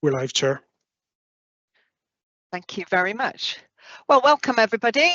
We're live, Chair. Thank you very much. Well, welcome everybody.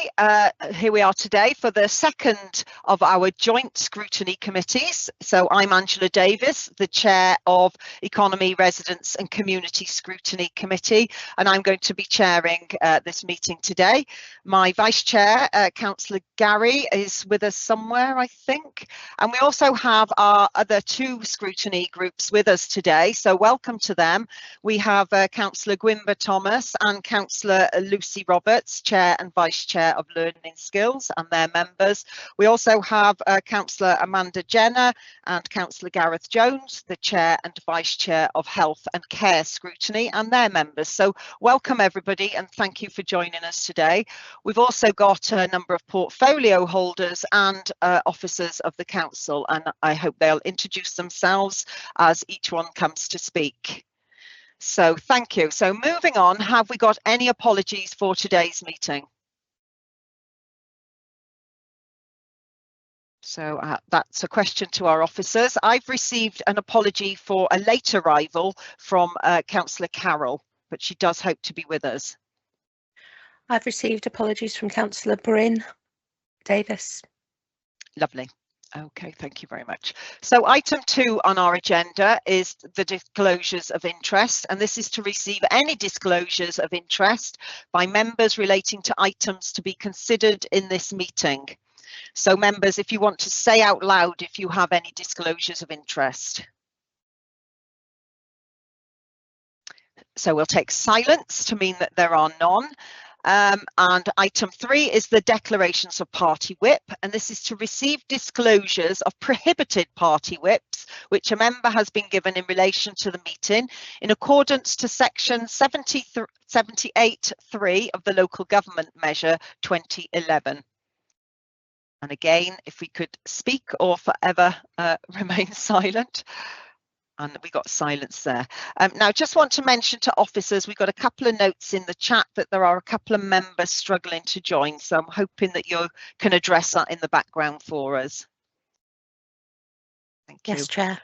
Here we are today for the second of our joint scrutiny committees. So I'm Angela Davis, the chair of Economy, Residents and Community Scrutiny Committee, and I'm going to be chairing this meeting today. My vice chair, Councillor Gary, is with us somewhere, I think. And we also have our other two scrutiny groups with us today. So welcome to them. We have Councillor Gwynber Thomas and Councillor Lucy Roberts, Chair and Vice Chair of Learning Skills, and their members. We also have Councillor Amanda Jenner and Councillor Gareth Jones, the Chair and Vice Chair of Health and Care Scrutiny, and their members. So welcome everybody and thank you for joining us today. We've also got a number of portfolio holders and officers of the Council, and I hope they'll introduce themselves as each one comes to speak. So thank you. So moving on, have we got any apologies for today's meeting? So that's a question to our officers. I've received an apology for a late arrival from Councillor Carroll, but she does hope to be with us. I've received apologies from Councillor Bryn Davis. Lovely. Okay, thank you very much. So item 2 on our agenda is the disclosures of interest, and this is to receive any disclosures of interest by members relating to items to be considered in this meeting. So members, if you want to say out loud if you have any disclosures of interest. So we'll take silence to mean that there are none. And item 3 is the declarations of party whip, and this is to receive disclosures of prohibited party whips which a member has been given in relation to the meeting in accordance to section 78(3) of the Local Government Measure 2011. And again, if we could speak or forever remain silent. And we got silence there. Now, just want to mention to officers, we've got a couple of notes in the chat that there are a couple of members struggling to join. So I'm hoping that you can address that in the background for us. Thank you. Yes, Chair.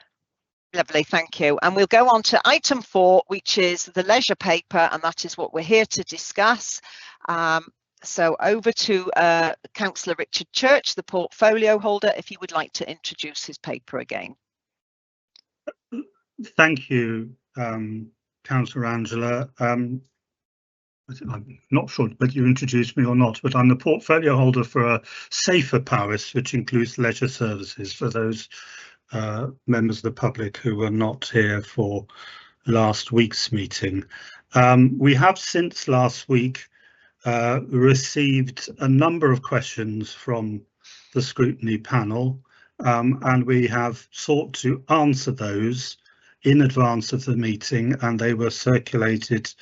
Lovely, thank you. And we'll go on to item 4, which is the leisure paper, and that is what we're here to discuss. So over to Councillor Richard Church, the portfolio holder, if he would like to introduce his paper again. Thank you, Councillor Angela. I'm not sure whether you introduced me or not, but I'm the portfolio holder for a Safer Paris, which includes leisure services for those members of the public who were not here for last week's meeting. We have since last week received a number of questions from the scrutiny panel, and we have sought to answer those in advance of the meeting, and they were circulated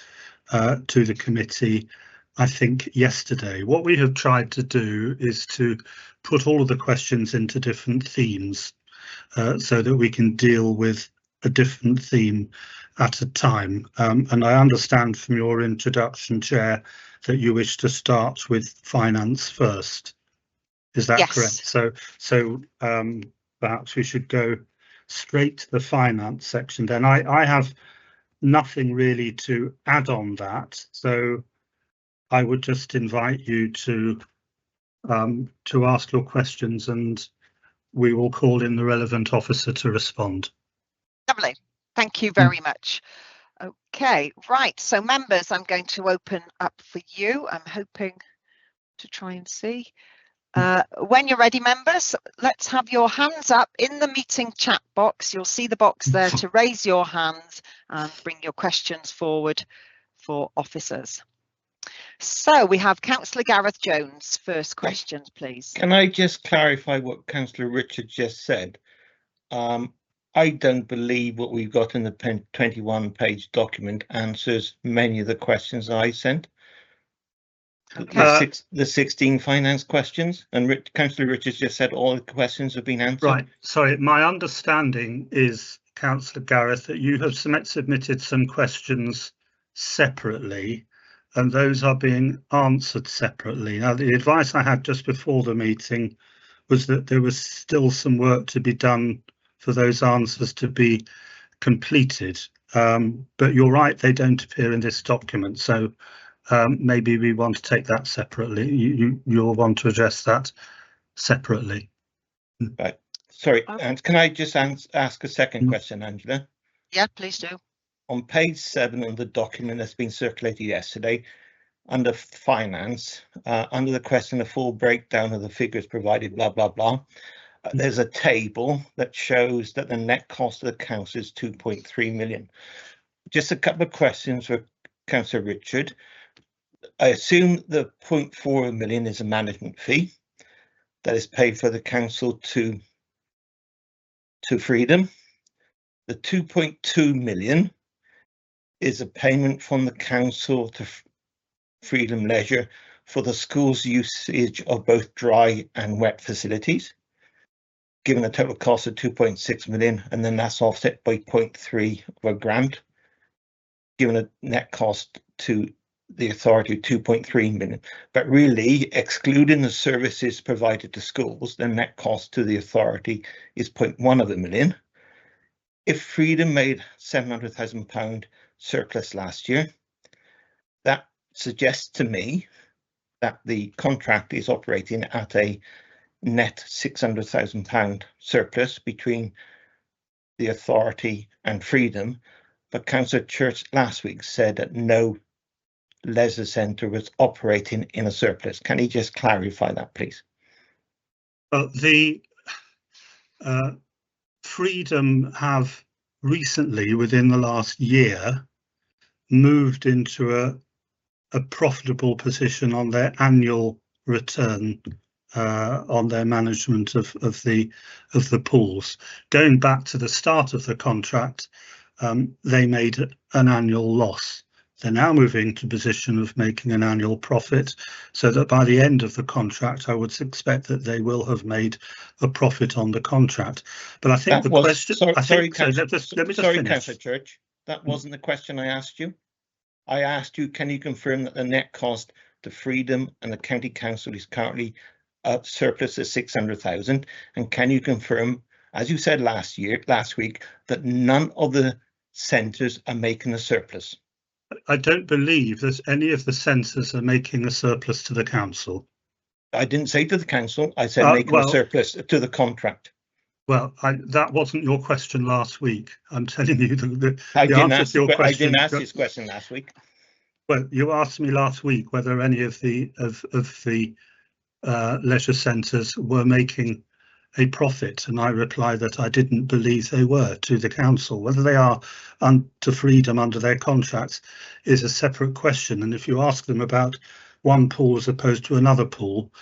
to the committee, I think, yesterday. What we have tried to do is to put all of the questions into different themes so that we can deal with a different theme at a time. And I understand from your introduction, Chair, that you wish to start with finance first. Is that correct? So perhaps we should go straight to the finance section then. I have nothing really to add on that, so I would just invite you to ask your questions and we will call in the relevant officer to respond. Lovely, thank you very much. Okay, right, so members, I'm going to open up for you. I'm hoping to try and see. When you're ready, members, let's have your hands up in the meeting chat box. You'll see the box there to raise your hands and bring your questions forward for officers. So we have Councillor Gareth Jones. First question, please. Can I just clarify what Councillor Richard just said? I don't believe what we've got in the 21-page document answers many of the questions I sent. Okay. The 16 finance questions, and Councillor Richards just said all the questions have been answered. Right, sorry, my understanding is, Councillor Gareth, that you have submitted some questions separately and those are being answered separately. Now, the advice I had just before the meeting was that there was still some work to be done for those answers to be completed. but you're right, they don't appear in this document. So maybe we want to take that separately. You'll want to address that separately. Right. Sorry, Oh. and can I just ask a second question, Angela? Yeah, please do. On page 7 of the document that's been circulated yesterday, under finance, under the question of full breakdown of the figures provided, blah, blah, blah, there's a table that shows that the net cost of the council is 2.3 million. Just a couple of questions for Councillor Richard. I assume the 0.4 million is a management fee that is paid for the council to Freedom. The 2.2 million is a payment from the council to Freedom Leisure for the school's usage of both dry and wet facilities, given a total cost of 2.6 million, and then that's offset by 0.3 of a grant, given a net cost to the authority of 2.3 million. But really, excluding the services provided to schools, the net cost to the authority is 0.1 of a million. If Freedom made £700,000 surplus last year, that suggests to me that the contract is operating at a net £600,000 surplus between the authority and Freedom. But Councillor Church last week said that no leisure centre was operating in a surplus. Can you just clarify that, please? Well, the Freedom have recently, within the last year, moved into a profitable position on their annual return on their management of the pools. Going back to the start of the contract, they made an annual loss. They're now moving to a position of making an annual profit, so that by the end of the contract, I would expect that they will have made a profit on the contract. But I think question. Sorry, Councillor Church. That wasn't the question I asked you. I asked you, can you confirm that the net cost to Freedom and the County Council is currently a surplus of 600,000? And can you confirm, as you said last week, that none of the centres are making a surplus? I don't believe that any of the centres are making a surplus to the council. I didn't say to the council, I said making a surplus to the contract. Well, that wasn't your question last week. I'm telling you the answer to your question. I didn't ask this question last week. Well, you asked me last week whether any of the leisure centres were making a profit, and I replied that I didn't believe they were to the council. Whether they are to Freedom under their contracts is a separate question, and if you ask them about one pool as opposed to another pool,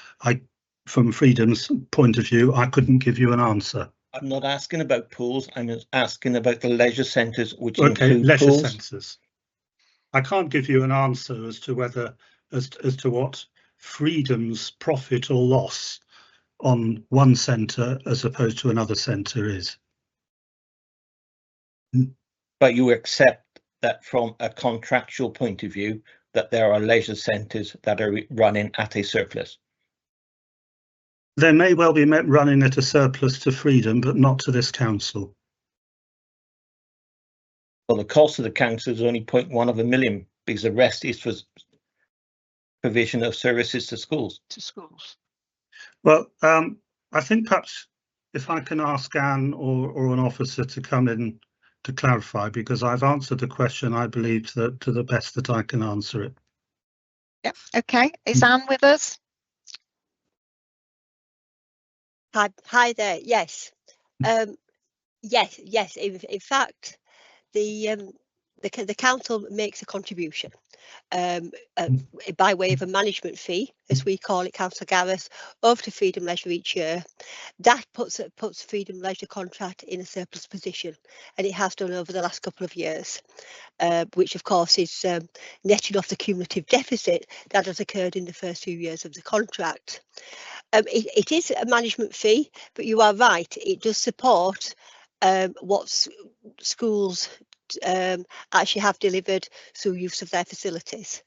from Freedom's point of view, I couldn't give you an answer. I'm not asking about pools, I'm asking about the leisure centres, which include leisure pools. Centres. I can't give you an answer as to whether as to what Freedom's profit or loss on one centre as opposed to another centre is. But you accept that from a contractual point of view that there are leisure centres that are running at a surplus? They may well be running at a surplus to Freedom, but not to this council. Well, the cost of the council is only 0.1 of a million, because the rest is for provision of services to schools. Well, I think perhaps if I can ask Anne or an officer to come in to clarify, because I've answered the question, I believe, to the best that I can answer it. Yep. Okay. Is Anne with us? Hi there. Yes. Yes. In fact, the council makes a contribution by way of a management fee, as we call it, Councillor Gareth, over to Freedom Leisure each year. That puts Freedom Leisure contract in a surplus position, and it has done over the last couple of years, which of course is netting off the cumulative deficit that has occurred in the first few years of the contract. It is a management fee, but you are right, it does support what schools actually have delivered through use of their facilities.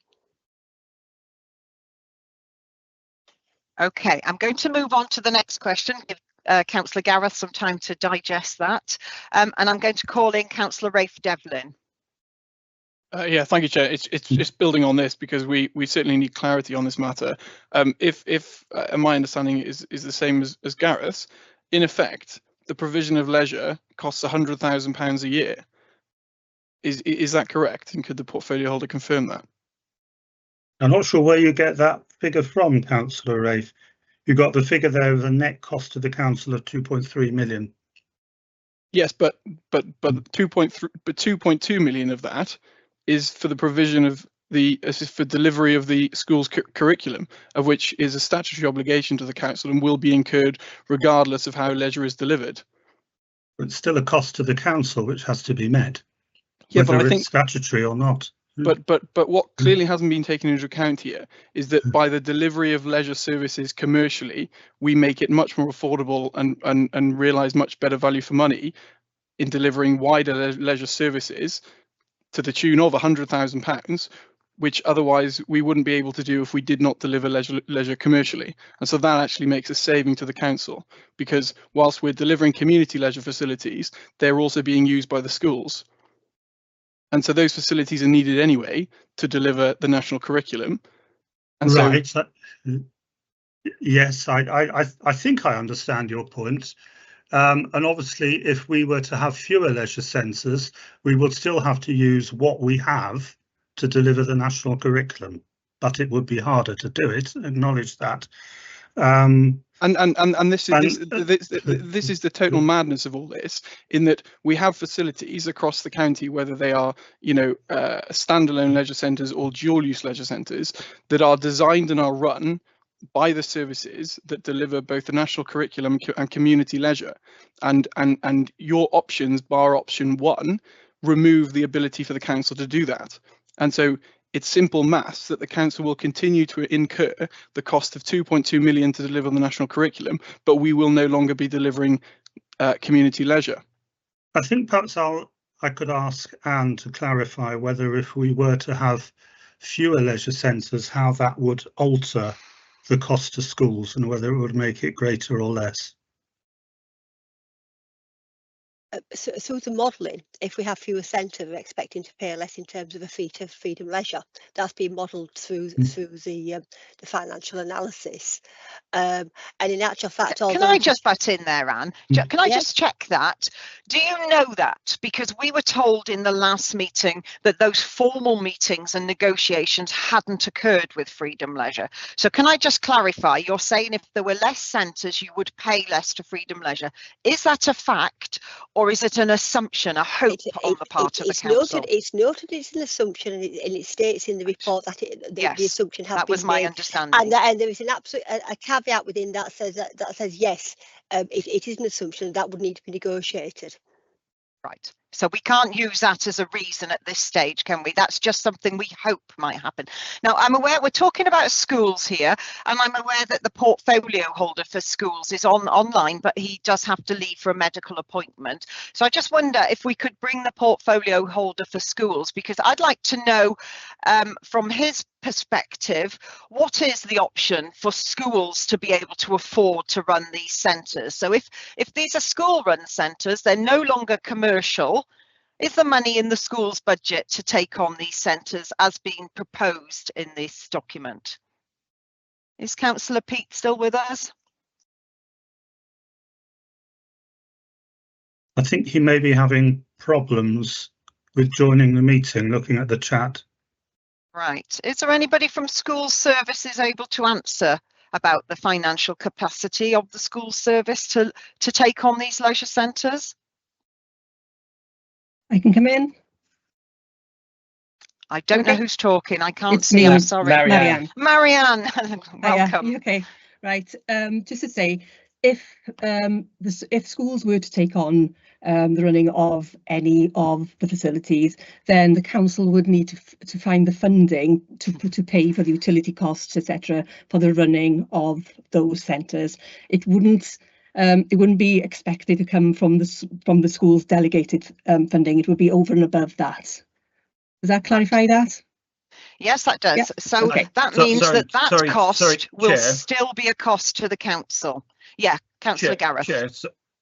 Okay, I'm going to move on to the next question, give Councillor Gareth some time to digest that, and I'm going to call in Councillor Rafe Devlin. Yeah, thank you, Chair. It's building on this because we certainly need clarity on this matter. If my understanding is the same as Gareth's, in effect, the provision of leisure costs £100,000 a year. Is that correct? And could the portfolio holder confirm that? I'm not sure where you get that figure from, Councillor Rafe. You got the figure there of the net cost to the council of 2.3 million. Yes, but 2.2 million of that is for the provision of for delivery of the school's curriculum, of which is a statutory obligation to the council and will be incurred regardless of how leisure is delivered. But it's still a cost to the council which has to be met, Yeah, whether but I think it's statutory or not. But what clearly hasn't been taken into account here is that by the delivery of leisure services commercially, we make it much more affordable and realise much better value for money in delivering wider leisure services to the tune of £100,000, which otherwise we wouldn't be able to do if we did not deliver leisure commercially. And so that actually makes a saving to the council, because whilst we're delivering community leisure facilities, they're also being used by the schools. And so those facilities are needed anyway to deliver the national curriculum. And right. So, yes, I think I understand your point. And obviously, if we were to have fewer leisure centres, we would still have to use what we have to deliver the national curriculum, but it would be harder to do it. Acknowledge that. And this is the total madness of all this, in that we have facilities across the county, whether they are, standalone leisure centres or dual-use leisure centres, that are designed and are run by the services that deliver both the national curriculum and community leisure. And your options, bar option 1, remove the ability for the council to do that. And so it's simple maths that the council will continue to incur the cost of 2.2 million to deliver the national curriculum, but we will no longer be delivering community leisure. I think perhaps I could ask Anne to clarify whether if we were to have fewer leisure centres, how that would alter the cost to schools and whether it would make it greater or less. So the modelling, if we have fewer centres, we're expecting to pay less in terms of a fee to Freedom Leisure. That's been modelled through the financial analysis. And in actual fact, can I just butt in there, Anne? Can I just check that? Do you know that? Because we were told in the last meeting that those formal meetings and negotiations hadn't occurred with Freedom Leisure. So can I just clarify? You're saying if there were less centres, you would pay less to Freedom Leisure. Is that a fact, or is it an assumption, a hope on the part of the council? It's noted it's an assumption, and it states in the report that the assumption has been made. That was my understanding. And there is an absolute a caveat within that says yes, it is an assumption that would need to be negotiated. Right. So we can't use that as a reason at this stage, can we? That's just something we hope might happen. Now, I'm aware we're talking about schools here, and I'm aware that the portfolio holder for schools is online, but he does have to leave for a medical appointment. So I just wonder if we could bring the portfolio holder for schools, because I'd like to know from his perspective, what is the option for schools to be able to afford to run these centres? So if these are school-run centres, they're no longer commercial. Is the money in the school's budget to take on these centres as being proposed in this document? Is Councillor Peake still with us? I think he may be having problems with joining the meeting, looking at the chat. Right. Is there anybody from school services able to answer about the financial capacity of the school service to take on these leisure centres? I can come in. I don't know who's talking. I can't It's see. me. I'm sorry. Marianne. Welcome. Okay. Right. Just to say, if schools were to take on the running of any of the facilities, then the council would need to find the funding to pay for the utility costs, etc., for the running of those centres. It wouldn't be expected to come from the school's delegated funding. It would be over and above that. Does that clarify that? Yes, that does. Yeah. So okay. that means that cost will still be a cost to the council. Yeah, Councillor Gareth. Chair,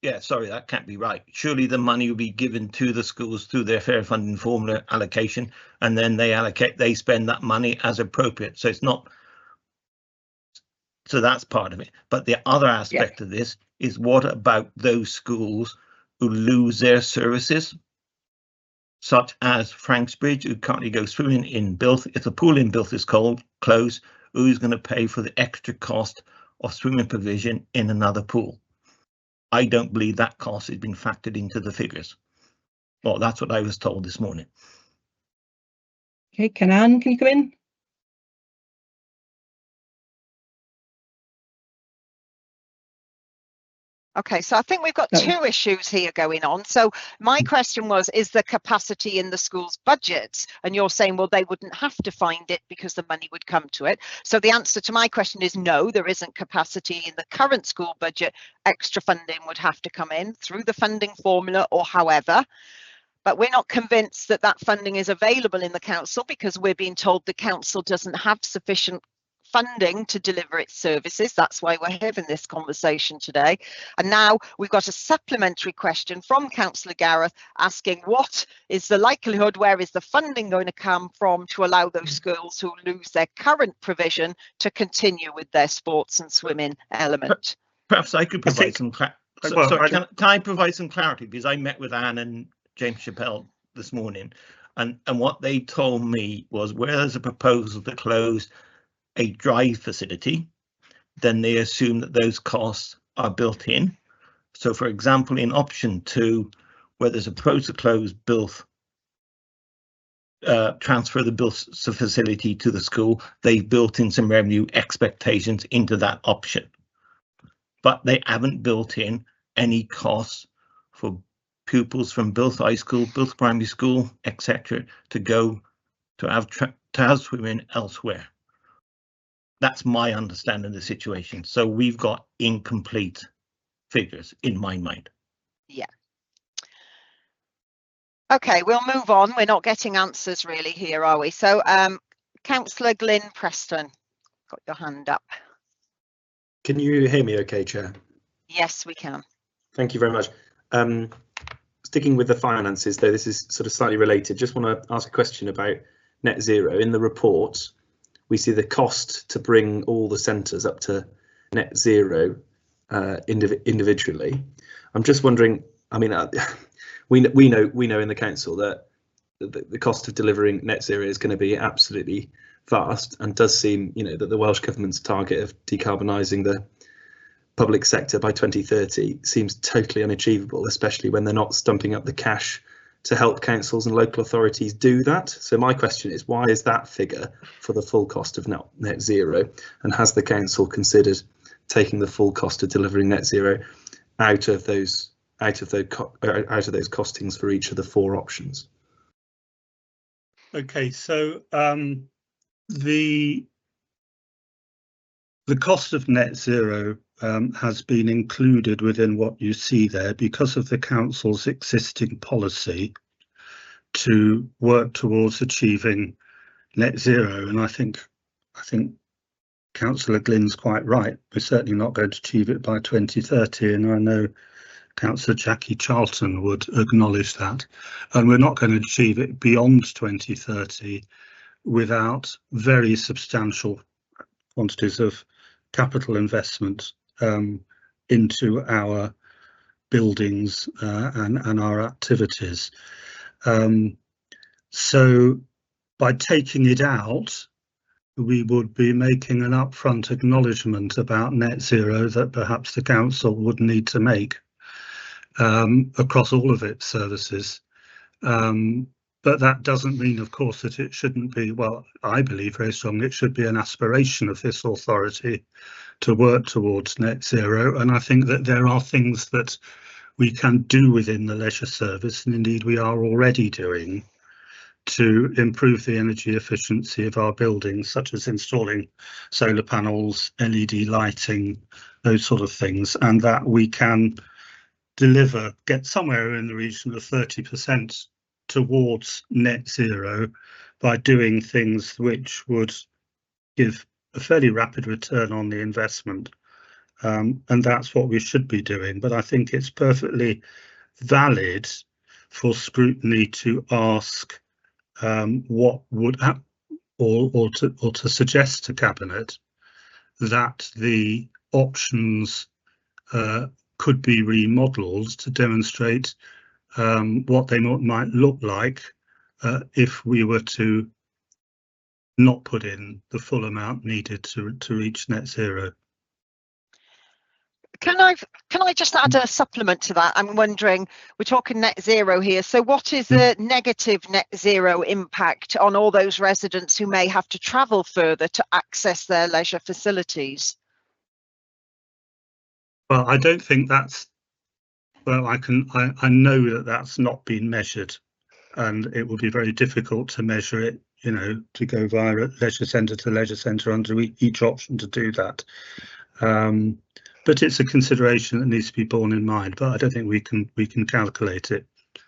Yeah, sorry, that can't be right. Surely the money will be given to the schools through their fair funding formula allocation, and then they spend that money as appropriate. So it's not. So that's part of it. But the other aspect of this is, what about those schools who lose their services, such as Franksbridge, who currently go swimming in Bilth? If the pool in Bilth is closed, who's going to pay for the extra cost of swimming provision in another pool? I don't believe that cost has been factored into the figures. Well, that's what I was told this morning. Okay, Canan, can you come in? Okay, so I think we've got two issues here going on. So my question was, is the capacity in the school's budget? And you're saying, well, they wouldn't have to find it because the money would come to it. So the answer to my question is no, there isn't capacity in the current school budget. Extra funding would have to come in through the funding formula or however. But we're not convinced that that funding is available in the council, because we're being told the council doesn't have sufficient funding to deliver its services. That's why we're having this conversation today. And now we've got a supplementary question from Councillor Gareth asking, what is the likelihood, where is the funding going to come from to allow those schools who lose their current provision to continue with their sports and swimming element? Perhaps I could provide some clarity. Can I provide some clarity? Because I met with Anne and James Chappell this morning, and what they told me was, where there's a proposal to close a drive facility, then they assume that those costs are built in. So for example, in option 2, where there's a proposal to close Bilth, transfer the Bilth facility to the school, they've built in some revenue expectations into that option, but they haven't built in any costs for pupils from Bilth High School, Bilth Primary School, etc., to go to have swimming elsewhere. That's my understanding of the situation. So we've got incomplete figures in my mind. Yeah. Okay, we'll move on. We're not getting answers really here, are we? So Councillor Glyn Preston, got your hand up. Can you hear me okay, Chair? Yes, we can. Thank you very much. Sticking with the finances, though, this is sort of slightly related. Just want to ask a question about net zero. In the report, we see the cost to bring all the centres up to net zero individually. I'm just wondering, I mean, we know in the council that the cost of delivering net zero is going to be absolutely vast, and does seem, you know, that the Welsh Government's target of decarbonising the public sector by 2030 seems totally unachievable, especially when they're not stumping up the cash to help councils and local authorities do that. So my question is, why is that figure for the full cost of net zero? And has the council considered taking the full cost of delivering net zero out of those costings for each of the 4 options? Okay, so the cost of net zero has been included within what you see there because of the council's existing policy to work towards achieving net zero. And I think Councillor Glyn's quite right. We're certainly not going to achieve it by 2030, and I know Councillor Jackie Charlton would acknowledge that. And we're not going to achieve it beyond 2030 without very substantial quantities of capital investment into our buildings and our activities. So by taking it out, we would be making an upfront acknowledgement about net zero that perhaps the council would need to make across all of its services. But that doesn't mean, of course, that it shouldn't be, well, I believe very strongly it should be an aspiration of this authority to work towards net zero. And I think that there are things that we can do within the leisure service, and indeed we are already doing, to improve the energy efficiency of our buildings, such as installing solar panels, LED lighting, those sort of things, and that we can get somewhere in the region of 30% towards net zero by doing things which would give a fairly rapid return on the investment and that's what we shoshould be doing. But I think it's perfectly valid for scrutiny to ask what would happen, or to suggest to Cabinet that the options could be remodelled to demonstrate what they might look like if we were to not put in the full amount needed to reach net zero. Can I just add a supplement to that? I'm wondering, we're talking net zero here, so what is the negative net zero impact on all those residents who may have to travel further to access their leisure facilities? Well, I don't think that's, well, I know that that's not been measured, and it will be very difficult to measure it, you know, to go via leisure centre to leisure centre under each option to do that. But it's a consideration that needs to be borne in mind. But I don't think we can calculate it,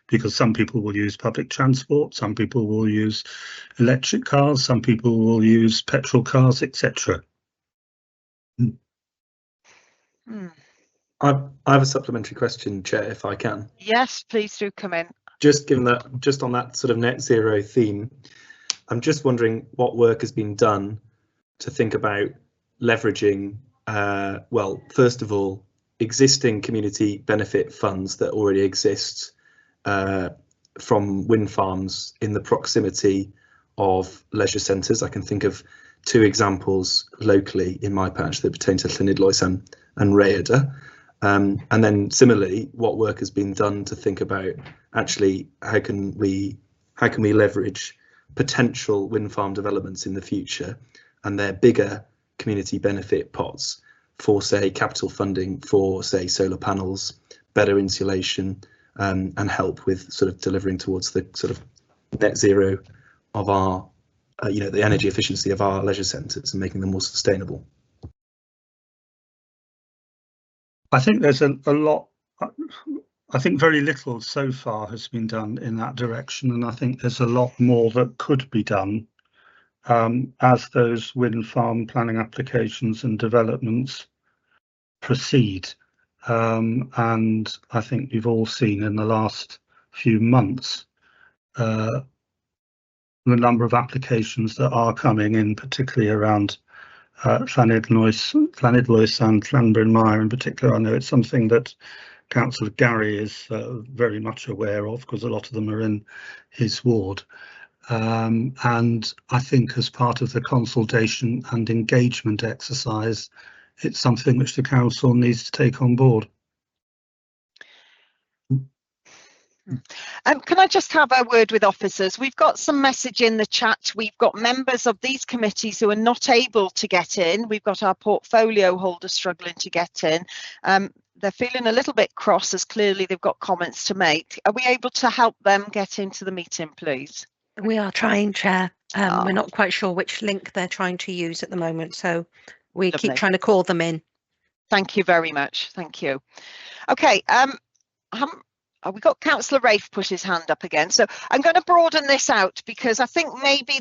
because some people will use public transport, some people will use electric cars, some people will use petrol cars, etc. I have a supplementary question, Chair, if I can. Yes, please do come in. Just given that, just on that sort of net zero theme, I'm just wondering what work has been done to think about leveraging, well, first of all, existing community benefit funds that already exist from wind farms in the proximity of leisure centres. I can think of two examples locally in my patch that pertain to Llanidloes and Rhaeadr. And then similarly, what work has been done to think about actually how can we leverage potential wind farm developments in the future and their bigger community benefit pots for, say, capital funding for, say, solar panels, better insulation, and help with sort of delivering towards the sort of net zero of our, you know, the energy efficiency of our leisure centres and making them more sustainable. I think there's a lot. I think very little so far has been done in that direction, and I think there's a lot more that could be done as those wind farm planning applications and developments proceed. And I think we've all seen in the last few months the number of applications that are coming in, particularly around Llanidloes and Llanbryn Mawr in particular. I know it's something that Councillor Gary is very much aware of, because a lot of them are in his ward. And I think as part of the consultation and engagement exercise, it's something which the council needs to take on board. Can I just have a word with officers? We've got some message in the chat. We've got members of these committees who are not able to get in. We've got our portfolio holders struggling to get in. They're feeling a little bit cross, as clearly they've got comments to make. Are we able to help them get into the meeting, please? We are trying, Chair. We're not quite sure which link they're trying to use at the moment, so we Lovely. keep trying to call them in. Thank you very much. Thank you. Okay. We got Councillor Rafe put his hand up again, so I'm going to broaden this out, because I think maybe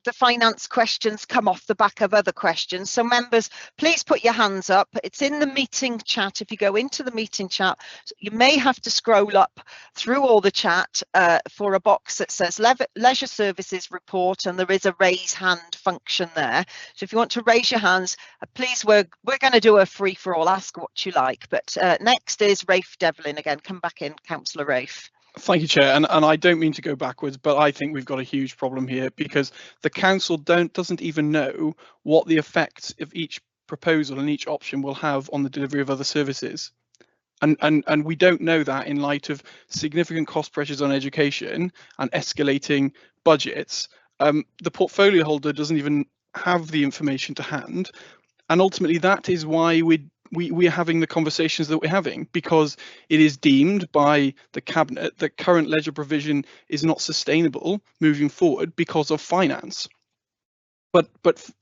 the finance questions come off the back of other questions. So members, please put your hands up. It's in the meeting chat. If you go into the meeting chat, you may have to scroll up through all the chat for a box that says Leisure Services Report, and there is a raise hand function there. So if you want to raise your hands, please, we're going to do a free for all, ask what you like. But next is Rafe Devlin again. Come back in, Councillor Rafe. Thank you, Chair, and I don't mean to go backwards, but I think we've got a huge problem here, because the council doesn't even know what the effects of each proposal and each option will have on the delivery of other services, and we don't know that in light of significant cost pressures on education and escalating budgets. The portfolio holder doesn't even have the information to hand, and ultimately that is why we are having the conversations that we're having, because it is deemed by the Cabinet that current leisure provision is not sustainable moving forward because of finance. But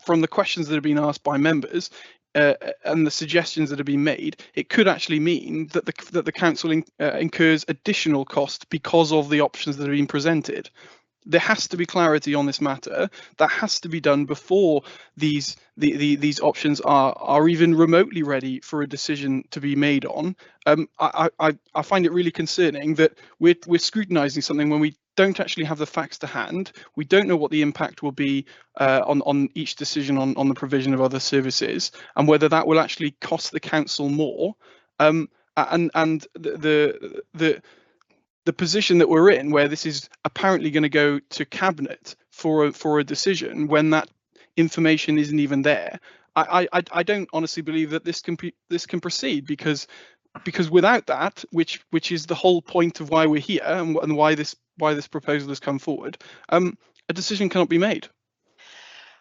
from the questions that have been asked by members and the suggestions that have been made, it could actually mean that the council incurs additional cost because of the options that are being presented. there has to be clarity on this matter. That has to be done before these options are even remotely ready for a decision to be made on. I find it really concerning that we're scrutinising something when we don't actually have the facts to hand. We don't know what the impact will be on each decision on the provision of other services, and whether that will actually cost the council more. And the position that we're in, where this is apparently going to go to cabinet for a decision when that information isn't even there, I don't honestly believe that this can proceed, because without that, which is the whole point of why we're here and why this proposal has come forward, a decision cannot be made.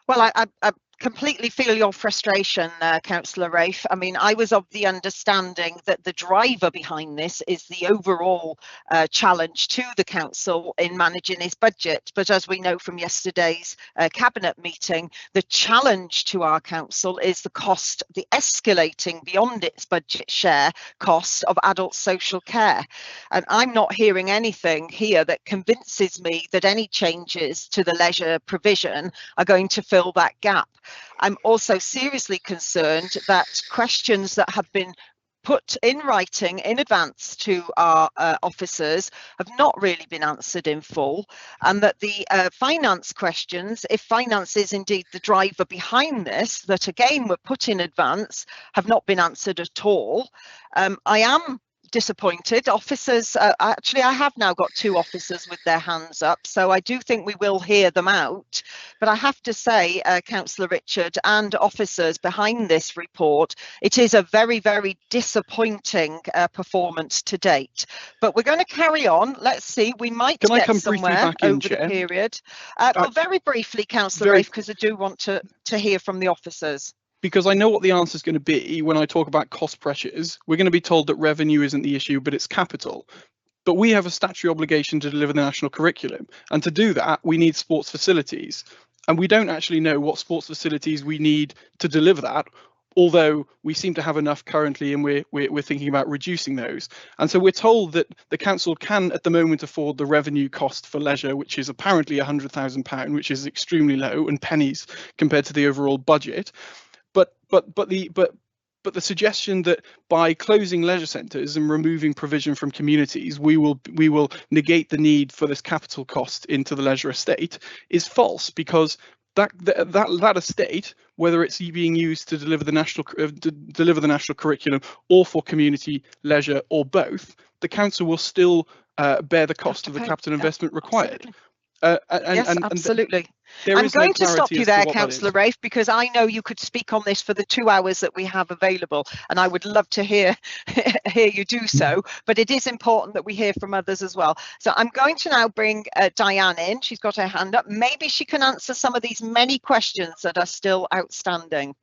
Well, I completely feel your frustration, Councillor Rafe. I mean, I was of the understanding that the driver behind this is the overall challenge to the council in managing its budget. But as we know from yesterday's cabinet meeting, the challenge to our council is the cost, the escalating beyond its budget share cost of adult social care. And I'm not hearing anything here that convinces me that any changes to the leisure provision are going to fill that gap. I'm also seriously concerned that questions that have been put in writing in advance to our officers have not really been answered in full, and that the finance questions, if finance is indeed the driver behind this, that again were put in advance, have not been answered at all. I am disappointed. Officers, actually I have now got 2 officers with their hands up, so I do think we will hear them out. But I have to say, Councillor Richard and officers behind this report, it is a very, very disappointing performance to date. But we're going to carry on. Let's see, we might get somewhere over the period. But very briefly, Councillor Rafe, because I do want to hear from the officers. Because I know what the answer is going to be when I talk about cost pressures. We're going to be told that revenue isn't the issue, but it's capital. But we have a statutory obligation to deliver the national curriculum. And to do that, we need sports facilities. And we don't actually know what sports facilities we need to deliver that, although we seem to have enough currently, and we're thinking about reducing those. And so we're told that the council can at the moment afford the revenue cost for leisure, which is apparently £100,000, which is extremely low and pennies compared to the overall budget. But the suggestion that by closing leisure centres and removing provision from communities, we will negate the need for this capital cost into the leisure estate is false, because that estate, whether it's being used to deliver the national curriculum or for community leisure or both, the council will still bear the cost of the capital investment required. Yes, absolutely. I'm going to stop you there, Councillor Rafe, because I know you could speak on this for the 2 hours that we have available, and I would love to hear you do so. But it is important that we hear from others as well. So I'm going to now bring Diane in. She's got her hand up. Maybe she can answer some of these many questions that are still outstanding.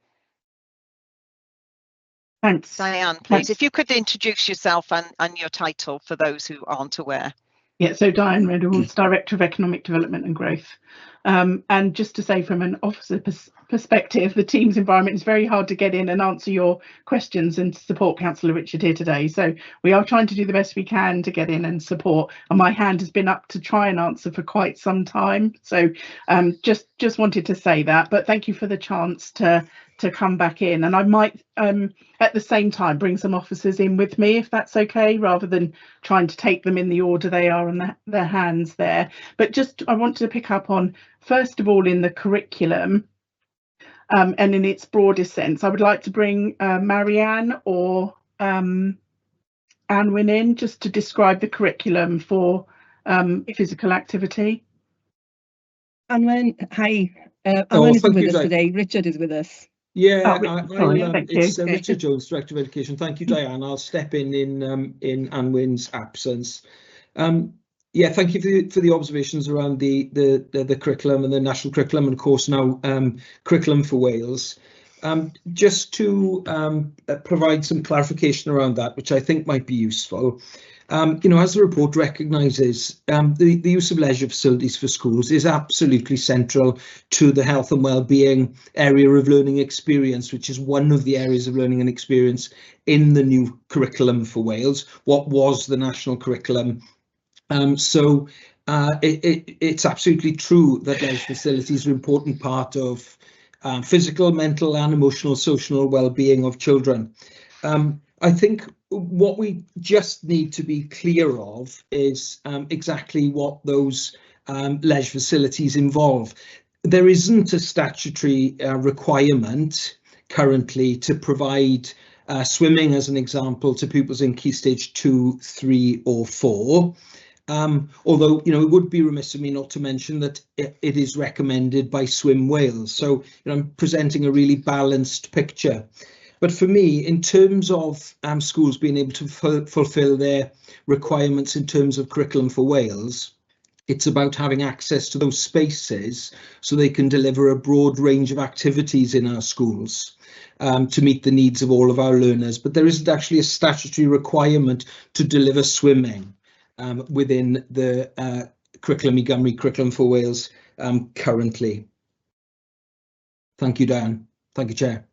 Thanks. Diane, please, if you could introduce yourself and your title for those who aren't aware. Yeah, so Diane Reynolds, Director of Economic Development and Growth. And just to say, from an officer perspective, the Teams environment is very hard to get in and answer your questions and support Councillor Richard here today. So we are trying to do the best we can to get in and support. And my hand has been up to try and answer for quite some time. So just wanted to say that. But thank you for the chance to come back in, and I might at the same time bring some officers in with me, if that's okay, rather than trying to take them in the order they are on their hands there. But just I wanted to pick up on, first of all, in the curriculum and in its broadest sense, I would like to bring Marianne or Anwin in just to describe the curriculum for physical activity. Anwin, hi. Anwin isn't with us today. Richard is with us. Yeah, it's Richard Jones, Director of Education. Thank you, Diane. I'll step in Anwin's absence. Yeah, thank you for the observations around the curriculum and the national curriculum, and of course now curriculum for Wales. Just to provide some clarification around that, which I think might be useful. As the report recognises, the use of leisure facilities for schools is absolutely central to the health and well-being area of learning experience, which is one of the areas of learning and experience in the new curriculum for Wales, what was the national curriculum. So It's absolutely true that leisure facilities are an important part of physical, mental and emotional, social well-being of children. I think what we just need to be clear of is exactly what those leisure facilities involve. There isn't a statutory requirement currently to provide swimming, as an example, to pupils in Key Stage 2, 3 or 4. Although, it would be remiss of me not to mention that it is recommended by Swim Wales. So, I'm presenting a really balanced picture. But for me, in terms of schools being able to fulfil their requirements in terms of curriculum for Wales, it's about having access to those spaces so they can deliver a broad range of activities in our schools to meet the needs of all of our learners. But there isn't actually a statutory requirement to deliver swimming within the Curriculum i Gymru, Curriculum for Wales currently. Thank you, Diane. Thank you, Chair.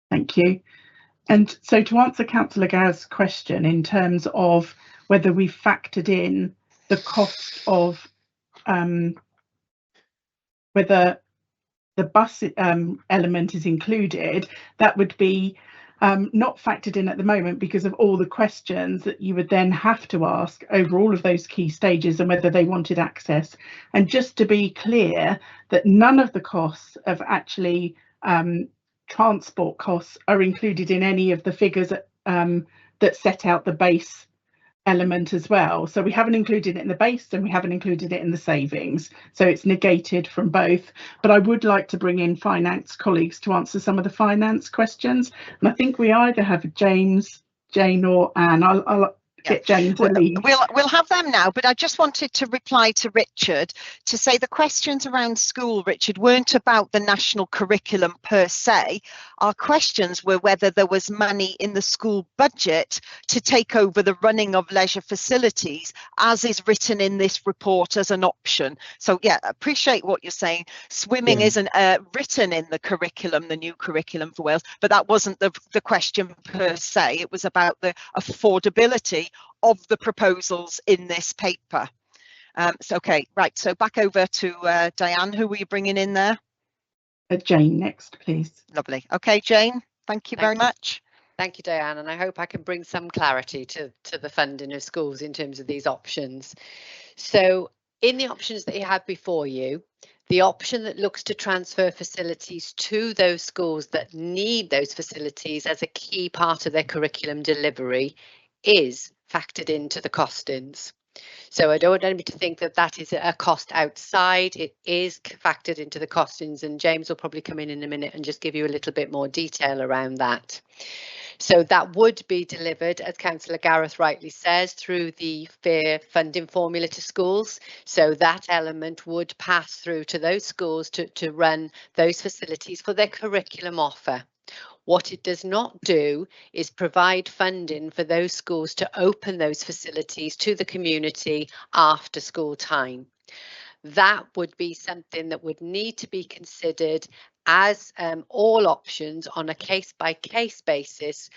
Thank you. And so to answer Councillor Gow's question in terms of whether we factored in the cost of whether the bus element is included, that would be not factored in at the moment because of all the questions that you would then have to ask over all of those key stages and whether they wanted access. And just to be clear, that none of the costs of actually transport costs are included in any of the figures that set out the base element as well. So we haven't included it in the base and we haven't included it in the savings. So it's negated from both. But I would like to bring in finance colleagues to answer some of the finance questions. And I think we either have James, Jane or Anne. I'll get Jane to lead. We'll have them now, but I just wanted to reply to Richard to say the questions around school, Richard, weren't about the national curriculum per se. Our questions were whether there was money in the school budget to take over the running of leisure facilities, as is written in this report as an option. So yeah, appreciate what you're saying. Swimming isn't written in the curriculum, the new curriculum for Wales, but that wasn't the question per se. It was about the affordability of the proposals in this paper. So okay, right, so back over to Diane. Who were you bringing in there? Jane next, please. Lovely. Okay, Jane, thank you very much. Thank you, Diane, and I hope I can bring some clarity to the funding of schools in terms of these options. So in the options that you have before you, the option that looks to transfer facilities to those schools that need those facilities as a key part of their curriculum delivery is factored into the costings. So I don't want anybody to think that that is a cost outside. It is factored into the costings, and James will probably come in a minute and just give you a little bit more detail around that. So that would be delivered, as Councillor Gareth rightly says, through the fair funding formula to schools. So that element would pass through to those schools to run those facilities for their curriculum offer. What it does not do is provide funding for those schools to open those facilities to the community after school time. That would be something that would need to be considered as all options on a case-by-case basis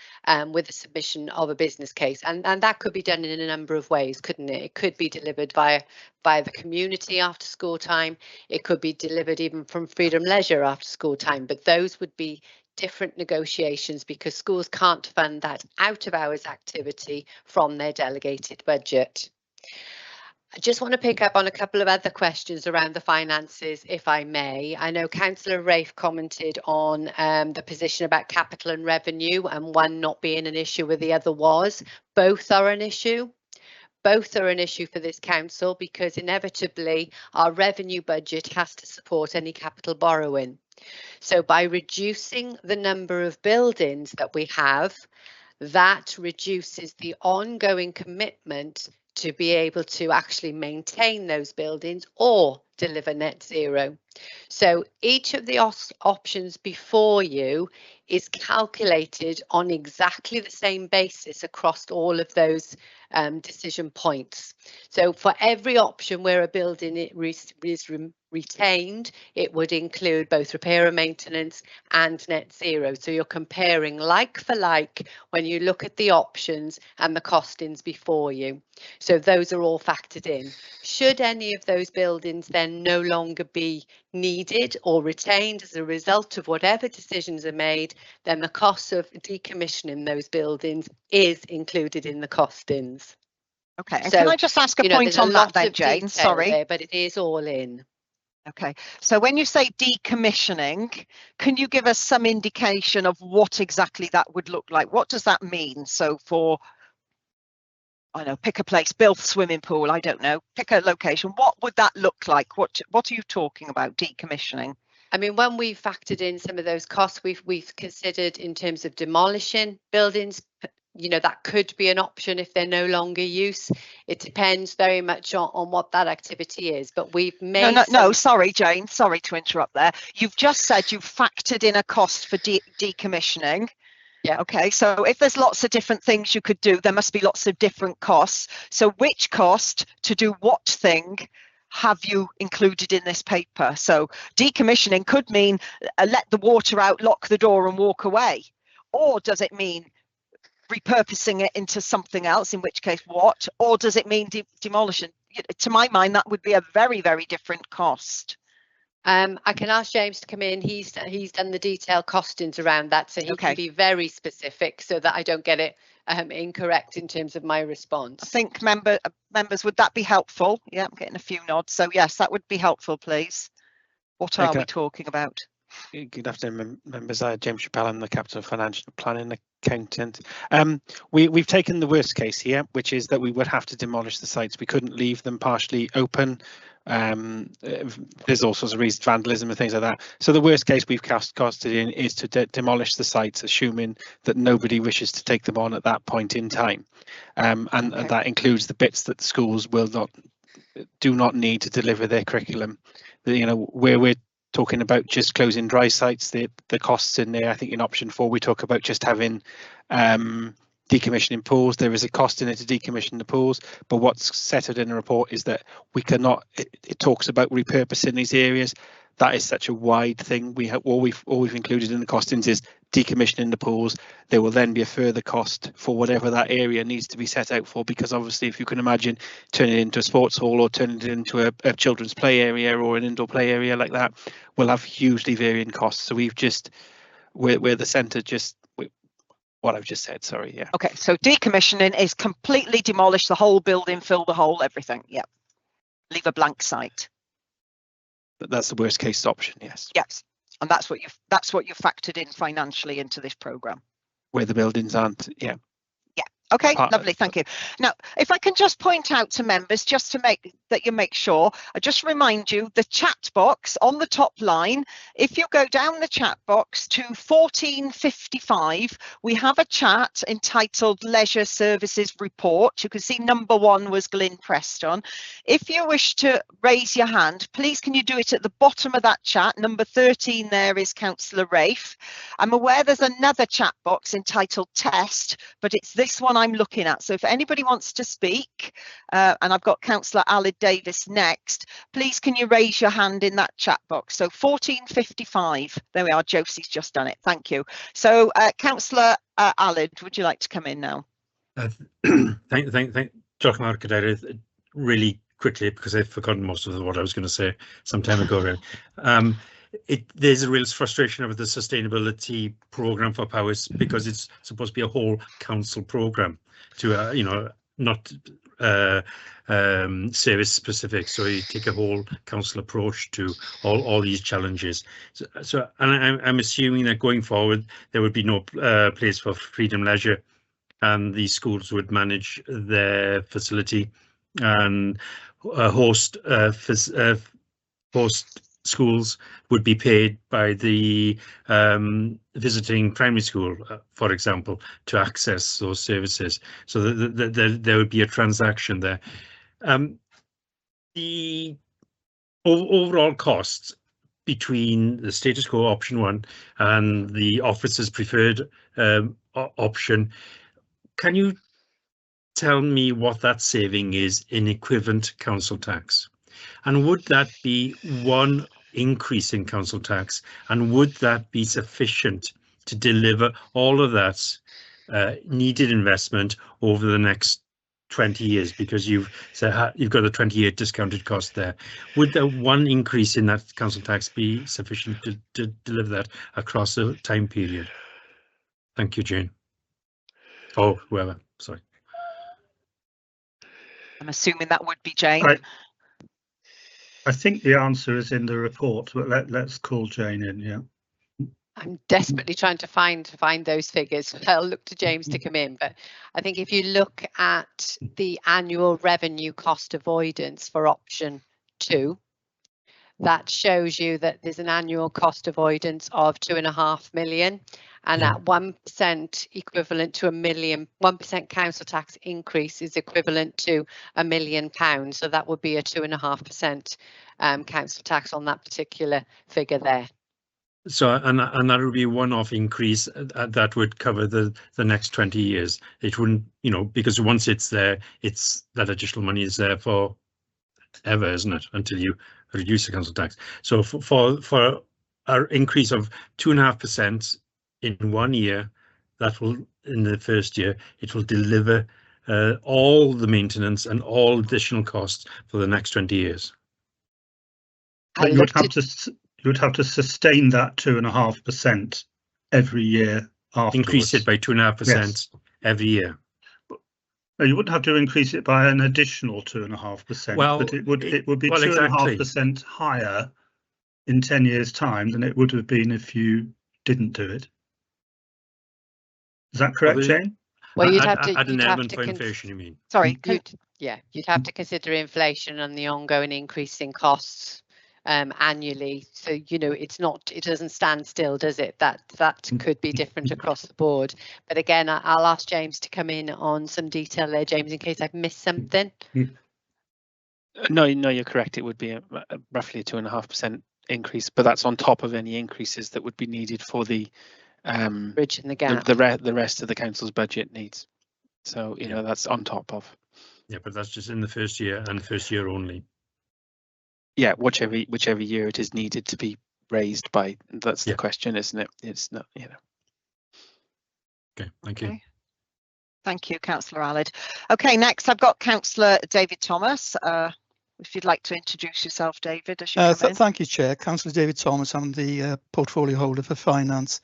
with the submission of a business case. And that could be done in a number of ways, couldn't it? It could be delivered by the community after school time. It could be delivered even from Freedom Leisure after school time, but those would be different negotiations because schools can't fund that out of hours activity from their delegated budget. I just want to pick up on a couple of other questions around the finances, if I may. I know Councillor Rafe commented on the position about capital and revenue, and one not being an issue where the other was. Both are an issue. Both are an issue for this council because inevitably our revenue budget has to support any capital borrowing. So by reducing the number of buildings that we have, that reduces the ongoing commitment to be able to actually maintain those buildings or deliver net zero. So each of the options before you is calculated on exactly the same basis across all of those decision points. So for every option where a building is retained, it would include both repair and maintenance and net zero. So you're comparing like for like when you look at the options and the costings before you. So those are all factored in. Should any of those buildings then no longer be needed or retained as a result of whatever decisions are made, then the cost of decommissioning those buildings is included in the costings. Okay, and so, can I just ask a point on that then, Jane? Sorry. There, but it is all in. Okay, so when you say decommissioning, can you give us some indication of what exactly that would look like? What does that mean? So for, I know, pick a place, build a swimming pool, I don't know, pick a location. What would that look like? What are you talking about, decommissioning? I mean, when we factored in some of those costs, we've considered in terms of demolishing buildings, you know, that could be an option if they're no longer use. It depends very much on what that activity is, but we've made no, sorry, Jane, sorry to interrupt there. You've just said you've factored in a cost for decommissioning. Yeah. Okay, so if there's lots of different things you could do, there must be lots of different costs. So which cost to do what thing have you included in this paper? So decommissioning could mean let the water out, lock the door and walk away. Or does it mean repurposing it into something else, in which case what? Or does it mean demolition? To my mind, that would be a very, very different cost. I can ask James to come in. He's done the detailed costings around that, so he can be very specific so that I don't get it incorrect in terms of my response. I think members, would that be helpful? Yeah, I'm getting a few nods. So yes, that would be helpful, please. What are we talking about? Good afternoon, members. James Chappell, I'm the Capital Financial Planning Accountant. We've taken the worst case here, which is that we would have to demolish the sites. We couldn't leave them partially open. There's all sorts of reasons, vandalism and things like that. So the worst case we've costed in is to demolish the sites, assuming that nobody wishes to take them on at that point in time. And that includes the bits that the schools do not need to deliver their curriculum. You know, where we're talking about just closing dry sites, the costs in there. I think in option 4 we talk about just having decommissioning pools. There is a cost in it to decommission the pools, but what's set out in the report is that we cannot. It talks about repurposing these areas. That is such a wide thing. All we've included in the costings is decommissioning the pools. There will then be a further cost for whatever that area needs to be set out for, because obviously if you can imagine turning it into a sports hall or turning it into a children's play area or an indoor play area like that, will have hugely varying costs. So we've just we're the centre just what I've just said, sorry, yeah. Okay, so decommissioning is completely demolish the whole building, fill the hole, everything, yeah. Leave a blank site. But that's the worst case option, yes. Yes, and that's what you've factored in financially into this programme. Where the buildings aren't, yeah. Yeah, okay, lovely, thank you. Now, if I can just point out to members, just to make sure, I just remind you, the chat box on the top line, if you go down the chat box to 1455, we have a chat entitled Leisure Services Report. You can see number 1 was Glyn Preston. If you wish to raise your hand, please can you do it at the bottom of that chat? Number 13 there is Councillor Rafe. I'm aware there's another chat box entitled Test, but it's this one I'm looking at. So if anybody wants to speak, and I've got Councillor Alid Davis next, please can you raise your hand in that chat box? So 1455, there we are, Josie's just done it, thank you. So Councillor Alid, would you like to come in now? Thank Dr. Mark, really quickly, because I've forgotten most of what I was going to say some time ago, really. There's a real frustration over the sustainability programme for Powys, because it's supposed to be a whole council programme to, not service specific. So you take a whole council approach to all these challenges. So and I'm assuming that going forward, there would be no place for freedom leisure, and the schools would manage their facility and host schools would be paid by the visiting primary school, for example, to access those services. So there would be a transaction there. The overall costs between the status quo option 1 and the officer's preferred option. Can you tell me what that saving is in equivalent council tax? And would that be one increase in council tax? And would that be sufficient to deliver all of that needed investment over the next 20 years? Because you've got a 20-year discounted cost there. Would the one increase in that council tax be sufficient to deliver that across a time period? Thank you, Jane. Oh, whoever, sorry. I'm assuming that would be Jane. I think the answer is in the report, but let's call Jane in, yeah. I'm desperately trying to find those figures. I'll look to James to come in, but I think if you look at the annual revenue cost avoidance for option 2, that shows you that there's an annual cost avoidance of 2.5 million, and at 1% equivalent to £1 council tax increase is equivalent to £1 million. So that would be a 2.5% council tax on that particular figure there. So and that would be a one-off increase that would cover the next 20 years. It wouldn't, because once it's there, that additional money is there for ever, isn't it? Until you reduce the council tax. So for our increase of 2.5% in 1 year, that will, in the first year, it will deliver all the maintenance and all additional costs for the next 20 years. But you would have to sustain that 2.5% every year afterwards. Increase it by 2.5% every year. No, you wouldn't have to increase it by an additional 2.5%. Well, but it would be 2.5% higher in 10 years' time than it would have been if you didn't do it. Is that correct, Jane? Well, you'd have to add an element for inflation, you mean? Sorry, you'd have to consider inflation and the ongoing increase in costs annually. So it doesn't stand still, does it? That could be different across the board. But again, I'll ask James to come in on some detail there, James, in case I've missed something. No, you're correct. It would be roughly a 2.5% increase, but that's on top of any increases that would be needed for the bridge in the gap, the rest of the council's budget needs. So that's on top of. Yeah, but that's just in the first year and first year only. Yeah, whichever year it is needed to be raised by. That's the question, isn't it? It's not, Okay, thank you. Thank you, Councillor Allard. Okay, next I've got Councillor David Thomas. If you'd like to introduce yourself, David, as you come in. Thank you, Chair. Councillor David Thomas. I'm the portfolio holder for finance.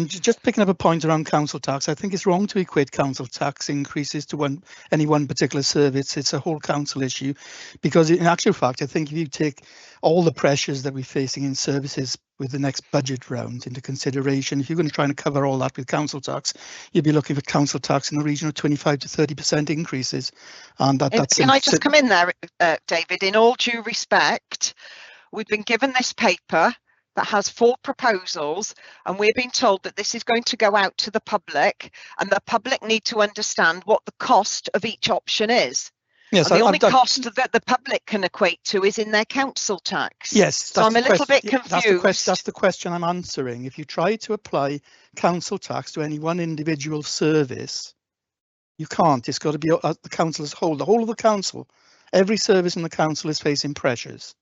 Just picking up a point around council tax, I think it's wrong to equate council tax increases to any one particular service. It's a whole council issue, because in actual fact, I think if you take all the pressures that we're facing in services with the next budget round into consideration, if you're going to try and cover all that with council tax, you'd be looking for council tax in the region of 25 to 30% increases. And that's. Can I just come in there, David? In all due respect, we've been given this paper that has 4 proposals, and we're being told that this is going to go out to the public, and the public need to understand what the cost of each option is. Yes, and the only cost that the public can equate to is in their council tax. Yes, so I'm a little bit confused. That's the question I'm answering. If you try to apply council tax to any one individual service, you can't. It's got to be the council as a whole. The whole of the council, every service in the council is facing pressures.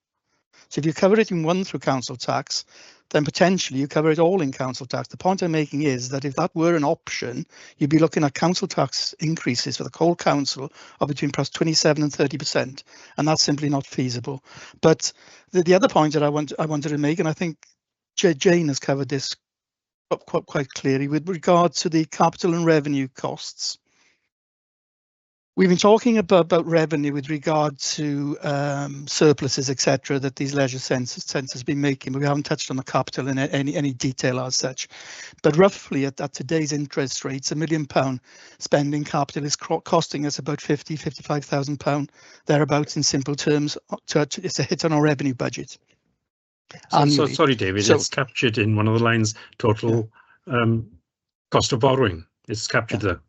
So if you cover it in one through council tax, then potentially you cover it all in council tax. The point I'm making is that if that were an option, you'd be looking at council tax increases for the whole council of between perhaps 27 and 30%, and that's simply not feasible. But the other point that I wanted to make, and I think Jane has covered this quite clearly, with regard to the capital and revenue costs. We've been talking about revenue with regard to surpluses, etc., that these leisure centres have been making, but we haven't touched on the capital in any detail as such. But roughly at today's interest rates, £1 million spending capital is costing us about £55,000 thereabouts in simple terms. It's a hit on our revenue budget. So sorry, David, it's captured in one of the lines, total cost of borrowing. It's captured there.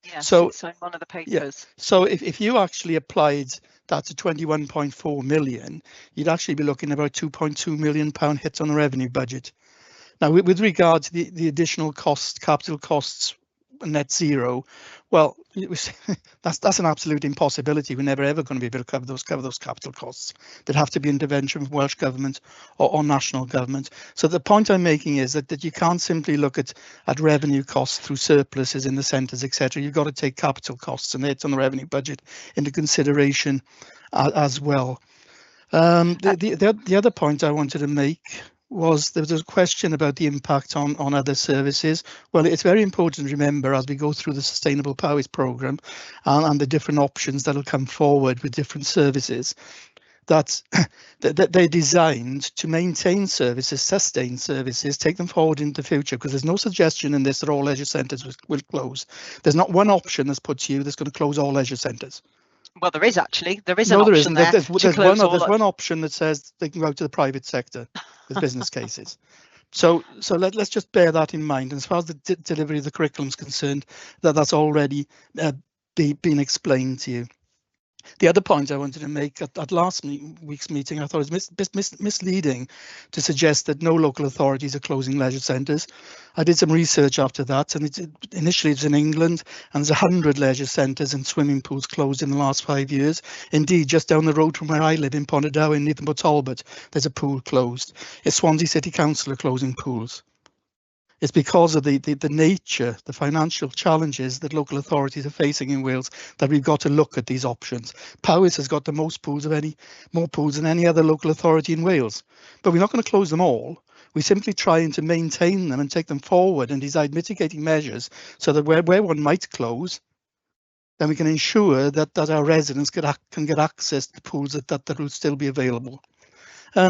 Yes, so it's on one of the papers. Yeah. So if you actually applied that to 21.4 million, you'd actually be looking at about £2.2 million hit on the revenue budget. Now, with regard to the additional costs, capital costs, net zero, well, that's an absolute impossibility. We're never ever going to be able to cover those capital costs. There'd have to be intervention from Welsh Government or national government. So the point I'm making is that you can't simply look at revenue costs through surpluses in the centres, etc. You've got to take capital costs and hits on the revenue budget into consideration as well. The other point I wanted to make was there was a question about the impact on other services. Well, it's very important to remember as we go through the Sustainable Powers programme and the different options that will come forward with different services, that they're designed to maintain services, sustain services, take them forward into the future, because there's no suggestion in this that all leisure centres will close. There's not one option that's put to you that's going to close all leisure centres. Well, there is actually. There is no, an there option isn't. there. There's one option that says they can go to the private sector with business cases. So let's just bear that in mind. And as far as the delivery of the curriculum is concerned, that's already been explained to you. The other point I wanted to make at last week's meeting, I thought it was misleading to suggest that no local authorities are closing leisure centres. I did some research after that, and initially it was in England, and there's 100 leisure centres and swimming pools closed in the last 5 years. Indeed, just down the road from where I live in Pontardawe in Newton Talbot, there's a pool closed. It's Swansea City Council are closing pools. It's because of the nature, the financial challenges that local authorities are facing in Wales that we've got to look at these options. Powys has got the most pools more pools than any other local authority in Wales, but we're not going to close them all. We're simply trying to maintain them and take them forward and decide mitigating measures so that where one might close, then we can ensure that our residents can get access to the pools that will still be available.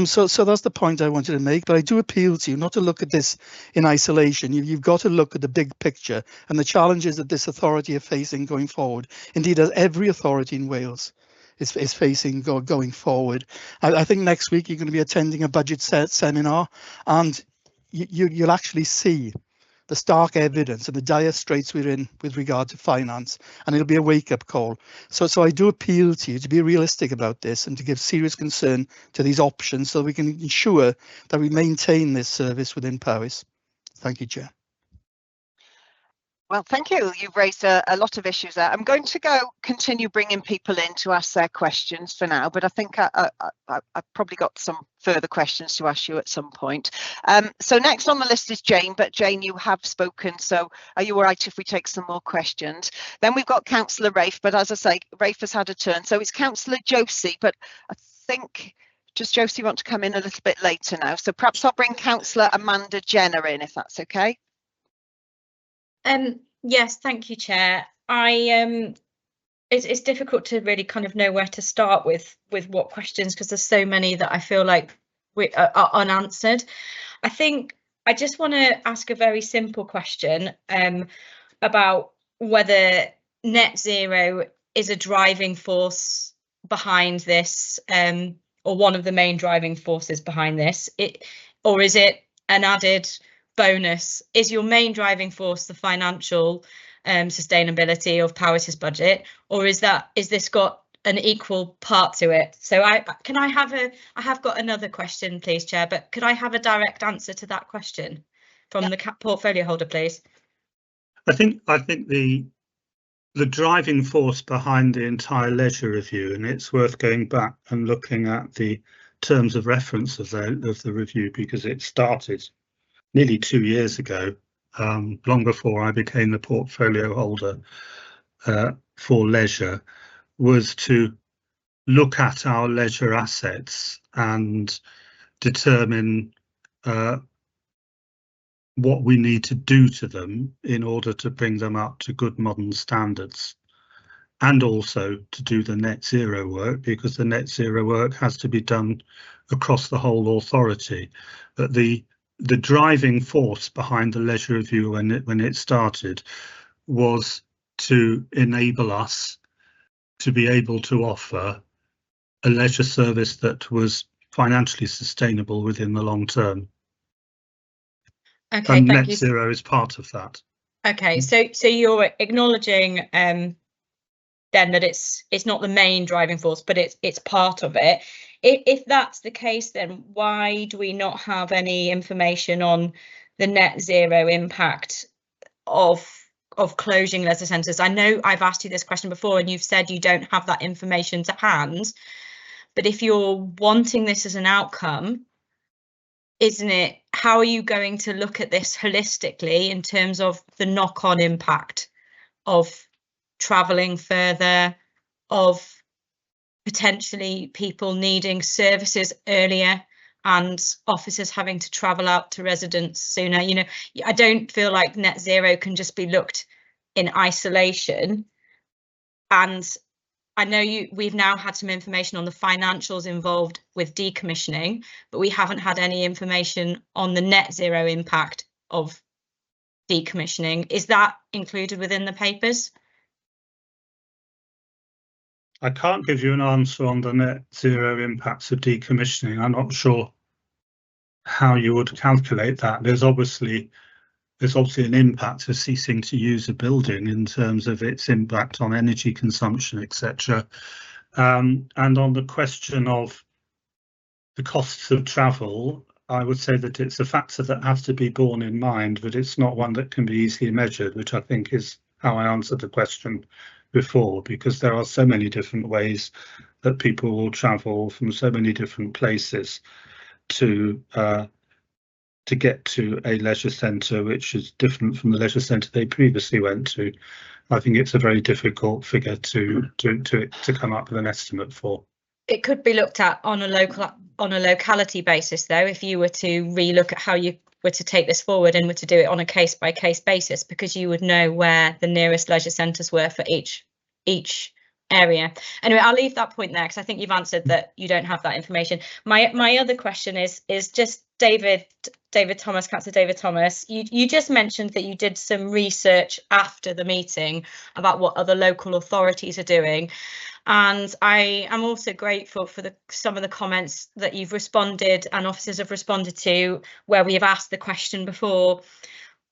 So that's the point I wanted to make, but I do appeal to you not to look at this in isolation. You've got to look at the big picture and the challenges that this authority are facing going forward. Indeed, as every authority in Wales is facing going forward. I think next week you're going to be attending a budget seminar, and you'll actually see the stark evidence and the dire straits we're in with regard to finance, and it'll be a wake-up call. So I do appeal to you to be realistic about this and to give serious concern to these options so we can ensure that we maintain this service within Powys. Thank you, Chair. Well, thank you. You've raised a lot of issues there. I'm going to continue bringing people in to ask their questions for now, but I think I've probably got some further questions to ask you at some point. So next on the list is Jane, but Jane, you have spoken, so are you all right if we take some more questions? Then we've got Councillor Rafe, but as I say, Rafe has had a turn. So it's Councillor Josie, but I think just Josie want to come in a little bit later now. So perhaps I'll bring Councillor Amanda Jenner in, if that's okay. Yes, thank you, Chair. It's difficult to really kind of know where to start with what questions, because there's so many that I feel like are unanswered. I think I just want to ask a very simple question about whether net zero is a driving force behind this, or one of the main driving forces behind this, or is it an added bonus? Is your main driving force the financial sustainability of Powys' budget, or is this got an equal part to it? So I have got another question, please, Chair, but could I have a direct answer to that question from the portfolio holder, please? I think the driving force behind the entire leisure review, and it's worth going back and looking at the terms of reference of the review, because it started nearly 2 years ago, long before I became the portfolio holder for leisure, was to look at our leisure assets and determine what we need to do to them in order to bring them up to good modern standards, and also to do the net zero work, because the net zero work has to be done across the whole authority. But the driving force behind the leisure review when it started was to enable us to be able to offer a leisure service that was financially sustainable within the long term. Okay, and thank net you. zero is part of that. Okay, so you're acknowledging then that it's not the main driving force, but it's part of it. If that's the case, then why do we not have any information on the net zero impact of closing leisure centres? I know I've asked you this question before and you've said you don't have that information to hand, but if you're wanting this as an outcome, isn't it, how are you going to look at this holistically in terms of the knock-on impact of travelling further, of potentially people needing services earlier and officers having to travel out to residents sooner? You know, I don't feel like net zero can just be looked in isolation. And I know we've now had some information on the financials involved with decommissioning, but we haven't had any information on the net zero impact of decommissioning. Is that included within the papers? I can't give you an answer on the net zero impacts of decommissioning. I'm not sure how you would calculate that. There's obviously an impact of ceasing to use a building in terms of its impact on energy consumption, etc. And on the question of the costs of travel, I would say that it's a factor that has to be borne in mind, but it's not one that can be easily measured, which I think is how I answered the question before, because there are so many different ways that people will travel from so many different places to get to a leisure centre which is different from the leisure centre they previously went to. I think it's a very difficult figure to come up with an estimate for. It could be looked at on a locality basis, though, if you were to relook at how you were to take this forward and were to do it on a case-by-case basis, because you would know where the nearest leisure centres were for each area. Anyway, I'll leave that point there because I think you've answered that you don't have that information. My other question is just David Thomas, Councillor David Thomas, you just mentioned that you did some research after the meeting about what other local authorities are doing. And I am also grateful for some of the comments that you've responded and officers have responded to, where we have asked the question before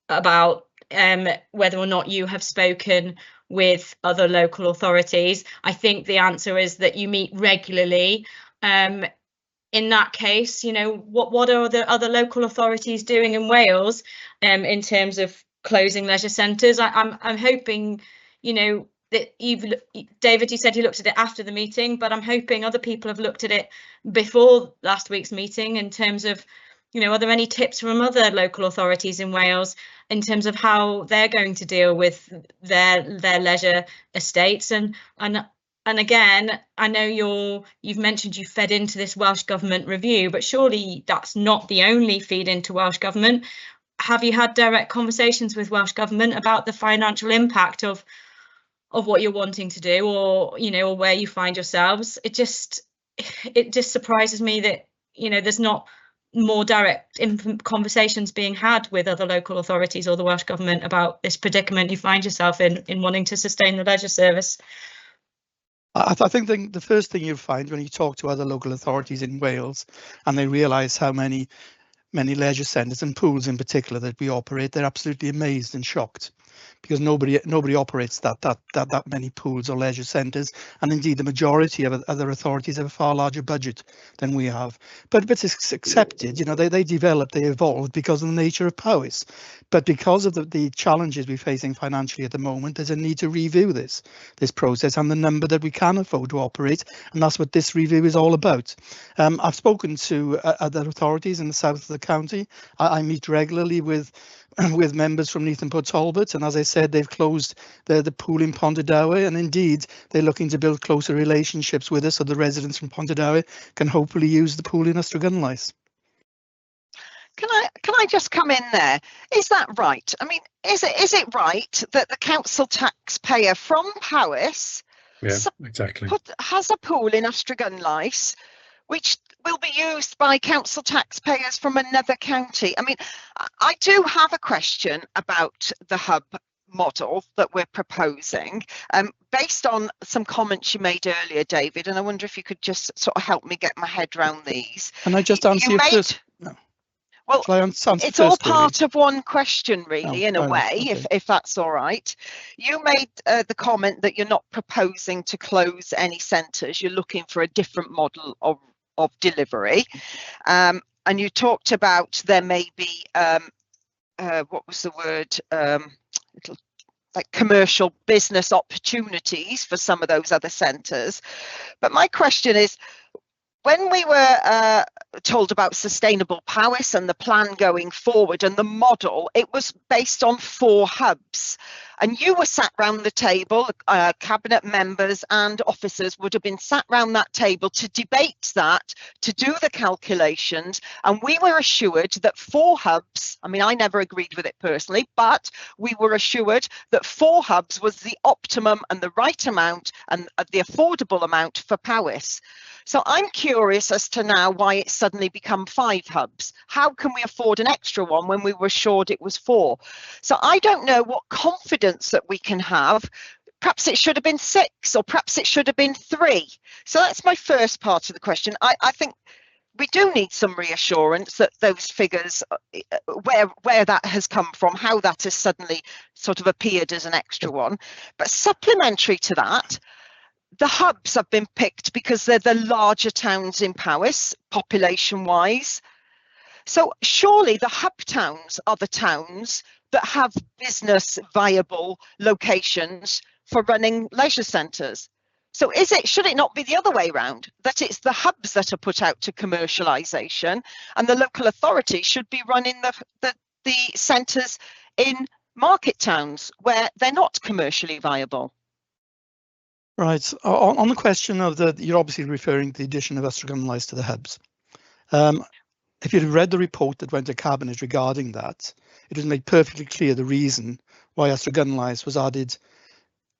about whether or not you have spoken with other local authorities. I think the answer is that you meet regularly. In that case, you know, what are the other local authorities doing in Wales in terms of closing leisure centres? I'm hoping, you know, that David, you said you looked at it after the meeting, but I'm hoping other people have looked at it before last week's meeting in terms of, you know, are there any tips from other local authorities in Wales in terms of how they're going to deal with their leisure estates? And again, I know you've mentioned you fed into this Welsh Government review, but surely that's not the only feed into Welsh Government. Have you had direct conversations with Welsh Government about the financial impact of what you're wanting to do, or, you know, or where you find yourselves? It just surprises me that, you know, there's not more direct conversations being had with other local authorities or the Welsh Government about this predicament you find yourself in wanting to sustain the leisure service. I think the first thing you find when you talk to other local authorities in Wales and they realise how many leisure centres and pools in particular that we operate, they're absolutely amazed and shocked, because nobody operates that many pools or leisure centres, and indeed the majority of other authorities have a far larger budget than we have. But it's accepted, you know, they developed, they evolved because of the nature of Powys. But because of the challenges we're facing financially at the moment, there's a need to review this process and the number that we can afford to operate, and that's what this review is all about. I've spoken to other authorities in the south of the county. I meet regularly with members from Neath and Port Talbot, and as I said, they've closed the pool in Pontardawe, and indeed they're looking to build closer relationships with us so the residents from Pontardawe can hopefully use the pool in Ystrad. Can I just come in there? Is that right? I mean, is it right that the council taxpayer from Powys exactly has a pool in Ystrad which will be used by council taxpayers from another county? I mean, I do have a question about the hub model that we're proposing, based on some comments you made earlier, David, and I wonder if you could just sort of help me get my head around these. Can I just answer your first? No. Well, shall I answer it's all first, part of one question, really, Oh, in a fair enough, way, okay. if that's all right. You made the comment that you're not proposing to close any centres. You're looking for a different model of delivery. And you talked about there may be, what was the word, like commercial business opportunities for some of those other centres. But my question is, when we were told about sustainable Powys and the plan going forward and the model, it was based on 4 hubs. And you were sat round the table, cabinet members and officers would have been sat round that table to debate that, to do the calculations. And we were assured that 4 hubs, I mean, I never agreed with it personally, but we were assured that 4 hubs was the optimum and the right amount and the affordable amount for Powys. So I'm curious as to now why it's suddenly become 5 hubs. How can we afford an extra one when we were assured it was 4? So I don't know what confidence that we can have. Perhaps it should have been 6, or perhaps it should have been 3. So that's my first part of the question. I think we do need some reassurance that those figures, where that has come from, how that has suddenly sort of appeared as an extra one. But supplementary to that, the hubs have been picked because they're the larger towns in Powys, population-wise. So surely the hub towns are the towns that have business viable locations for running leisure centres. So should it not be the other way around, that it's the hubs that are put out to commercialisation and the local authority should be running the centres in market towns where they're not commercially viable? Right. On the question of you're obviously referring to the addition of Astragonalise to the hubs. If you'd read the report that went to Cabinet regarding that, it was made perfectly clear the reason why Astragonalise was added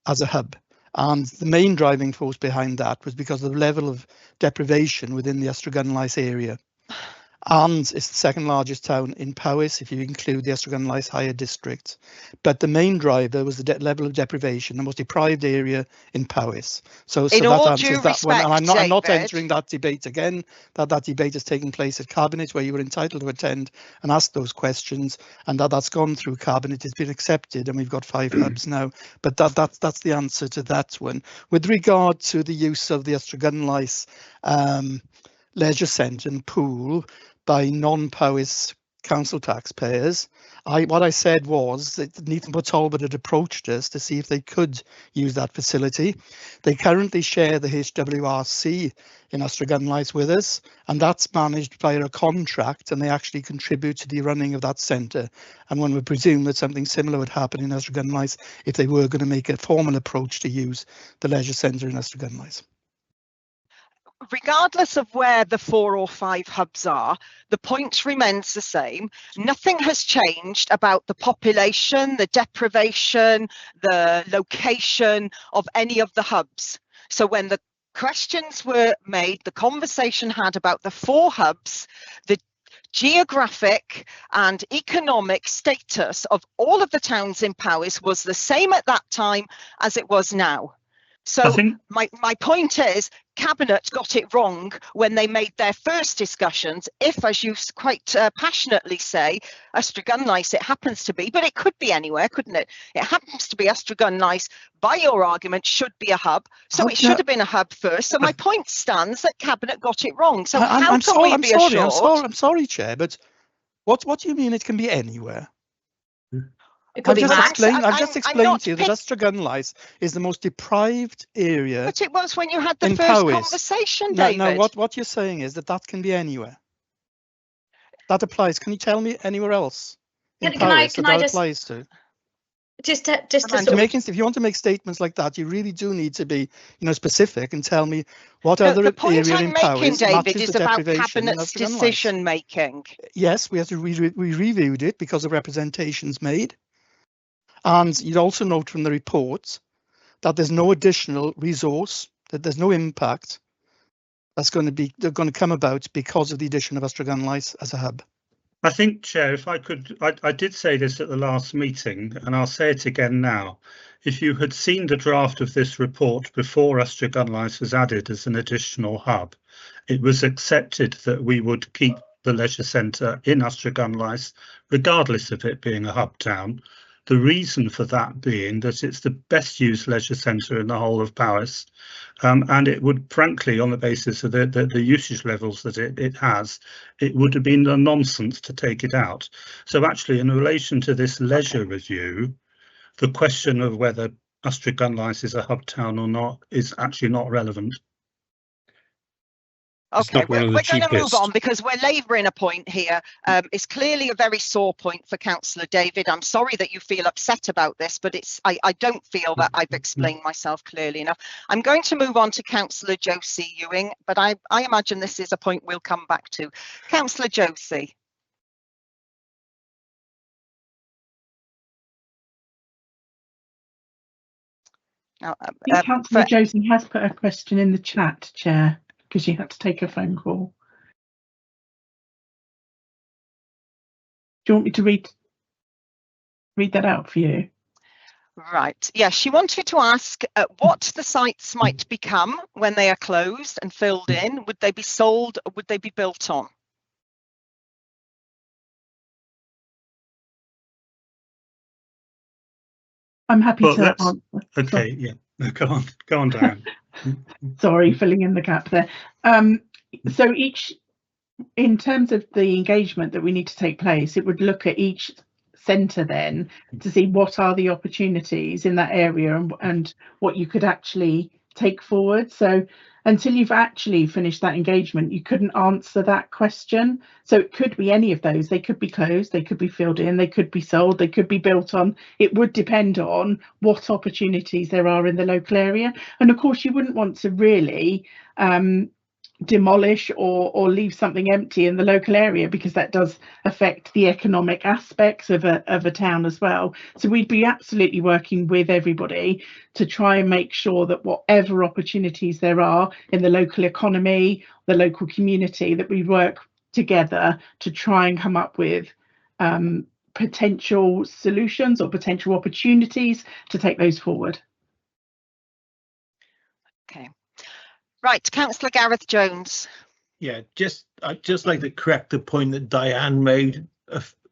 as a hub. And the main driving force behind that was because of the level of deprivation within the Astragonalise area. And it's the 2nd largest town in Powys, if you include the Astragonalise Higher District. But the main driver was the level of deprivation, the most deprived area in Powys. So that answers that one. And I'm not entering that debate again. That debate is taking place at Cabinet, where you were entitled to attend and ask those questions. And that's gone through Cabinet. It's been accepted, and we've got 5 hubs now. But that's the answer to that one. With regard to the use of the Astragonalise leisure centre and pool by non-Powys council taxpayers, what I said was that Neath and Talbot had approached us to see if they could use that facility. They currently share the HWRC in Astragonalise with us, and that's managed via a contract, and they actually contribute to the running of that centre. And one would presume that something similar would happen in Astragonalise if they were going to make a formal approach to use the leisure centre in Astragonalise. Regardless of where the 4 or 5 hubs are, the point remains the same. Nothing has changed about the population, the deprivation, the location of any of the hubs. So when the questions were made, the conversation had about the 4 hubs, the geographic and economic status of all of the towns in Powys was the same at that time as it was now. So my point is, Cabinet got it wrong when they made their first discussions. If, as you quite passionately say, Astragonalise, it happens to be, but it could be anywhere, couldn't it? It happens to be Astragonalise, by your argument, should be a hub. So it should have been a hub first. So my point stands that Cabinet got it wrong. So how can we be assured? I'm sorry, Chair, but what do you mean it can be anywhere? I've just explained to you that Astragonalise is the most deprived area. But it was when you had the first conversation, David. No, what you're saying is that can be anywhere. That applies. Can you tell me anywhere else in Powys that applies to? Just to if you want to make statements like that, you really do need to be, specific and tell me what other area in Powys matches the deprivation in Astragonalise. Decision making. Yes, we reviewed it because of representations made. And you'd also note from the report that there's no additional resource, that there's no impact that's going to come about because of the addition of Astragonalise as a hub. I think, Chair, if I could, I did say this at the last meeting, and I'll say it again now. If you had seen the draft of this report before Astragonalise was added as an additional hub, it was accepted that we would keep the leisure centre in Astragunlais, regardless of it being a hub town. The reason for that being that it's the best used leisure centre in the whole of Powys, and it would, frankly, on the basis of the usage levels that it has, it would have been a nonsense to take it out. So actually, in relation to this leisure review, the question of whether Astragunlais is a hub town or not is actually not relevant. Okay, we're going to move on because we're labouring a point here. It's clearly a very sore point for Councillor David. I'm sorry that you feel upset about this, but I don't feel that I've explained myself clearly enough. I'm going to move on to Councillor Josie Ewing, but I imagine this is a point we'll come back to. Councillor Josie. Now, Councillor Josie has put a question in the chat, Chair, because she had to take a phone call. Do you want me to read that out for you? Right. Yeah, she wanted to ask what the sites might become when they are closed and filled in. Would they be sold or would they be built on? I'm happy to answer. Okay, yeah, go on, Diane. Sorry, filling in the gap there. So in terms of the engagement that we need to take place, it would look at each centre then to see what are the opportunities in that area and what you could actually take forward. So until you've actually finished that engagement, you couldn't answer that question. So it could be any of those. They could be closed, they could be filled in, they could be sold, they could be built on. It would depend on what opportunities there are in the local area. And of course, you wouldn't want to really demolish or leave something empty in the local area, because that does affect the economic aspects of a town as well. So we'd be absolutely working with everybody to try and make sure that whatever opportunities there are in the local economy, the local community, that we work together to try and come up with potential solutions or potential opportunities to take those forward. Okay. Right, Councillor Gareth Jones. Yeah, I'd just like to correct the point that Diane made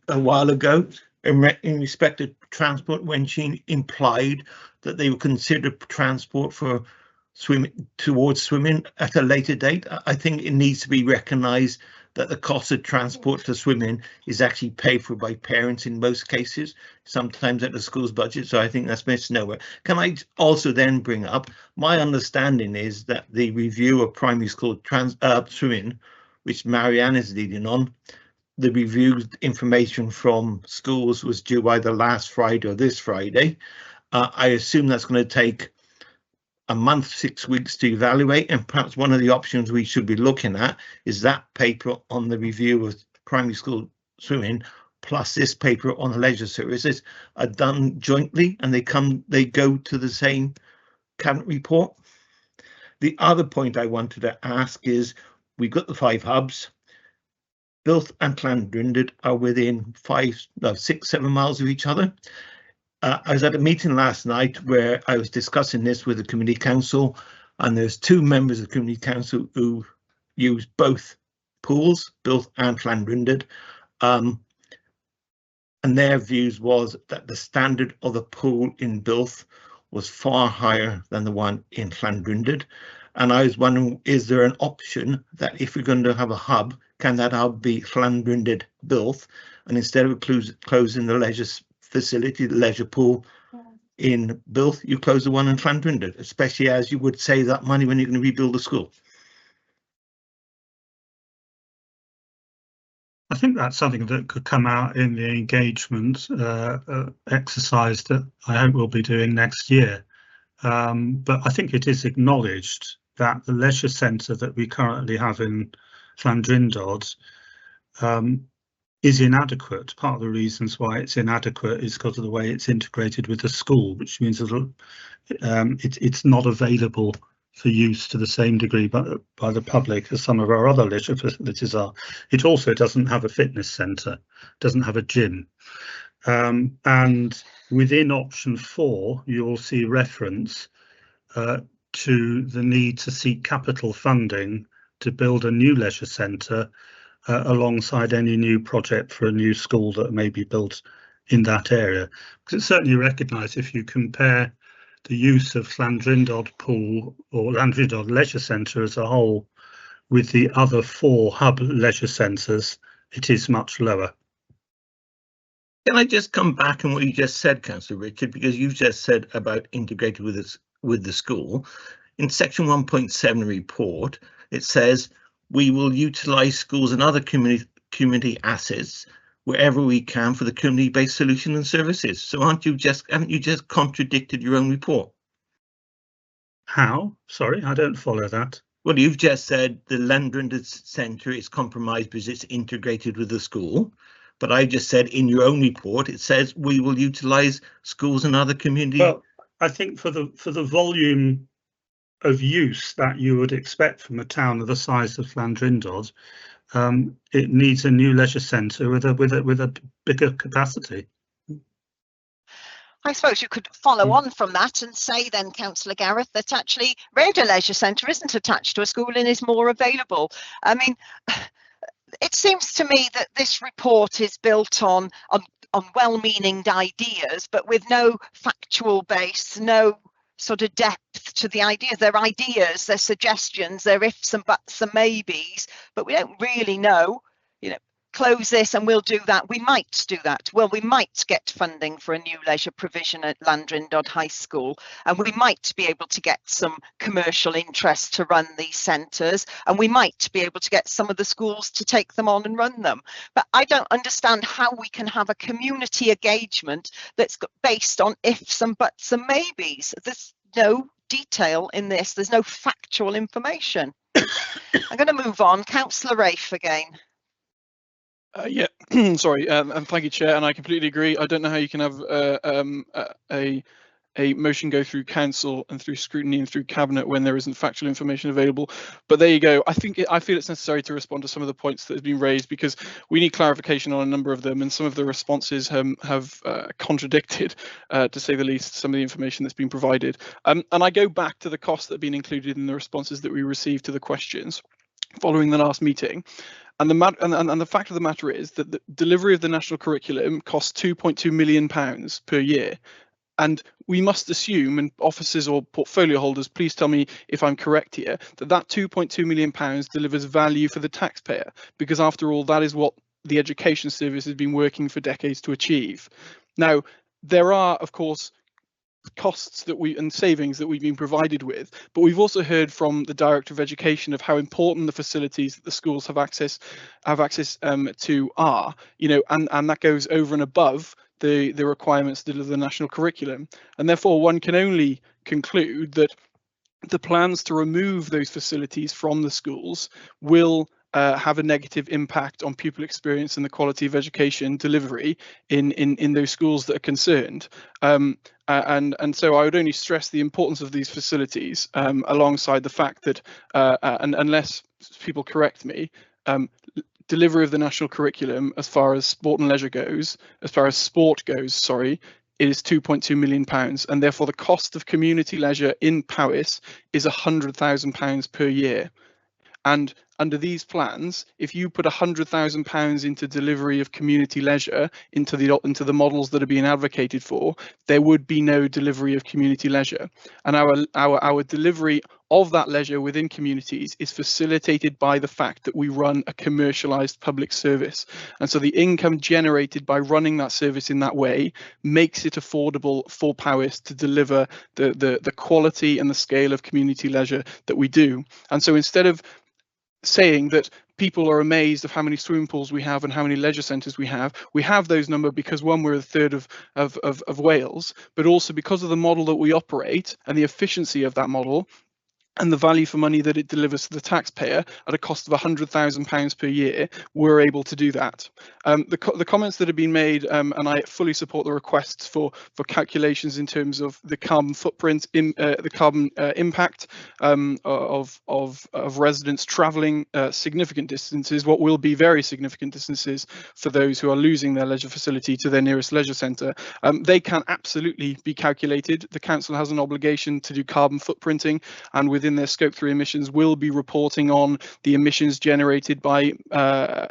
a while ago in respect of transport, when she implied that they would consider transport for towards swimming at a later date. I think it needs to be recognised that the cost of transport for swimming is actually paid for by parents in most cases, sometimes at the school's budget. So I think that's misnomer. Can I also then bring up, my understanding is that the review of primary school swimming, which Marianne is leading on, the reviewed information from schools was due either last Friday or this Friday. I assume that's going to take a month, 6 weeks to evaluate, and perhaps one of the options we should be looking at is that paper on the review of primary school swimming plus this paper on the leisure services are done jointly, and they go to the same cabinet report. The other point I wanted to ask is, we've got the 5 hubs. Builth and Llandrindod are within 6, 7 miles of each other. I was at a meeting last night where I was discussing this with the community council, and there's 2 members of the community council who use both pools, Builth and Llandrindod, and their views was that the standard of the pool in Builth was far higher than the one in Llandrindod. And I was wondering, is there an option that if we're going to have a hub, can that hub be Llandrindod Builth, and instead of closing the leisure facility, the leisure pool in Builth, you close the one in Llandrindod, especially as you would save that money when you're going to rebuild the school? I think that's something that could come out in the engagement exercise that I hope we'll be doing next year. But I think it is acknowledged that the leisure centre that we currently have in Llandrindod is inadequate. Part of the reasons why it's inadequate is because of the way it's integrated with the school, which means that it's not available for use to the same degree by the public as some of our other leisure facilities are. It also doesn't have a fitness centre, doesn't have a gym. And within option 4, you'll see reference to the need to seek capital funding to build a new leisure centre alongside any new project for a new school that may be built in that area. Because it's certainly recognised if you compare the use of Llandrindod Pool or Llandrindod Leisure Centre as a whole with the other 4 hub leisure centres, it is much lower. Can I just come back on what you just said, Councillor Richard, because you just said about integrated with the school. In section 1.7 report, it says we will utilise schools and other community assets wherever we can for the community-based solution and services. So haven't you just contradicted your own report? How? Sorry, I don't follow that. Well, you've just said the Llandrindod Centre is compromised because it's integrated with the school. But I just said in your own report, it says we will utilise schools and other community. Well, I think for the volume of use that you would expect from a town of the size of Llandrindod, it needs a new leisure centre with a bigger capacity. I suppose you could follow on from that and say then, Councillor Gareth, that actually Raider Leisure Centre isn't attached to a school and is more available. I mean, it seems to me that this report is built on well-meaning ideas, but with no factual base, no sort of depth to the ideas. They're ideas, they're suggestions, they're ifs and buts and maybes, but we don't really know, you know, close this and we'll do that. We might do that. Well, we might get funding for a new leisure provision at Llandrindod High School, and we might be able to get some commercial interest to run these centres, and we might be able to get some of the schools to take them on and run them. But I don't understand how we can have a community engagement that's based on ifs and buts and maybes. There's no detail in this. There's no factual information. I'm going to move on. Councillor Rafe again. Yeah, sorry, and thank you, Chair, and I completely agree. I don't know how you can have a motion go through council and through scrutiny and through cabinet when there isn't factual information available. But there you go. I feel it's necessary to respond to some of the points that have been raised because we need clarification on a number of them, and some of the responses have contradicted, to say the least, some of the information that's been provided. And I go back to the costs that have been included in the responses that we received to the questions following the last meeting. And the fact of the matter is that the delivery of the national curriculum costs £2.2 million per year. And we must assume, and officers or portfolio holders, please tell me if I'm correct here, that £2.2 million delivers value for the taxpayer, because after all, that is what the Education Service has been working for decades to achieve. Now, there are, of course, costs and savings that we've been provided with, but we've also heard from the Director of Education of how important the facilities that the schools have access to are, you know, and that goes over and above the requirements of the national curriculum, and therefore one can only conclude that the plans to remove those facilities from the schools will have a negative impact on pupil experience and the quality of education delivery in those schools that are concerned. And so I would only stress the importance of these facilities alongside the fact that, and unless people correct me, delivery of the national curriculum as far as sport and leisure goes, sorry, it is £2.2 million, and therefore the cost of community leisure in Powys is £100,000 per year. And under these plans, if you put £100,000 into delivery of community leisure into the models that are being advocated for, there would be no delivery of community leisure. And our delivery of that leisure within communities is facilitated by the fact that we run a commercialised public service. And so the income generated by running that service in that way makes it affordable for Powys to deliver the quality and the scale of community leisure that we do. And so instead of saying that people are amazed of how many swimming pools we have and how many leisure centres we have those numbers because, one, we're a third of Wales, but also because of the model that we operate and the efficiency of that model and the value for money that it delivers to the taxpayer at a cost of £100,000 per year, we're able to do that. The comments that have been made, and I fully support the requests for calculations in terms of the carbon footprint, the carbon impact of residents travelling significant distances, what will be very significant distances for those who are losing their leisure facility to their nearest leisure centre. They can absolutely be calculated. The council has an obligation to do carbon footprinting, and with within their Scope 3 emissions will be reporting on the emissions generated by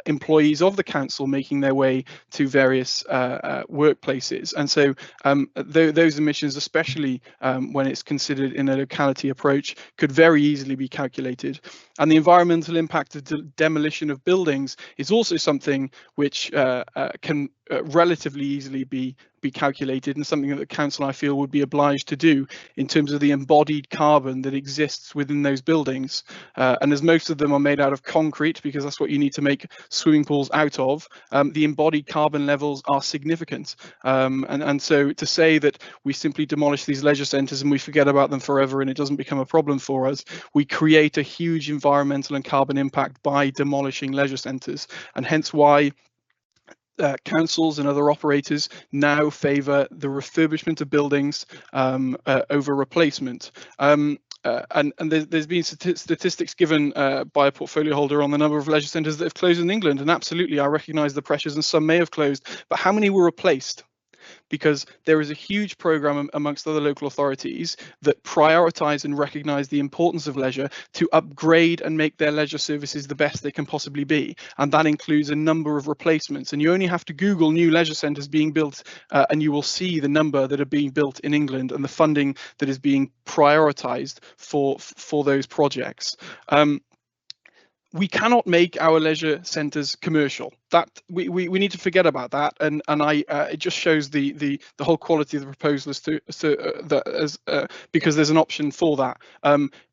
employees of the council making their way to various workplaces. And so those emissions, especially when it's considered in a locality approach, could very easily be calculated. And the environmental impact of demolition of buildings is also something which can relatively easily be calculated, and something that the council, I feel, would be obliged to do in terms of the embodied carbon that exists within those buildings. And as most of them are made out of concrete, because that's what you need to make swimming pools out of, the embodied carbon levels are significant. And so to say that we simply demolish these leisure centres and we forget about them forever and it doesn't become a problem for us, we create a huge environmental and carbon impact by demolishing leisure centres, and hence why councils and other operators now favour the refurbishment of buildings over replacement. And there's been statistics given by a portfolio holder on the number of leisure centres that have closed in England, and absolutely I recognise the pressures, and some may have closed, but how many were replaced? Because there is a huge programme amongst other local authorities that prioritise and recognise the importance of leisure to upgrade and make their leisure services the best they can possibly be. And that includes a number of replacements. And you only have to Google new leisure centres being built and you will see the number that are being built in England and the funding that is being prioritised for those projects. We cannot make our leisure centres commercial. That we need to forget about that, and it just shows the whole quality of the proposal because there's an option for that.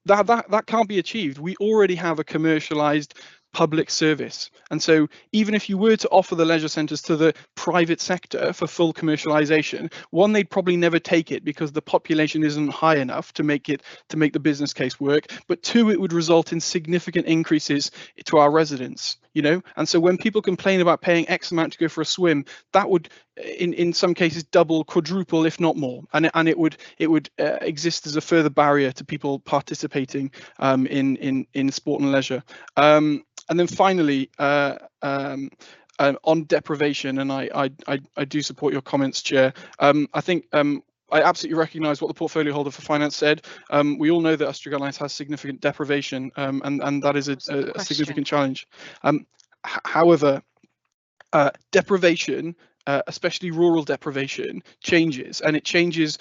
That can't be achieved. We already have a commercialised public service, and so even if you were to offer the leisure centres to the private sector for full commercialisation, one, they'd probably never take it because the population isn't high enough to make the business case work, but two, it would result in significant increases to our residents, you know. And so when people complain about paying X amount to go for a swim, that would in some cases double, quadruple, if not more, and it would exist as a further barrier to people participating in sport and leisure. And then finally, on deprivation, and I do support your comments, Chair. I think I absolutely recognise what the portfolio holder for finance said. We all know that Austria Airlines has significant deprivation, and that is a significant challenge. However, deprivation, especially rural deprivation, changes, and it changes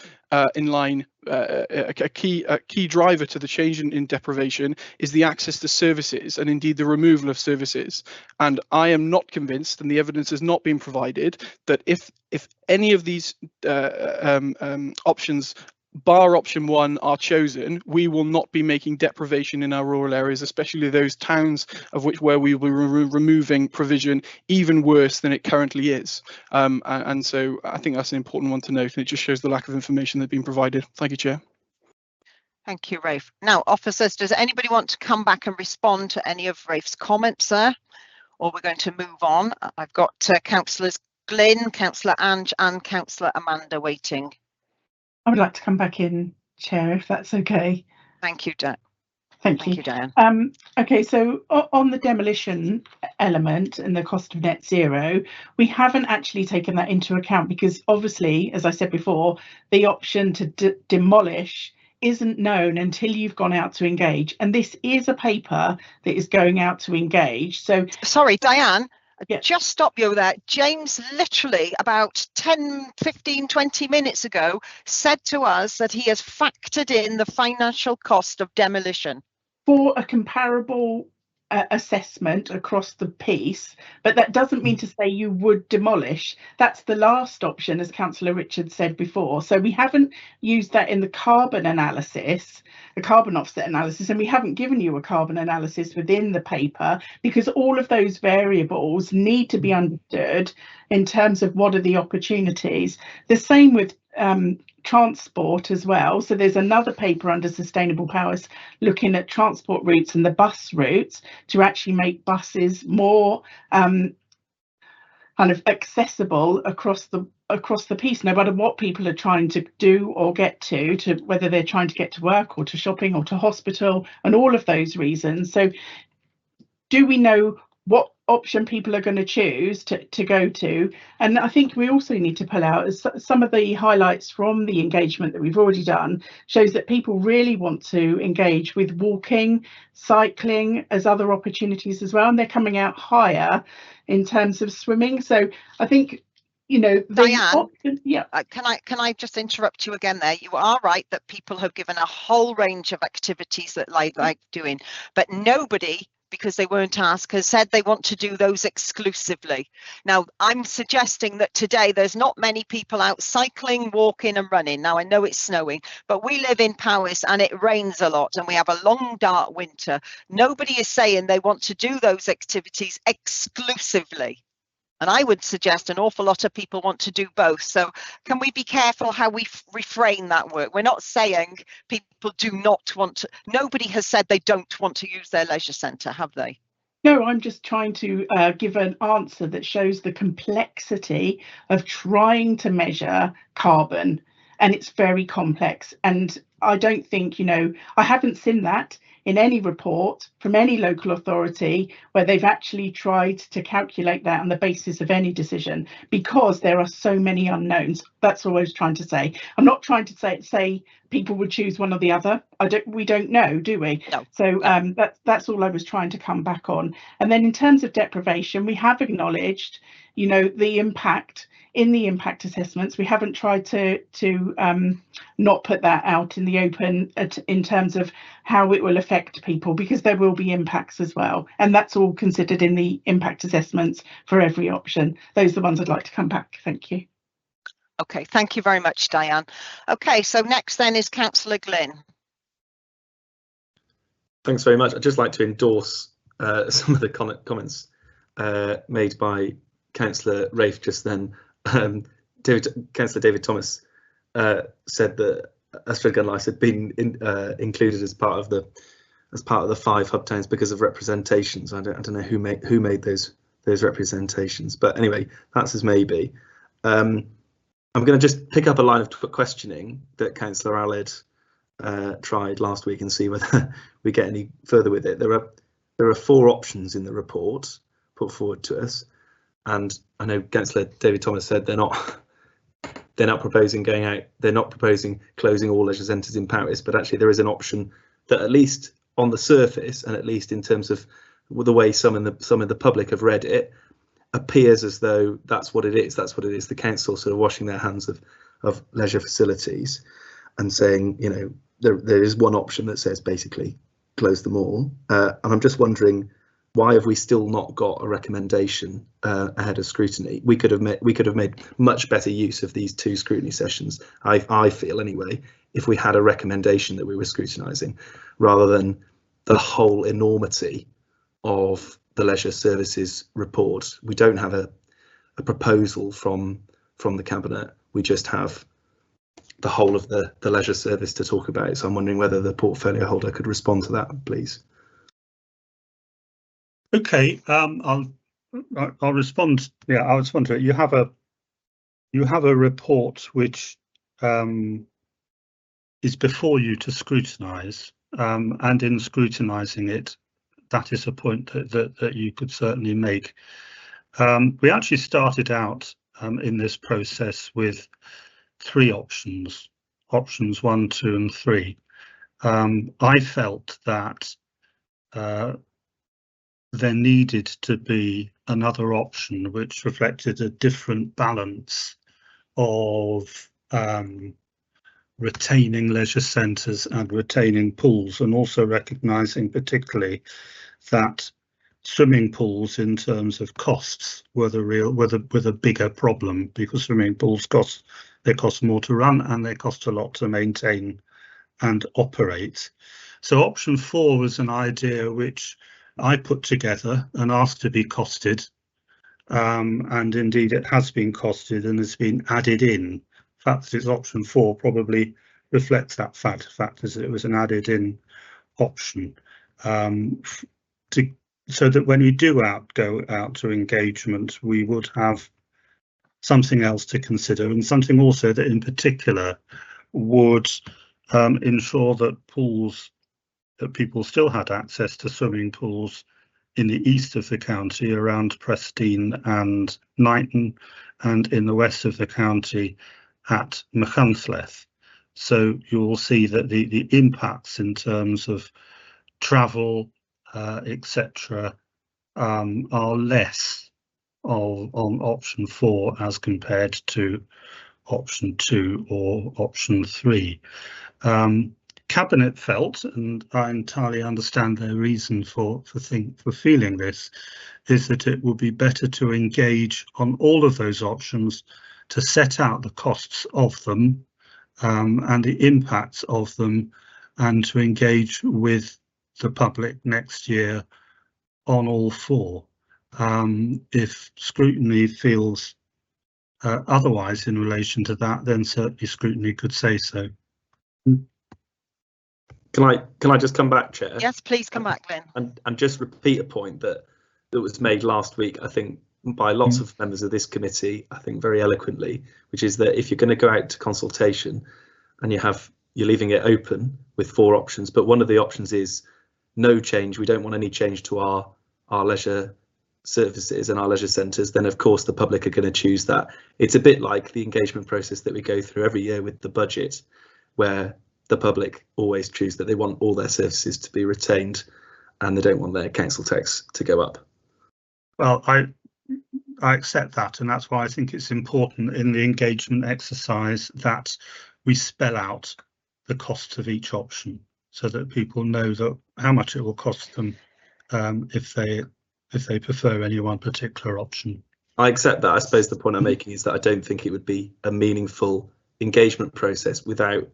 in line. A key driver to the change in deprivation is the access to services, and indeed the removal of services. And I am not convinced, and the evidence has not been provided, that if any of these options, bar option one, are chosen, we will not be making deprivation in our rural areas, especially those towns where we will be removing provision even worse than it currently is. And so I think that's an important one to note, and it just shows the lack of information that's been provided. Thank you, Chair. Thank you, Rafe. Now, officers, does anybody want to come back and respond to any of Rafe's comments there? Or we're going to move on. I've got Councillors Glyn, Councillor Ange and Councillor Amanda waiting. I would like to come back in, Chair, if that's okay. Thank you, Dan. Thank you, Diane. Okay, so on the demolition element and the cost of net zero, we haven't actually taken that into account because obviously, as I said before, the option to demolish isn't known until you've gone out to engage. And this is a paper that is going out to engage. So sorry, Diane. Yeah. Just stop you there. James literally about 10, 15, 20 minutes ago said to us that he has factored in the financial cost of demolition. For a comparable assessment across the piece, but that doesn't mean to say you would demolish. That's the last option, as Councillor Richard said before. So we haven't used that in the carbon analysis, the carbon offset analysis, and we haven't given you a carbon analysis within the paper because all of those variables need to be understood in terms of what are the opportunities. The same with transport as well. So there's another paper under Sustainable Powers looking at transport routes and the bus routes to actually make buses more kind of accessible across the piece, no matter what people are trying to do or get to whether they're trying to get to work or to shopping or to hospital and all of those reasons. So do we know what option people are going to choose to go to. And I think we also need to pull out as some of the highlights from the engagement that we've already done shows that people really want to engage with walking, cycling as other opportunities as well, and they're coming out higher in terms of swimming. So I think, you know, Diane, yeah. Can I just interrupt you again there? You are right that people have given a whole range of activities that they like doing, but nobody, because they weren't asked, has said they want to do those exclusively. Now, I'm suggesting that today there's not many people out cycling, walking and running. Now, I know it's snowing, but we live in Powys and it rains a lot and we have a long, dark winter. Nobody is saying they want to do those activities exclusively. And I would suggest an awful lot of people want to do both. So can we be careful how we refrain that word? We're not saying people do not want to. Nobody has said they don't want to use their leisure centre, have they? No, I'm just trying to give an answer that shows the complexity of trying to measure carbon. And it's very complex. And I don't think, you know, I haven't seen that in any report from any local authority where they've actually tried to calculate that on the basis of any decision, because there are so many unknowns. That's all I was trying to say. I'm not trying to say people would choose one or the other. We don't know, do we? No. So that's all I was trying to come back on. And then in terms of deprivation, we have acknowledged, you know, the impact in the impact assessments. We haven't tried to not put that out in the open in terms of how it will affect people, because there will be impacts as well. And that's all considered in the impact assessments for every option. Those are the ones I'd like to come back. Thank you. Okay, thank you very much, Diane. Okay, so next then is Councillor Glynn. Thanks very much. I'd just like to endorse some of the comments made by Councillor Rafe just then. Councillor David Thomas said that Ystrad Gynllais had been included as part of the 5 hub towns because of representations. I don't know who made those representations, but anyway, that's as maybe. I'm going to just pick up a line of questioning that Councillor Allard tried last week and see whether we get any further with it. There are 4 options in the report put forward to us, and I know Councillor David Thomas said they're not proposing going out. They're not proposing closing all leisure centres in Powys, but actually there is an option that, at least on the surface and at least in terms of the way some in the public have read it, appears as though that's what it is. That's what it is. The council sort of washing their hands of leisure facilities and saying, you know, there is one option that says basically close them all. And I'm just wondering, why have we still not got a recommendation ahead of scrutiny? We could have made much better use of these 2 scrutiny sessions, I feel anyway, if we had a recommendation that we were scrutinising, rather than the whole enormity of the leisure services report. We don't have a proposal from the cabinet. We just have the whole of the leisure service to talk about. So I'm wondering whether the portfolio holder could respond to that, please. Okay, I'll respond. Yeah, I'll respond to it. You have a report which is before you to scrutinise, and in scrutinising it, that is a point that you could certainly make. We actually started out in this process with 3 options, options 1, 2 and 3. I felt that there needed to be another option which reflected a different balance of retaining leisure centres and retaining pools, and also recognising particularly that swimming pools in terms of costs were the bigger problem, because swimming pools cost more to run and they cost a lot to maintain and operate. So option 4 was an idea which I put together and asked to be costed, and indeed it has been costed and has been added in. The fact that it's option 4 probably reflects that fact that it was an added in option, so that when we do go out to engagement, we would have something else to consider, and something also that in particular would ensure that people still had access to swimming pools in the east of the county around Prestine and Knighton, and in the west of the county at Machynlleth. So you will see that the impacts in terms of travel, etc., are less on option 4 as compared to option 2 or option 3. Cabinet felt, and I entirely understand their reason for feeling this, is that it would be better to engage on all of those options, to set out the costs of them and the impacts of them, and to engage with the public next year on all 4. If scrutiny feels otherwise in relation to that, then certainly scrutiny could say so. Can I just come back, Chair? Yes, please come back, Lynn. And just repeat a point that was made last week, I think, by lots of members of this committee, I think very eloquently, which is that if you're going to go out to consultation and you're leaving it open with 4 options, but one of the options is no change, we don't want any change to our leisure services and our leisure centres, then of course the public are going to choose that. It's a bit like the engagement process that we go through every year with the budget, where the public always choose that they want all their services to be retained and they don't want their council tax to go up. Well, I accept that, and that's why I think it's important in the engagement exercise that we spell out the costs of each option, so that people know that how much it will cost them if they prefer any one particular option. I accept that. I suppose the point I'm making is that I don't think it would be a meaningful engagement process without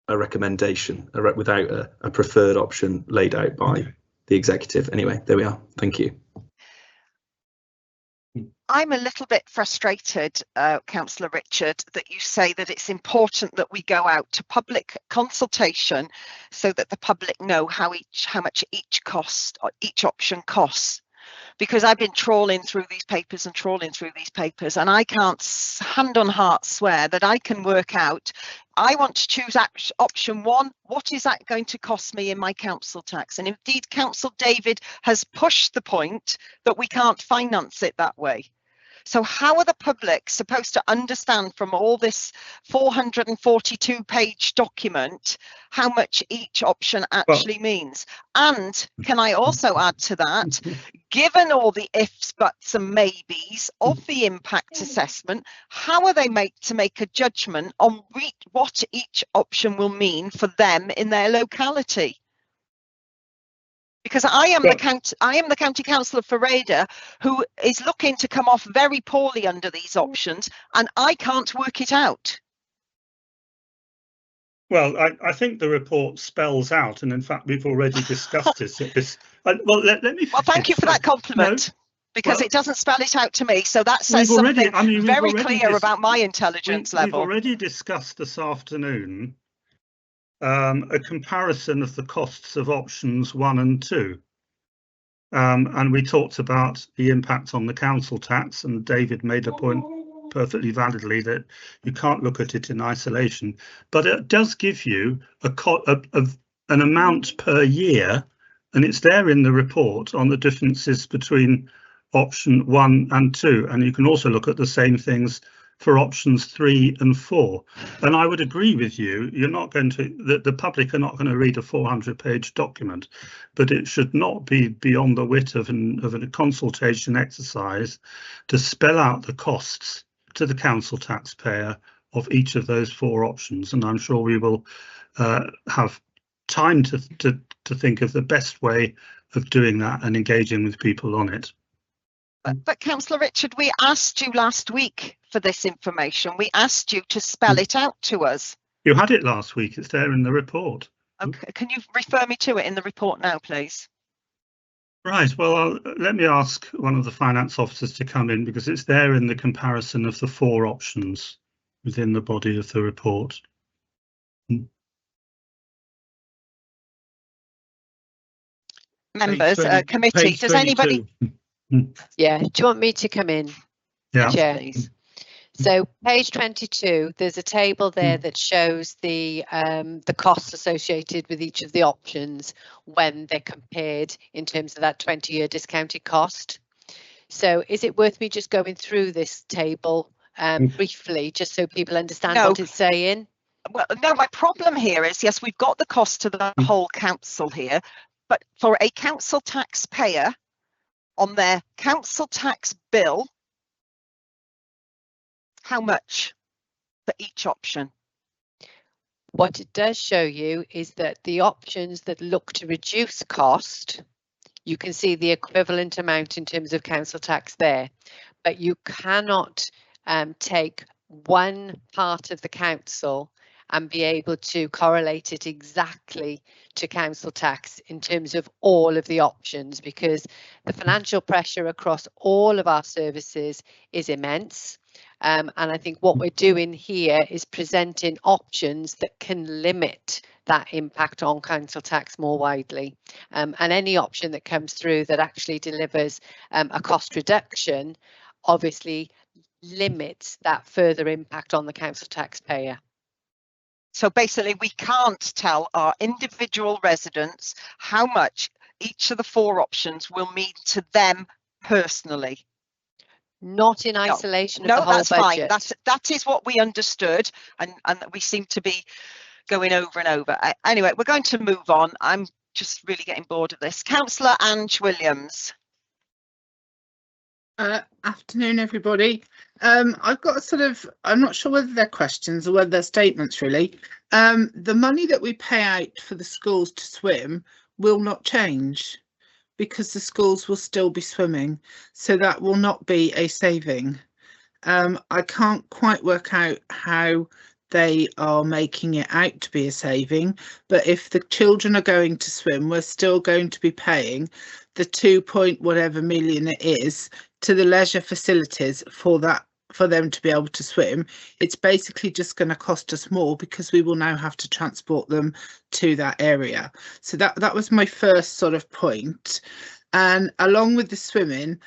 a recommendation, without a preferred option laid out by the executive. Anyway, there we are. Thank you. I'm a little bit frustrated, Councillor Richard, that you say that it's important that we go out to public consultation so that the public know how much each option costs. Because I've been trawling through these papers, and I can't hand on heart swear that I can work out, I want to choose option 1, what is that going to cost me in my council tax? And indeed, Councillor David has pushed the point that we can't finance it that way. So how are the public supposed to understand from all this 442-page document how much each option actually means? And can I also add to that, given all the ifs, buts and maybes of the impact assessment, how are they to make a judgment on what each option will mean for them in their locality? Because I am the county councillor for Rada, who is looking to come off very poorly under these options, and I can't work it out. Well, I think the report spells out, and in fact we've already discussed this. Well, let me. Well, thank you for that compliment, because it doesn't spell it out to me. So that says something very clear about my intelligence level. We've already discussed this afternoon a comparison of the costs of options 1 and 2. And we talked about the impact on the council tax, and David made a point perfectly validly that you can't look at it in isolation, but it does give you an amount per year, and it's there in the report on the differences between option 1 and 2, and you can also look at the same things for options 3 and 4. And I would agree with you, the public are not going to read a 400-page document, but it should not be beyond the wit of a consultation exercise to spell out the costs to the council taxpayer of each of those 4 options. And I'm sure we will have time to think of the best way of doing that and engaging with people on it. But Councillor Richard, we asked you last week for this information. We asked you to spell it out to us. You had it last week. It's there in the report. Okay, can you refer me to it in the report now, please? Right, well, let me ask one of the finance officers to come in, because it's there in the comparison of the 4 options within the body of the report. Members, committee, does anybody? Yeah, do you want me to come in? Yeah. Chair? So page 22, there's a table there that shows the costs associated with each of the options when they're compared in terms of that 20-year discounted cost. So is it worth me just going through this table briefly, just so people understand what it's saying? Well, no, my problem here is, yes, we've got the cost to the whole council here, but for a council taxpayer on their council tax bill, how much for each option? What it does show you is that the options that look to reduce cost, you can see the equivalent amount in terms of council tax there, but you cannot take one part of the council and be able to correlate it exactly to council tax in terms of all of the options, because the financial pressure across all of our services is immense. And I think what we're doing here is presenting options that can limit that impact on council tax more widely. And any option that comes through that actually delivers a cost reduction obviously limits that further impact on the council taxpayer. So basically, we can't tell our individual residents how much each of the 4 options will mean to them personally. Not in isolation of the whole that's budget. Fine. That is what we understood, and we seem to be going over and over. Anyway, we're going to move on. I'm just really getting bored of this. Councillor Ange Williams. Afternoon, everybody. I've got a sort of, I'm not sure whether they're questions or whether they're statements, really. The money that we pay out for the schools to swim will not change because the schools will still be swimming. So that will not be a saving. I can't quite work out how they are making it out to be a saving, but if the children are going to swim, we're still going to be paying the 2 point whatever million it is to the leisure facilities for them to be able to swim. It's basically just going to cost us more because we will now have to transport them to that area. So that was my first sort of point. And along with the swimming,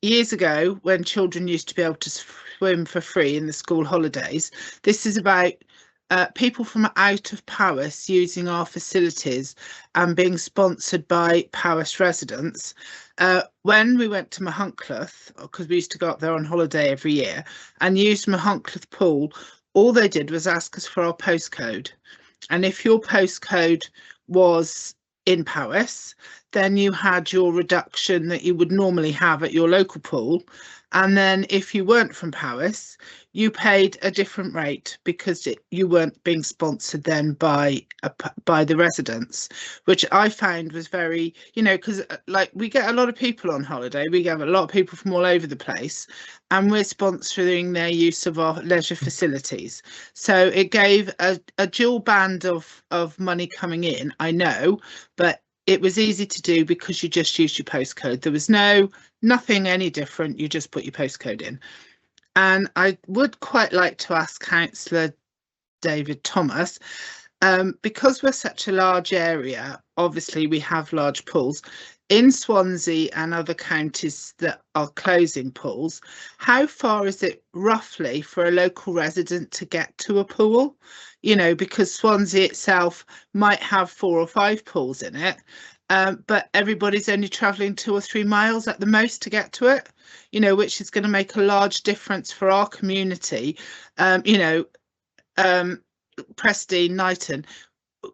years ago, when children used to be able to swim for free in the school holidays, this is about people from out of Powys using our facilities and being sponsored by Powys residents. When we went to Mahuncliffe, because we used to go up there on holiday every year and used Mahuncliffe pool, all they did was ask us for our postcode. And if your postcode was in Powys, then you had your reduction that you would normally have at your local pool. And then if you weren't from Powys, you paid a different rate because you weren't being sponsored then by the residents, which I found was very, because like we get a lot of people on holiday, we get a lot of people from all over the place, and we're sponsoring their use of our leisure facilities. So it gave a dual band of money coming in, I know, but it was easy to do because you just used your postcode. There was nothing any different. You just put your postcode in. And I would quite like to ask Councillor David Thomas, because we're such a large area, obviously we have large pools. In Swansea and other counties that are closing pools, how far is it roughly for a local resident to get to a pool? Because Swansea itself might have 4 or 5 pools in it, but everybody's only travelling 2 or 3 miles at the most to get to it, which is going to make a large difference for our community. Preston, Knighton,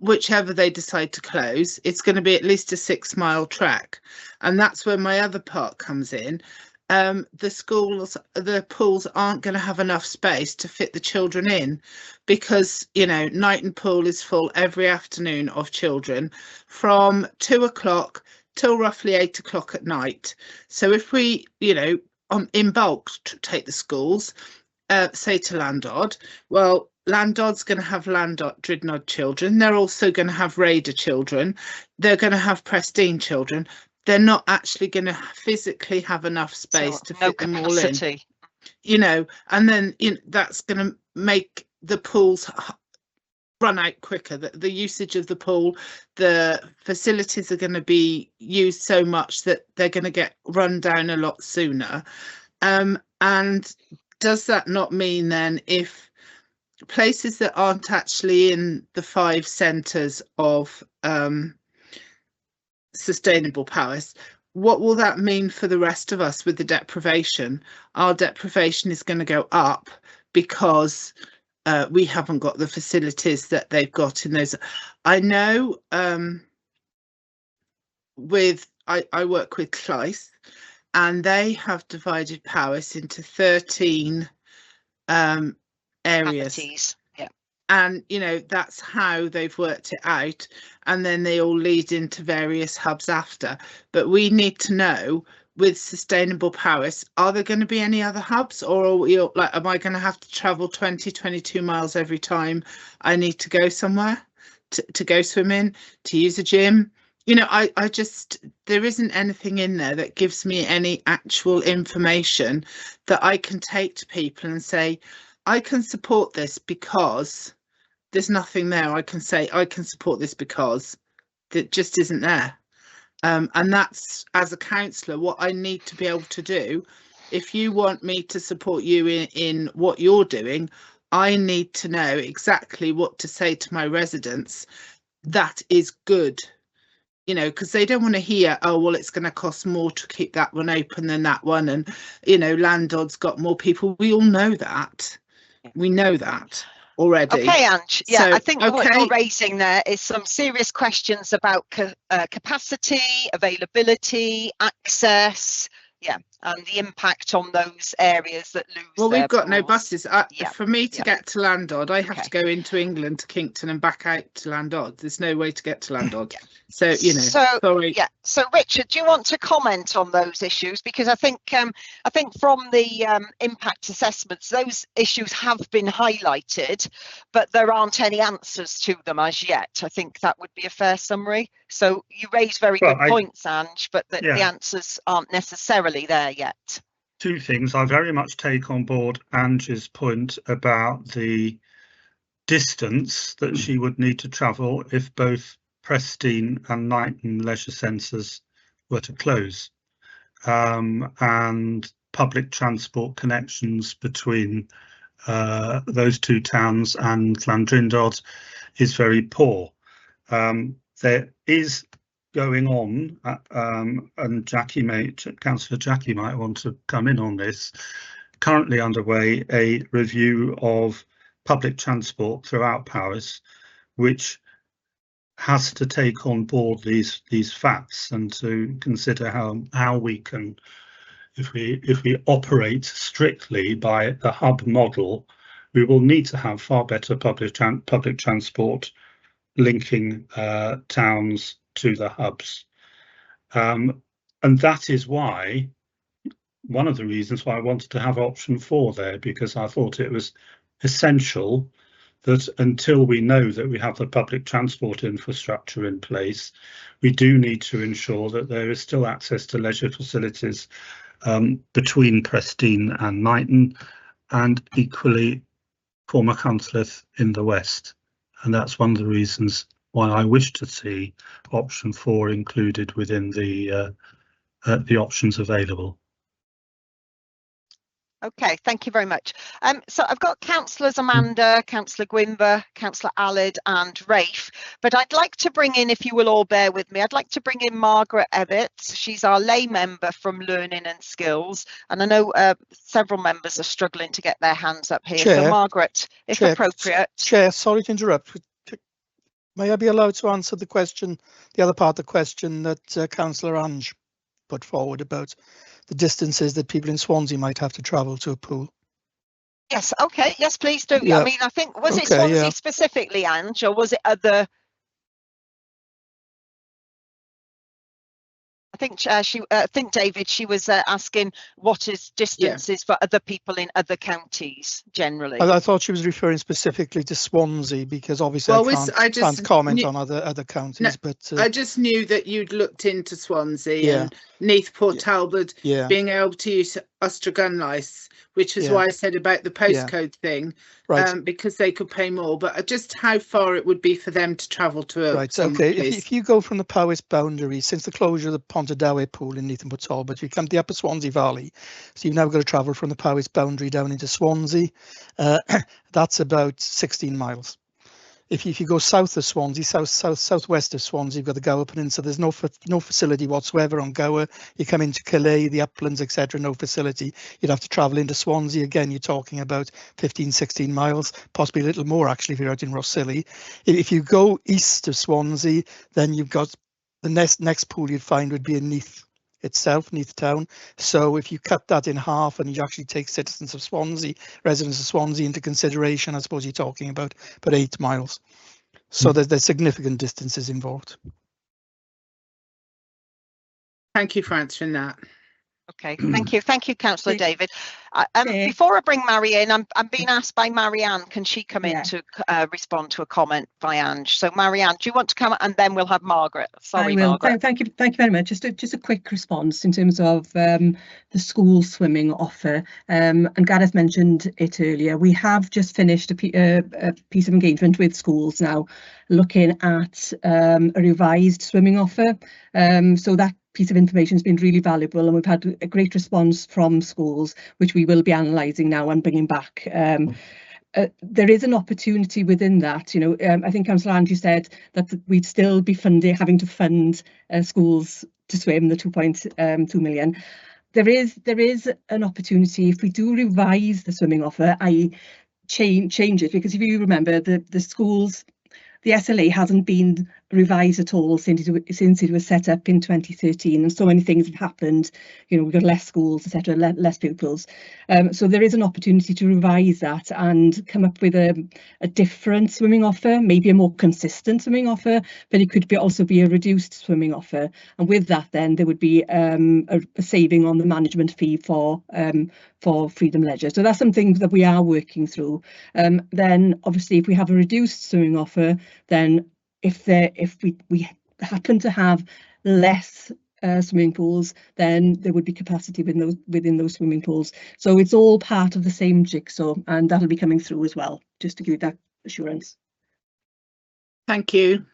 whichever they decide to close, it's going to be at least a 6-mile track. And that's where my other part comes in. The pools aren't going to have enough space to fit the children in because, Knighton Pool is full every afternoon of children from 2 o'clock till roughly 8 o'clock at night. So if we, in bulk take the schools, say to Landod, well, Landod's going to have Dridnod children. They're also going to have Raider children. They're going to have Prestine children. They're not actually going to physically have enough space to fit them all in. And then that's going to make the pools run out quicker. The usage of the pool, the facilities are going to be used so much that they're going to get run down a lot sooner. And does that not mean then if places that aren't actually in the 5 centres of sustainable Paris, what will that mean for the rest of us with the deprivation? Our deprivation is going to go up because we haven't got the facilities that they've got in those. I know I work with Clyth, and they have divided Paris into 13 areas. Cavities. Yeah. And, you know, that's how they've worked it out. And then they all lead into various hubs after. But we need to know, with Sustainable Paris, are there going to be any other hubs, or are we, like, am I going to have to travel 22 miles every time I need to go somewhere to go swimming, to use a gym? You know, I just, there isn't anything in there that gives me any actual information that I can take to people and say, I can support this because there's nothing there. I can say, I can support this because that just isn't there. And that's, as a councillor, what I need to be able to do. If you want me to support you in what you're doing, I need to know exactly what to say to my residents that is good. You know, because they don't want to hear, oh, well, it's going to cost more to keep that one open than that one. And, you know, landlords got more people. We all know that. We know that already. Okay, Ange. Yeah, So, I think what you're raising there is some serious questions about capacity, availability, access. Yeah, and the impact on those areas that lose. Well, we've got no pools. buses. For me to get to Landod, I have to go into England to Kingston and back out to Landod. There's no way to get to Landod. So, you know, sorry. Yeah. So, Richard, do you want to comment on those issues? Because I think from the impact assessments, those issues have been highlighted, but there aren't any answers to them as yet. I think that would be a fair summary. So you raise very good points, Ange, but the answers aren't necessarily there yet. 2 things. I very much take on board Ange's point about the distance that she would need to travel if both Prestine and Knighton leisure centres were to close, and public transport connections between those 2 towns and Llandrindod is very poor. There is going on, and Councillor Jackie might want to come in on this, currently underway a review of public transport throughout Paris, which has to take on board these facts and to consider how we can, if we operate strictly by the hub model, we will need to have far better public transport linking towns to the hubs, and that is why one of the reasons why I wanted to have option 4 there, because I thought it was essential that until we know that we have the public transport infrastructure in place, we do need to ensure that there is still access to leisure facilities between Prestine and Knighton, and equally former Councilleth in the West. And that's one of the reasons why I wish to see option 4 included within the options available. Okay, thank you very much. So I've got Councillors Amanda, Councillor Gwynber, Councillor Alid and Rafe, but I'd like to bring in, if you will all bear with me, I'd like to bring in Margaret Evatt. She's our lay member from Learning and Skills, and I know several members are struggling to get their hands up here. Chair, so Margaret, if appropriate. Chair, sorry to interrupt. May I be allowed to answer the question, the other part of the question that Councillor Ange put forward about the distances that people in Swansea might have to travel to a pool? Yes, okay, yes, please do. Yeah. I mean, I think, was it Swansea specifically, Ange, or was it other? I think David, she was asking what is distances for other people in other counties generally. I thought she was referring specifically to Swansea, because obviously I can't comment on other counties. No, but I just knew that you'd looked into Swansea and Neath Port Talbot being able to use Ostragunlice, which is Yeah. why I said about the postcode thing, Right. because they could pay more, but just how far it would be for them to travel to Right. somewhere, Okay. please. If you go from the Powys boundary, since the closure of the Pontardawe pool in Neatham Talbot, you come to the Upper Swansea Valley. So you've now got to travel from the Powys boundary down into Swansea. That's about 16 miles. If you go south of Swansea, southwest of Swansea, you've got the Gower Peninsula. There's no facility whatsoever on Gower. You come into Calais, the uplands, etc. No facility. You'd have to travel into Swansea. Again, you're talking about 15, 16 miles, possibly a little more actually if you're out in Rossilly. If you go east of Swansea, then you've got the next pool you'd find would be in Neath itself, Neath town. So if you cut that in half and you actually take citizens of Swansea, residents of Swansea into consideration, I suppose you're talking about 8 miles. So there's significant distances involved. Thank you for answering that. Okay, thank you, Councillor David. Okay. Before I bring Mary in, I'm being asked by Marianne, can she come in to respond to a comment by Ange? So Marianne, do you want to come, and then we'll have Margaret. Sorry, I will. Margaret. Thank you very much. Just a quick response in terms of the school swimming offer. And Gareth mentioned it earlier. We have just finished a piece of engagement with schools now, looking at a revised swimming offer. So that piece of information has been really valuable, and we've had a great response from schools, which we will be analysing now and bringing back. There is an opportunity within that. You know, I think Councillor Andrew said that we'd still be having to fund schools to swim, the 2.2 million. There is an opportunity if we do revise the swimming offer, i.e. change it, because if you remember, the schools, the SLA hasn't been revised at all since it was set up in 2013, and so many things have happened. You know, we've got less schools, etc., less pupils. So there is an opportunity to revise that and come up with a different swimming offer, maybe a more consistent swimming offer, but it could also be a reduced swimming offer. And with that, then there would be a saving on the management fee for Freedom Leisure. So that's something that we are working through. Then obviously, if we have a reduced swimming offer, then if we happen to have less swimming pools, then there would be capacity within those swimming pools. So it's all part of the same jigsaw, and that'll be coming through as well, just to give you that assurance. Thank you.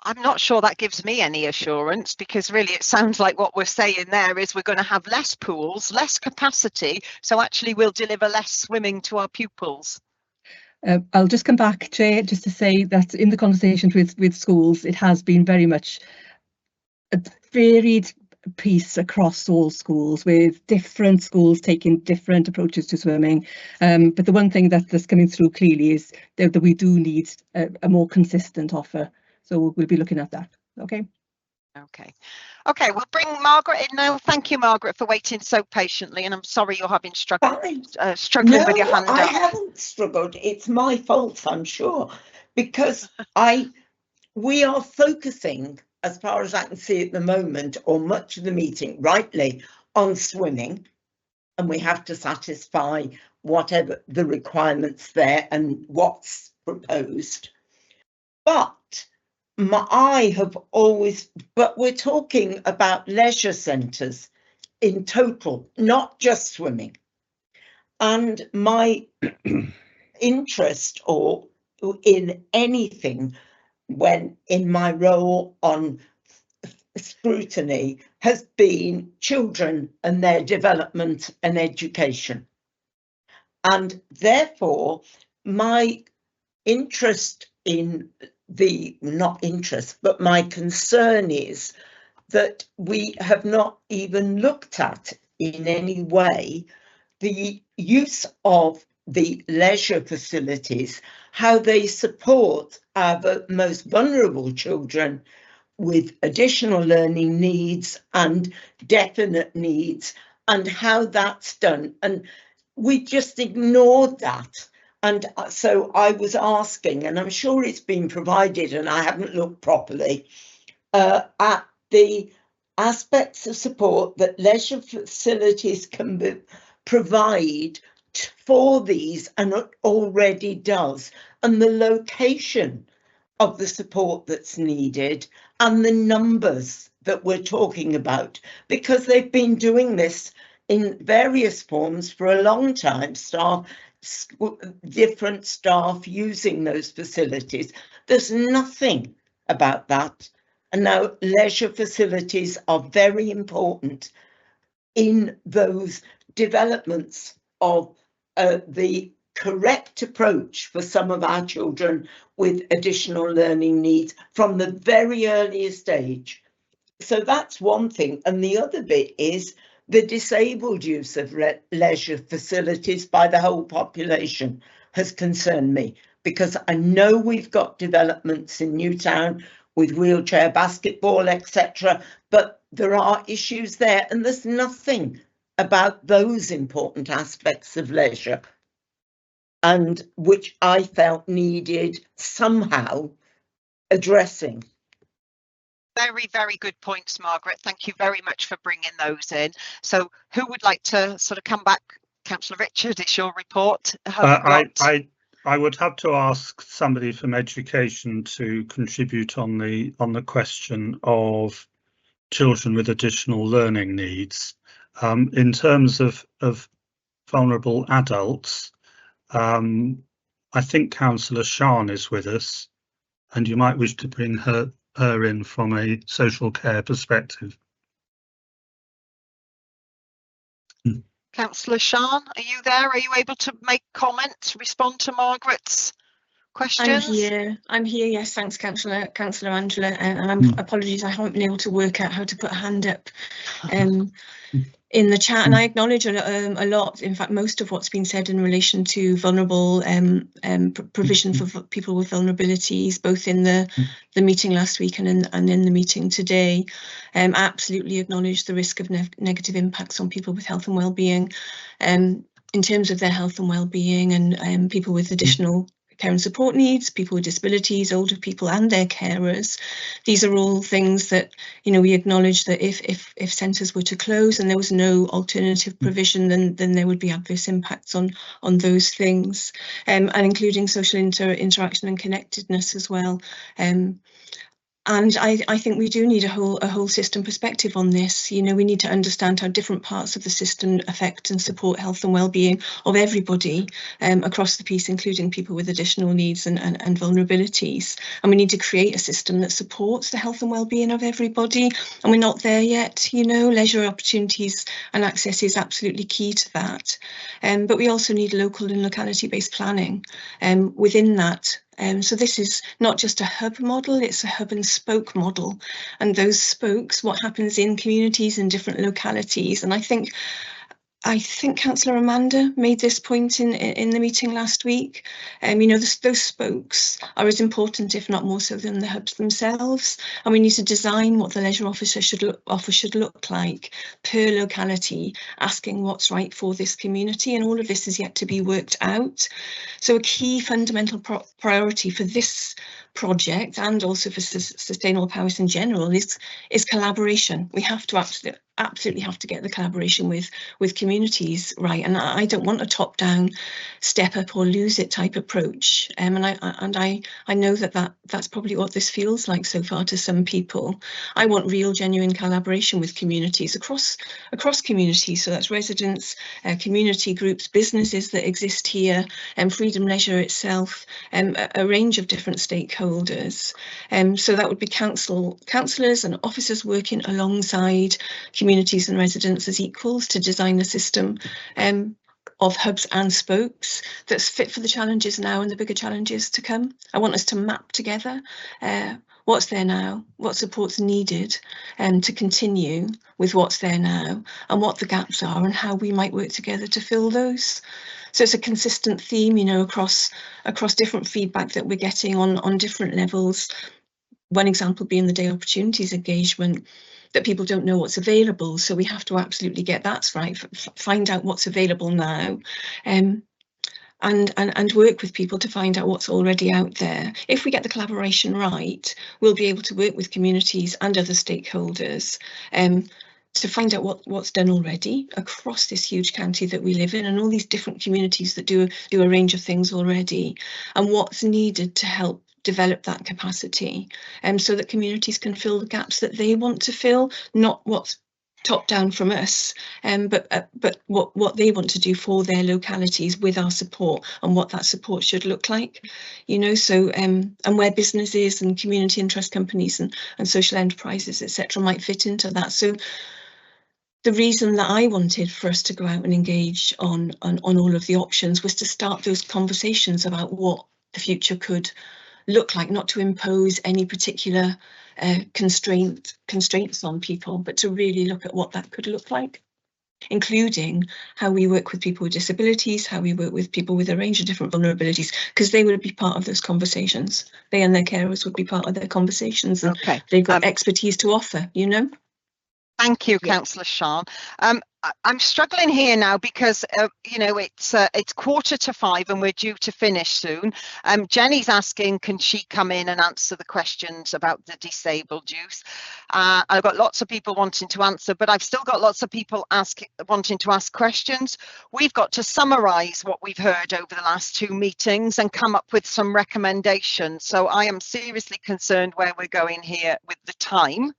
I'm not sure that gives me any assurance, because really it sounds like what we're saying there is we're going to have less pools, less capacity, so actually we'll deliver less swimming to our pupils. I'll just come back, Chair, just to say that in the conversations with schools, it has been very much a varied piece across all schools, with different schools taking different approaches to swimming. But the one thing that's coming through clearly is that we do need a more consistent offer. So we'll be looking at that. Okay. Okay, we'll bring Margaret in now. Thank you, Margaret, for waiting so patiently, and I'm sorry you're having struggling with your hand up. I haven't struggled. It's my fault, I'm sure, because we are focusing, as far as I can see at the moment, or much of the meeting, rightly, on swimming, and we have to satisfy whatever the requirements there and what's proposed. But but we're talking about leisure centres in total, not just swimming. And my interest or in anything when in my role on scrutiny has been children and their development and education. And therefore, my interest in but my concern is that we have not even looked at in any way the use of the leisure facilities, how they support our most vulnerable children with additional learning needs and definite needs, and how that's done. And we just ignored that. And so I was asking, and I'm sure it's been provided and I haven't looked properly, at the aspects of support that leisure facilities can provide for these, and it already does, and the location of the support that's needed and the numbers that we're talking about, because they've been doing this in various forms for a long time, different staff using those facilities. There's nothing about that. And now leisure facilities are very important in those developments of the correct approach for some of our children with additional learning needs from the very earliest age. So that's one thing. And the other bit is the disabled use of leisure facilities by the whole population has concerned me, because I know we've got developments in Newtown with wheelchair basketball, etc., but there are issues there, and there's nothing about those important aspects of leisure, and which I felt needed somehow addressing. Very, very good points, Margaret. Thank you very much for bringing those in. So who would like to sort of come back? Councillor Richard, it's your report. I would have to ask somebody from education to contribute on the question of children with additional learning needs. In terms of vulnerable adults, I think Councillor Shan is with us, and you might wish to bring her in from a social care perspective. Councillor Shan, are you there? Are you able to make comments, respond to Margaret's questions? I'm here. Yes, thanks, Councillor Angela. And apologies, I haven't been able to work out how to put a hand up in the chat. And I acknowledge a lot, in fact, most of what's been said in relation to vulnerable provision for people with vulnerabilities, both in the meeting last week and in the meeting today. Absolutely acknowledge the risk of negative impacts on people with health and well-being, in terms of their health and well-being, and people with additional care and support needs, people with disabilities, older people and their carers. These are all things that, you know, we acknowledge that if centres were to close and there was no alternative provision, then there would be adverse impacts on those things, and including social interaction and connectedness as well. And I think we do need a whole system perspective on this. You know, we need to understand how different parts of the system affect and support health and well-being of everybody across the piece, including people with additional needs and vulnerabilities. And we need to create a system that supports the health and well-being of everybody. And we're not there yet. You know, leisure opportunities and access is absolutely key to that. But we also need local and locality-based planning within that. So this is not just a hub model, it's a hub and spoke model. And those spokes, what happens in communities in different localities. And I think Councillor Amanda made this point in the meeting last week. You know, those spokes are as important, if not more so, than the hubs themselves. And we need to design what the leisure offer should look like per locality, asking what's right for this community. And all of this is yet to be worked out. So a key fundamental priority for this project, and also for sustainable Paris in general, is collaboration. We have to absolutely have to get the collaboration with communities right, and I don't want a top-down step up or lose it type approach, and I know that's probably what this feels like so far to some people. I want real genuine collaboration with communities across communities, so that's residents, community groups, businesses that exist here, and Freedom Leisure itself, a range of different stakeholders. So that would be councillors and officers working alongside communities and residents as equals to design a system of hubs and spokes that's fit for the challenges now and the bigger challenges to come. I want us to map together what's there now, what support's needed, to continue with what's there now, and what the gaps are and how we might work together to fill those. So it's a consistent theme, you know, across different feedback that we're getting on different levels. One example being the day opportunities engagement, that people don't know what's available. So we have to absolutely get that right, find out what's available now, and work with people to find out what's already out there. If we get the collaboration right, we'll be able to work with communities and other stakeholders to find out what's done already across this huge county that we live in, and all these different communities that do a range of things already, and what's needed to help develop that capacity, so that communities can fill the gaps that they want to fill, not what's top down from us, but what they want to do for their localities with our support, and what that support should look like, you know. So and where businesses and community interest companies and social enterprises, etc., might fit into that. So the reason that I wanted for us to go out and engage on all of the options was to start those conversations about what the future could look like, not to impose any particular constraints on people, but to really look at what that could look like, including how we work with people with disabilities, how we work with people with a range of different vulnerabilities, because they would be part of those conversations. They and their carers would be part of their conversations, and they've got expertise to offer, you know. Thank you, Councillor Sean. I'm struggling here now because you know, it's 4:45 and we're due to finish soon. Jenny's asking, can she come in and answer the questions about the disabled youth? I've got lots of people wanting to answer, but I've still got lots of people wanting to ask questions. We've got to summarise what we've heard over the last 2 meetings and come up with some recommendations. So I am seriously concerned where we're going here with the time.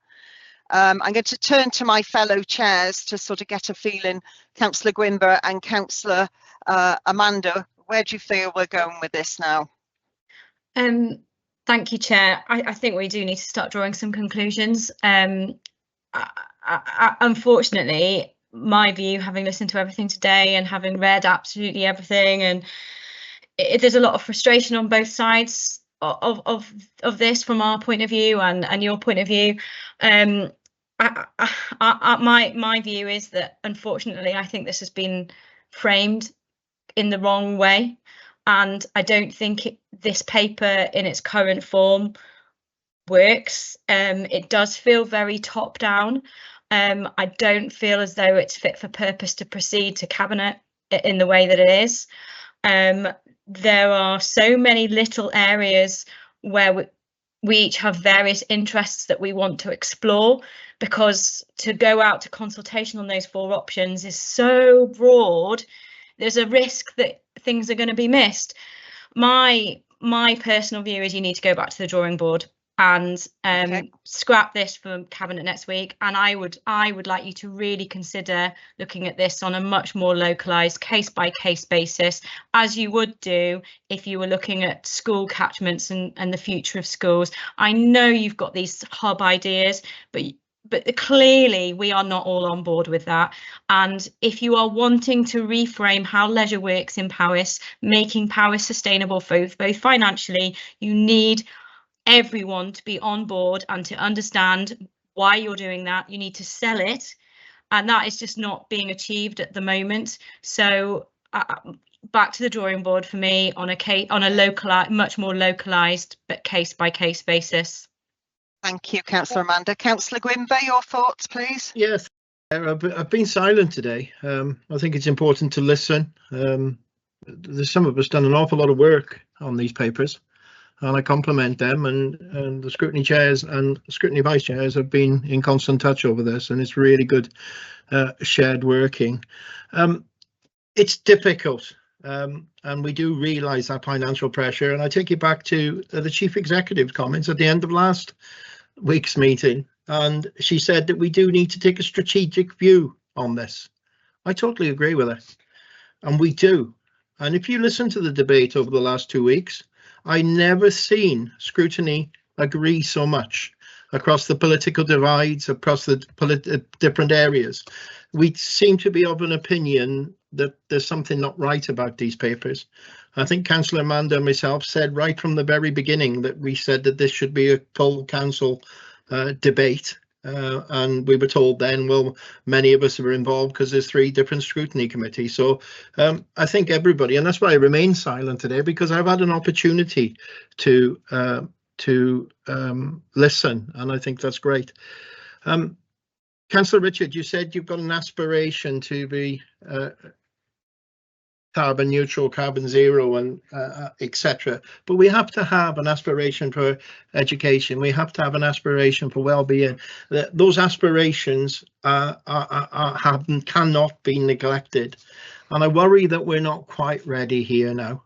I'm going to turn to my fellow chairs to sort of get a feeling. Councillor Gwynber and Councillor Amanda, where do you feel we're going with this now? Thank you, Chair. I think we do need to start drawing some conclusions. Unfortunately, my view, having listened to everything today and having read absolutely everything, and there's a lot of frustration on both sides of this from our point of view and your point of view. My view is that, unfortunately, I think this has been framed in the wrong way, and I don't think this paper in its current form works. It does feel very top down. I don't feel as though it's fit for purpose to proceed to Cabinet in the way that it is. There are so many little areas where we each have various interests that we want to explore, because to go out to consultation on those 4 options is so broad, there's a risk that things are going to be missed. My personal view is you need to go back to the drawing board and scrap this for Cabinet next week, and I would like you to really consider looking at this on a much more localised case by case basis, as you would do if you were looking at school catchments and the future of schools. I know you've got these hub ideas, but clearly we are not all on board with that. And if you are wanting to reframe how leisure works in Powys, making Powys sustainable both financially, you need everyone to be on board and to understand why you're doing that. You need to sell it, and that is just not being achieved at the moment. So back to the drawing board for me on a localized, much more localized but case by case basis. Thank you, Councillor Amanda. Councillor Gwynber, your thoughts, please. Yes, I've been silent today. I think it's important to listen. There's some of us done an awful lot of work on these papers, and I compliment them, and the scrutiny chairs and scrutiny vice chairs have been in constant touch over this, and it's really good shared working. It's difficult, and we do realise that financial pressure, and I take you back to the Chief Executive's comments at the end of last week's meeting, and she said that we do need to take a strategic view on this. I totally agree with her, and we do. And if you listen to the debate over the last 2 weeks, I never seen scrutiny agree so much across the political divides, across the different areas. We seem to be of an opinion that there's something not right about these papers. I think Councillor Amanda and myself said right from the very beginning that we said that this should be a full council debate. And we were told then, well, many of us are involved because there's 3 different scrutiny committees. So I think everybody, and that's why I remain silent today, because I've had an opportunity to listen, and I think that's great. Councillor Richard, you said you've got an aspiration to be carbon neutral, carbon zero, and etc. But we have to have an aspiration for education. We have to have an aspiration for well-being. Those aspirations cannot be neglected. And I worry that we're not quite ready here now.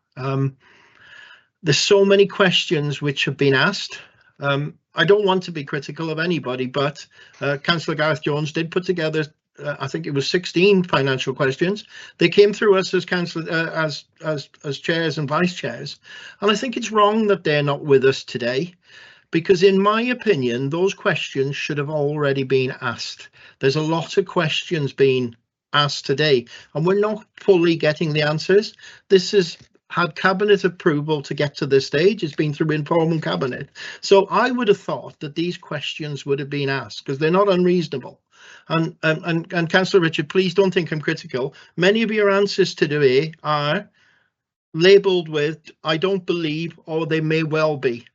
there's so many questions which have been asked. I don't want to be critical of anybody, but Councillor Gareth Jones did put together, I think it was 16 financial questions. They came through us as councillor, as chairs and vice chairs, and I think it's wrong that they're not with us today, because in my opinion, those questions should have already been asked. There's a lot of questions being asked today, and we're not fully getting the answers. This has had cabinet approval to get to this stage. It's been through informal cabinet. So I would have thought that these questions would have been asked, because they're not unreasonable. And Councillor Richard, please don't think I'm critical. Many of your answers today are labelled with "I don't believe" or "they may well be."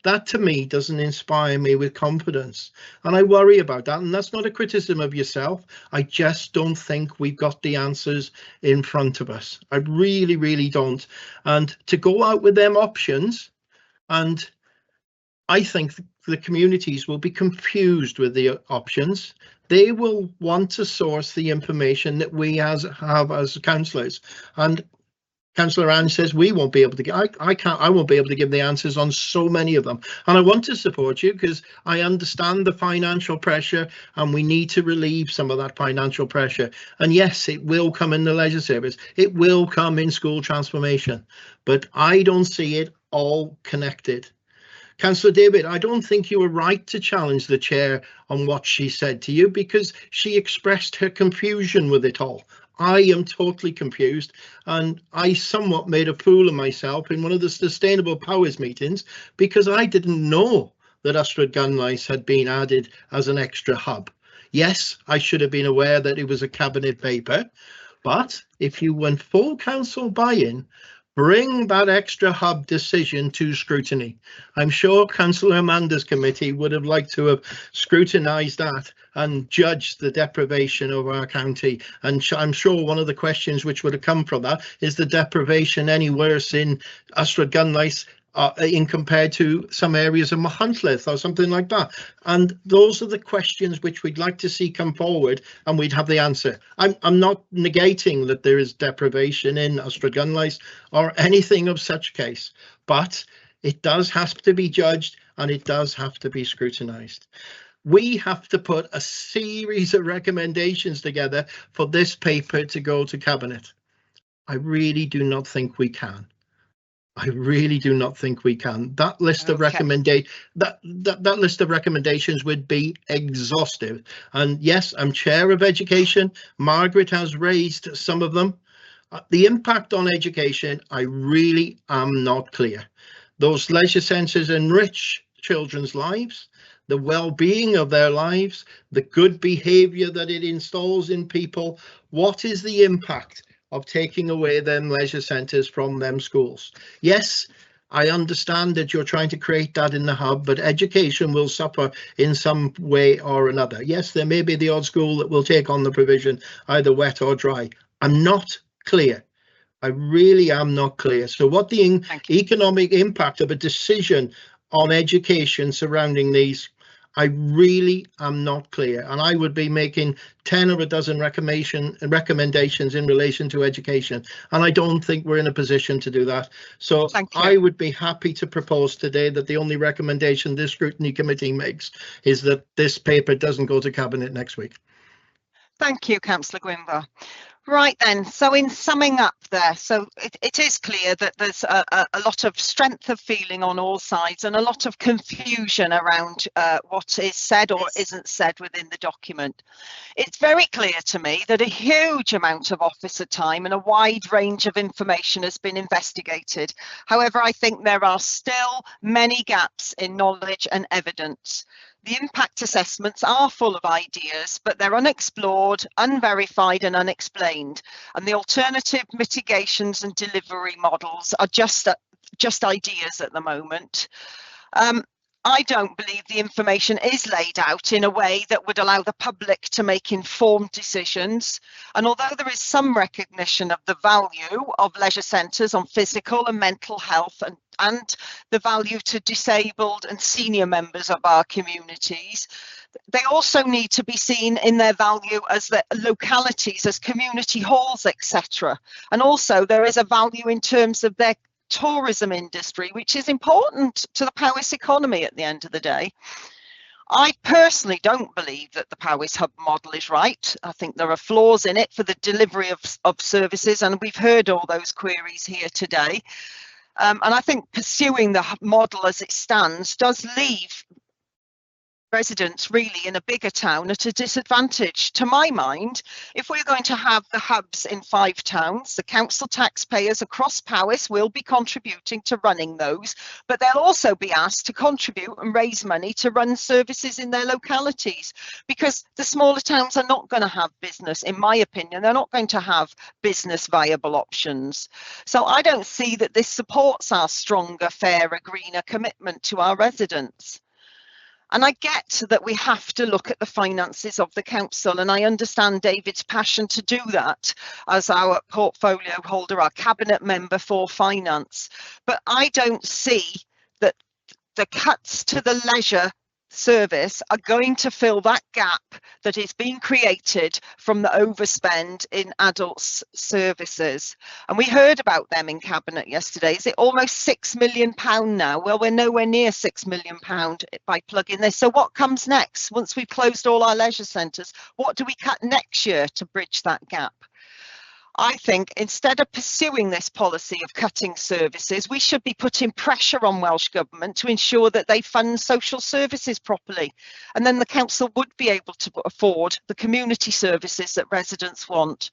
That to me doesn't inspire me with confidence, and I worry about that. And that's not a criticism of yourself. I just don't think we've got the answers in front of us. I really, really don't. And to go out with them options, and I think the communities will be confused with the options. They will want to source the information that we have as councillors, and Councillor Ange says we won't be able to get. I won't be able to give the answers on so many of them. And I want to support you because I understand the financial pressure, and we need to relieve some of that financial pressure. And yes, it will come in the leisure service. It will come in school transformation, but I don't see it all connected. Councillor David, I don't think you were right to challenge the chair on what she said to you, because she expressed her confusion with it all. I am totally confused, and I somewhat made a fool of myself in one of the Sustainable Powers meetings because I didn't know that Ystrad Gunlice had been added as an extra hub. Yes, I should have been aware that it was a cabinet paper, but if you want full council buy-in, bring that extra hub decision to scrutiny. I'm sure Councillor Amanda's committee would have liked to have scrutinised that and judged the deprivation of our county. And I'm sure one of the questions which would have come from that is the deprivation any worse in Ystrad Gunlice in compared to some areas of Machynlleth or something like that. And those are the questions which we'd like to see come forward, and we'd have the answer. I'm not negating that there is deprivation in Ystrad Gunlice or anything of such case, but it does have to be judged and it does have to be scrutinised. We have to put a series of recommendations together for this paper to go to cabinet. I really do not think we can. I really do not think we can. That list of that list of recommendations would be exhaustive. And yes, I'm chair of education. Margaret has raised some of them. The impact on education, I really am not clear. Those leisure centres enrich children's lives, the well-being of their lives, the good behaviour that it installs in people. What is the impact of taking away them leisure centres from them schools? Yes, I understand that you're trying to create that in the hub, but education will suffer in some way or another. Yes, there may be the odd school that will take on the provision, either wet or dry. I'm not clear. I really am not clear. So what the economic impact of a decision on education surrounding these, I really am not clear, and I would be making 10 or a dozen recommendations in relation to education, and I don't think we're in a position to do that. So I would be happy to propose today that the only recommendation this scrutiny committee makes is that this paper doesn't go to cabinet next week. Thank you, Councillor Gwynfor. Right then, so in summing up there, so it is clear that there's a lot of strength of feeling on all sides and a lot of confusion around what is said or isn't said within the document. It's very clear to me that a huge amount of officer time and a wide range of information has been investigated. However, I think there are still many gaps in knowledge and evidence. The impact assessments are full of ideas, but they're unexplored, unverified and unexplained. And the alternative mitigations and delivery models are just ideas at the moment. I don't believe the information is laid out in a way that would allow the public to make informed decisions. And although there is some recognition of the value of leisure centres on physical and mental health and the value to disabled and senior members of our communities, they also need to be seen in their value as the localities, as community halls, etc. And also there is a value in terms of their tourism industry, which is important to the Powys economy at the end of the day. I personally don't believe that the Powys Hub model is right. I think there are flaws in it for the delivery of services, and we've heard all those queries here today. And I think pursuing the model as it stands does leave residents really in a bigger town at a disadvantage. To my mind, if we're going to have the hubs in 5 towns, the council taxpayers across Powys will be contributing to running those, but they'll also be asked to contribute and raise money to run services in their localities, because the smaller towns are not going to have business, in my opinion. They're not going to have business viable options. So I don't see that this supports our stronger, fairer, greener commitment to our residents. And I get that we have to look at the finances of the council, and I understand David's passion to do that as our portfolio holder, our cabinet member for finance. But I don't see that the cuts to the leisure service are going to fill that gap that is being created from the overspend in adults services. And we heard about them in cabinet yesterday. Is it almost £6 million now? Well, we're nowhere near £6 million by plugging this. So what comes next? Once we've closed all our leisure centres, what do we cut next year to bridge that gap? I think instead of pursuing this policy of cutting services, we should be putting pressure on Welsh Government to ensure that they fund social services properly. And then the council would be able to afford the community services that residents want.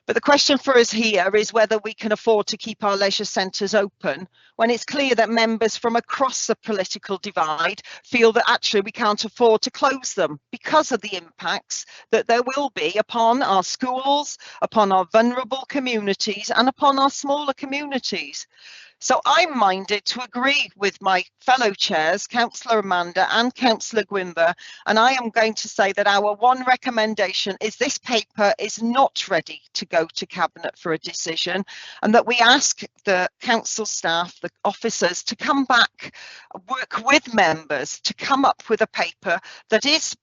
But the question for us here is whether we can afford to keep our leisure centres open when it's clear that members from across the political divide feel that actually we can't afford to close them because of the impacts that there will be upon our schools, upon our vulnerable communities and upon our smaller communities. So I'm minded to agree with my fellow chairs, Councillor Amanda and Councillor Gwynber, and I am going to say that our one recommendation is this paper is not ready to go to Cabinet for a decision, and that we ask the council staff, the officers, to come back, work with members to come up with a paper that is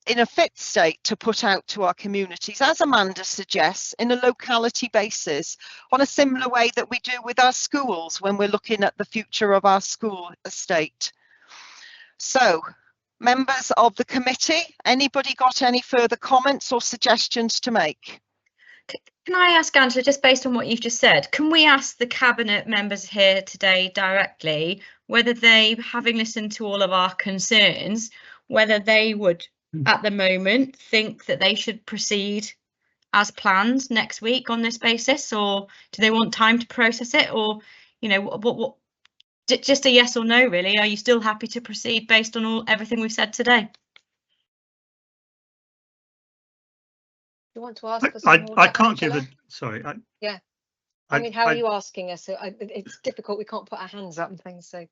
in a fit state to put out to our communities, as Amanda suggests, in a locality basis, on a similar way that we do with our schools when we're looking at the future of our school estate. So, members of the committee, anybody got any further comments or suggestions to make? Can I ask, Angela, just based on what you've just said, can we ask the cabinet members here today directly whether they, having listened to all of our concerns, whether they would at the moment think that they should proceed as planned next week on this basis, or do they want time to process it, or, you know, what just a yes or no really? Are you still happy to proceed based on everything we've said today? You want to ask us? I can't give it. Sorry. Yeah. I mean, how are you asking us? It's difficult. We can't put our hands up and things. So.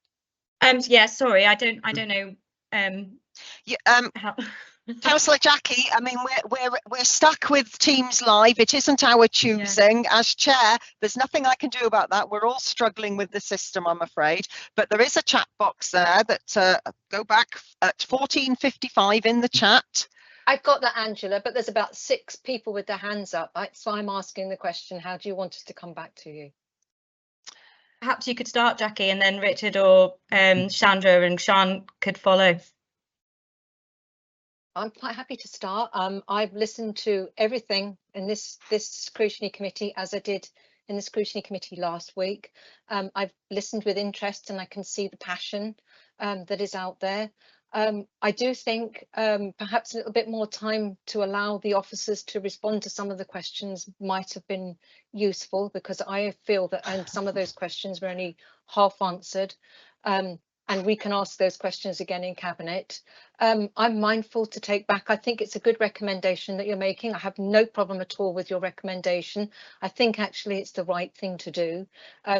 Yeah. Sorry, I don't know. Councillor Jackie, I mean, we're stuck with Teams Live. It isn't our choosing. Yeah. As chair, there's nothing I can do about that. We're all struggling with the system, I'm afraid. But there is a chat box there that go back at 14:55 in the chat. I've got that, Angela, but there's about 6 people with their hands up. So I'm asking the question, how do you want us to come back to you? Perhaps you could start, Jackie, and then Richard or Chandra and Sean could follow. I'm quite happy to start. I've listened to everything in this scrutiny committee, as I did in the scrutiny committee last week. I've listened with interest, and I can see the passion that is out there. I do think perhaps a little bit more time to allow the officers to respond to some of the questions might have been useful, because I feel that some of those questions were only half answered. And we can ask those questions again in cabinet. I'm mindful to take back. I think it's a good recommendation that you're making. I have no problem at all with your recommendation. I think actually it's the right thing to do.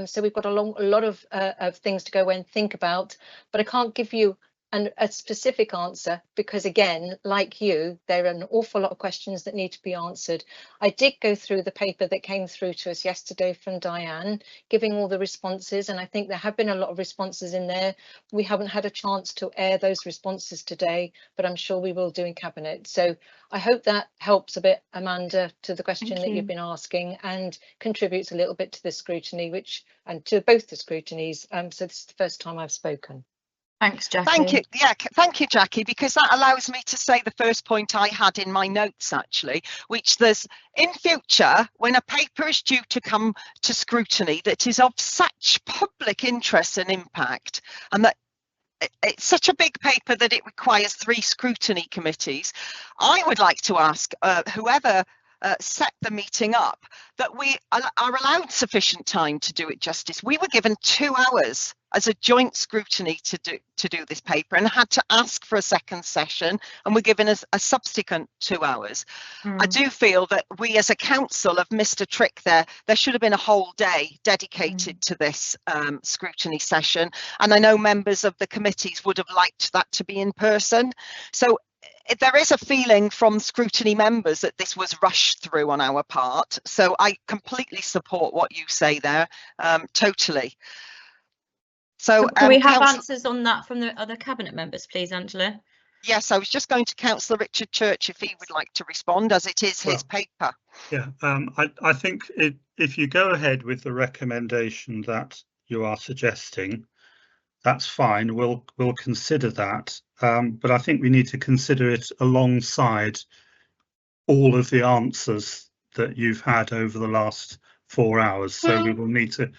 So we've got a lot of things to go and think about, but I can't give you and a specific answer, because again, like you, there are an awful lot of questions that need to be answered. I did go through the paper that came through to us yesterday from Diane, giving all the responses, and I think there have been a lot of responses in there. We haven't had a chance to air those responses today, but I'm sure we will do in Cabinet. So I hope that helps a bit, Amanda, to the question that you've been asking, and contributes a little bit to the scrutiny, and to both the scrutinies. So this is the first time I've spoken. Thanks, Jackie. Thank you. Yeah, thank you, Jackie, because that allows me to say the first point I had in my notes, actually, which there's in future, when a paper is due to come to scrutiny that is of such public interest and impact, and that it's such a big paper that it requires 3 scrutiny committees, I would like to ask whoever set the meeting up that we are allowed sufficient time to do it justice. We were given 2 hours as a joint scrutiny to do this paper, and had to ask for a second session, and we're given a subsequent 2 hours. I do feel that we as a council have missed a trick there. There should have been a whole day dedicated to this scrutiny session, and I know members of the committees would have liked that to be in person. So there is a feeling from scrutiny members that this was rushed through on our part. So I completely support what you say there, totally. So can we have answers on that from the other Cabinet members, please, Angela? Yes, I was just going to Councillor Richard Church if he would like to respond, as it is his paper. Yeah, I think if you go ahead with the recommendation that you are suggesting, that's fine. We'll consider that, but I think we need to consider it alongside all of the answers that you've had over the last 4 hours. So we will need to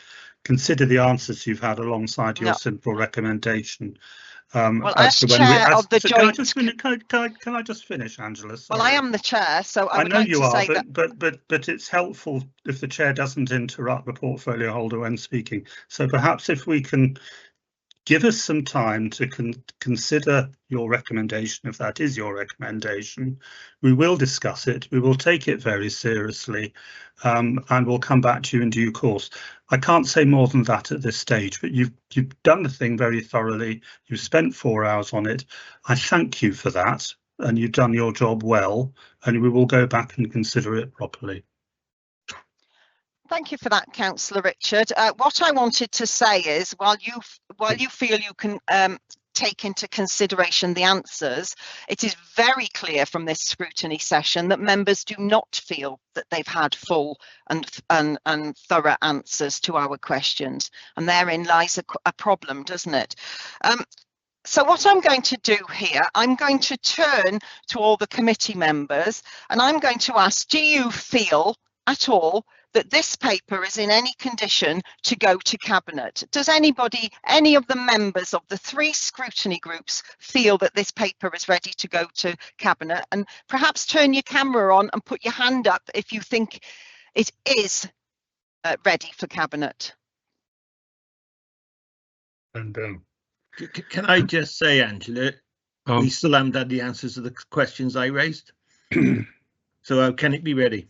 consider the answers you've had alongside your simple recommendation. Well, as chair of the joint, can I just finish, Angela? Sorry. Well, I am the chair, so I would know like you to are, say but it's helpful if the chair doesn't interrupt the portfolio holder when speaking. So perhaps if we can give us some time to consider your recommendation, if that is your recommendation, we will discuss it, we will take it very seriously, and we'll come back to you in due course. I can't say more than that at this stage, but you've done the thing very thoroughly. You've spent 4 hours on it. I thank you for that, and you've done your job well, and we will go back and consider it properly. Thank you for that, Councillor Richard. What I wanted to say is, while you feel you can take into consideration the answers, it is very clear from this scrutiny session that members do not feel that they've had full and thorough answers to our questions, and therein lies a problem, doesn't it? So what I'm going to do here, I'm going to turn to all the committee members, and I'm going to ask, do you feel at all that this paper is in any condition to go to Cabinet? Does anybody, any of the members of the 3 scrutiny groups, feel that this paper is ready to go to Cabinet? And perhaps turn your camera on and put your hand up if you think it is ready for Cabinet. And can I just say, Angela, we still haven't had the answers to the questions I raised. So can it be ready?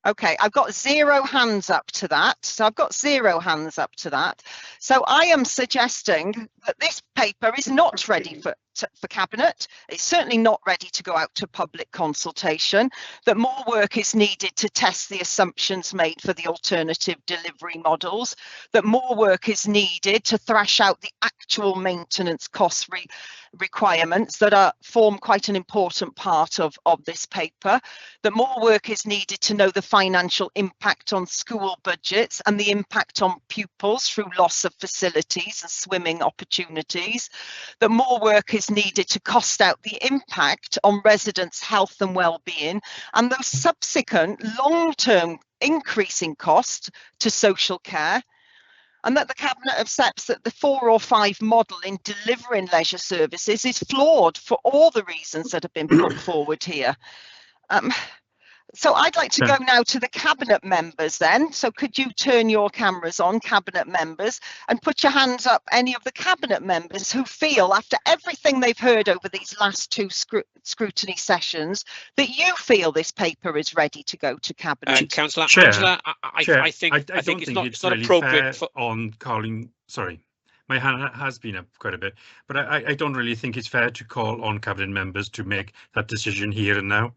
Okay, I've got 0 hands up to that. So I've got 0 hands up to that. So I am suggesting that this paper is not ready for Cabinet. It's certainly not ready to go out to public consultation, that more work is needed to test the assumptions made for the alternative delivery models, that more work is needed to thrash out the actual maintenance cost requirements that form quite an important part of this paper, that more work is needed to know the financial impact on school budgets and the impact on pupils through loss of facilities and swimming opportunities, that more work is needed to cost out the impact on residents' health and well-being and those subsequent long-term increasing costs to social care, and that the Cabinet accepts that the 4 or 5 model in delivering leisure services is flawed for all the reasons that have been put forward here. So I'd like to go now to the Cabinet members then. So could you turn your cameras on, Cabinet members, and put your hands up, any of the Cabinet members who feel, after everything they've heard over these last 2 scrutiny sessions, that you feel this paper is ready to go to Cabinet? Councillor Chair, Angela, Chair, I think don't it's not really appropriate fair for on calling. Sorry, my hand has been up quite a bit, but I don't really think it's fair to call on cabinet members to make that decision here and now.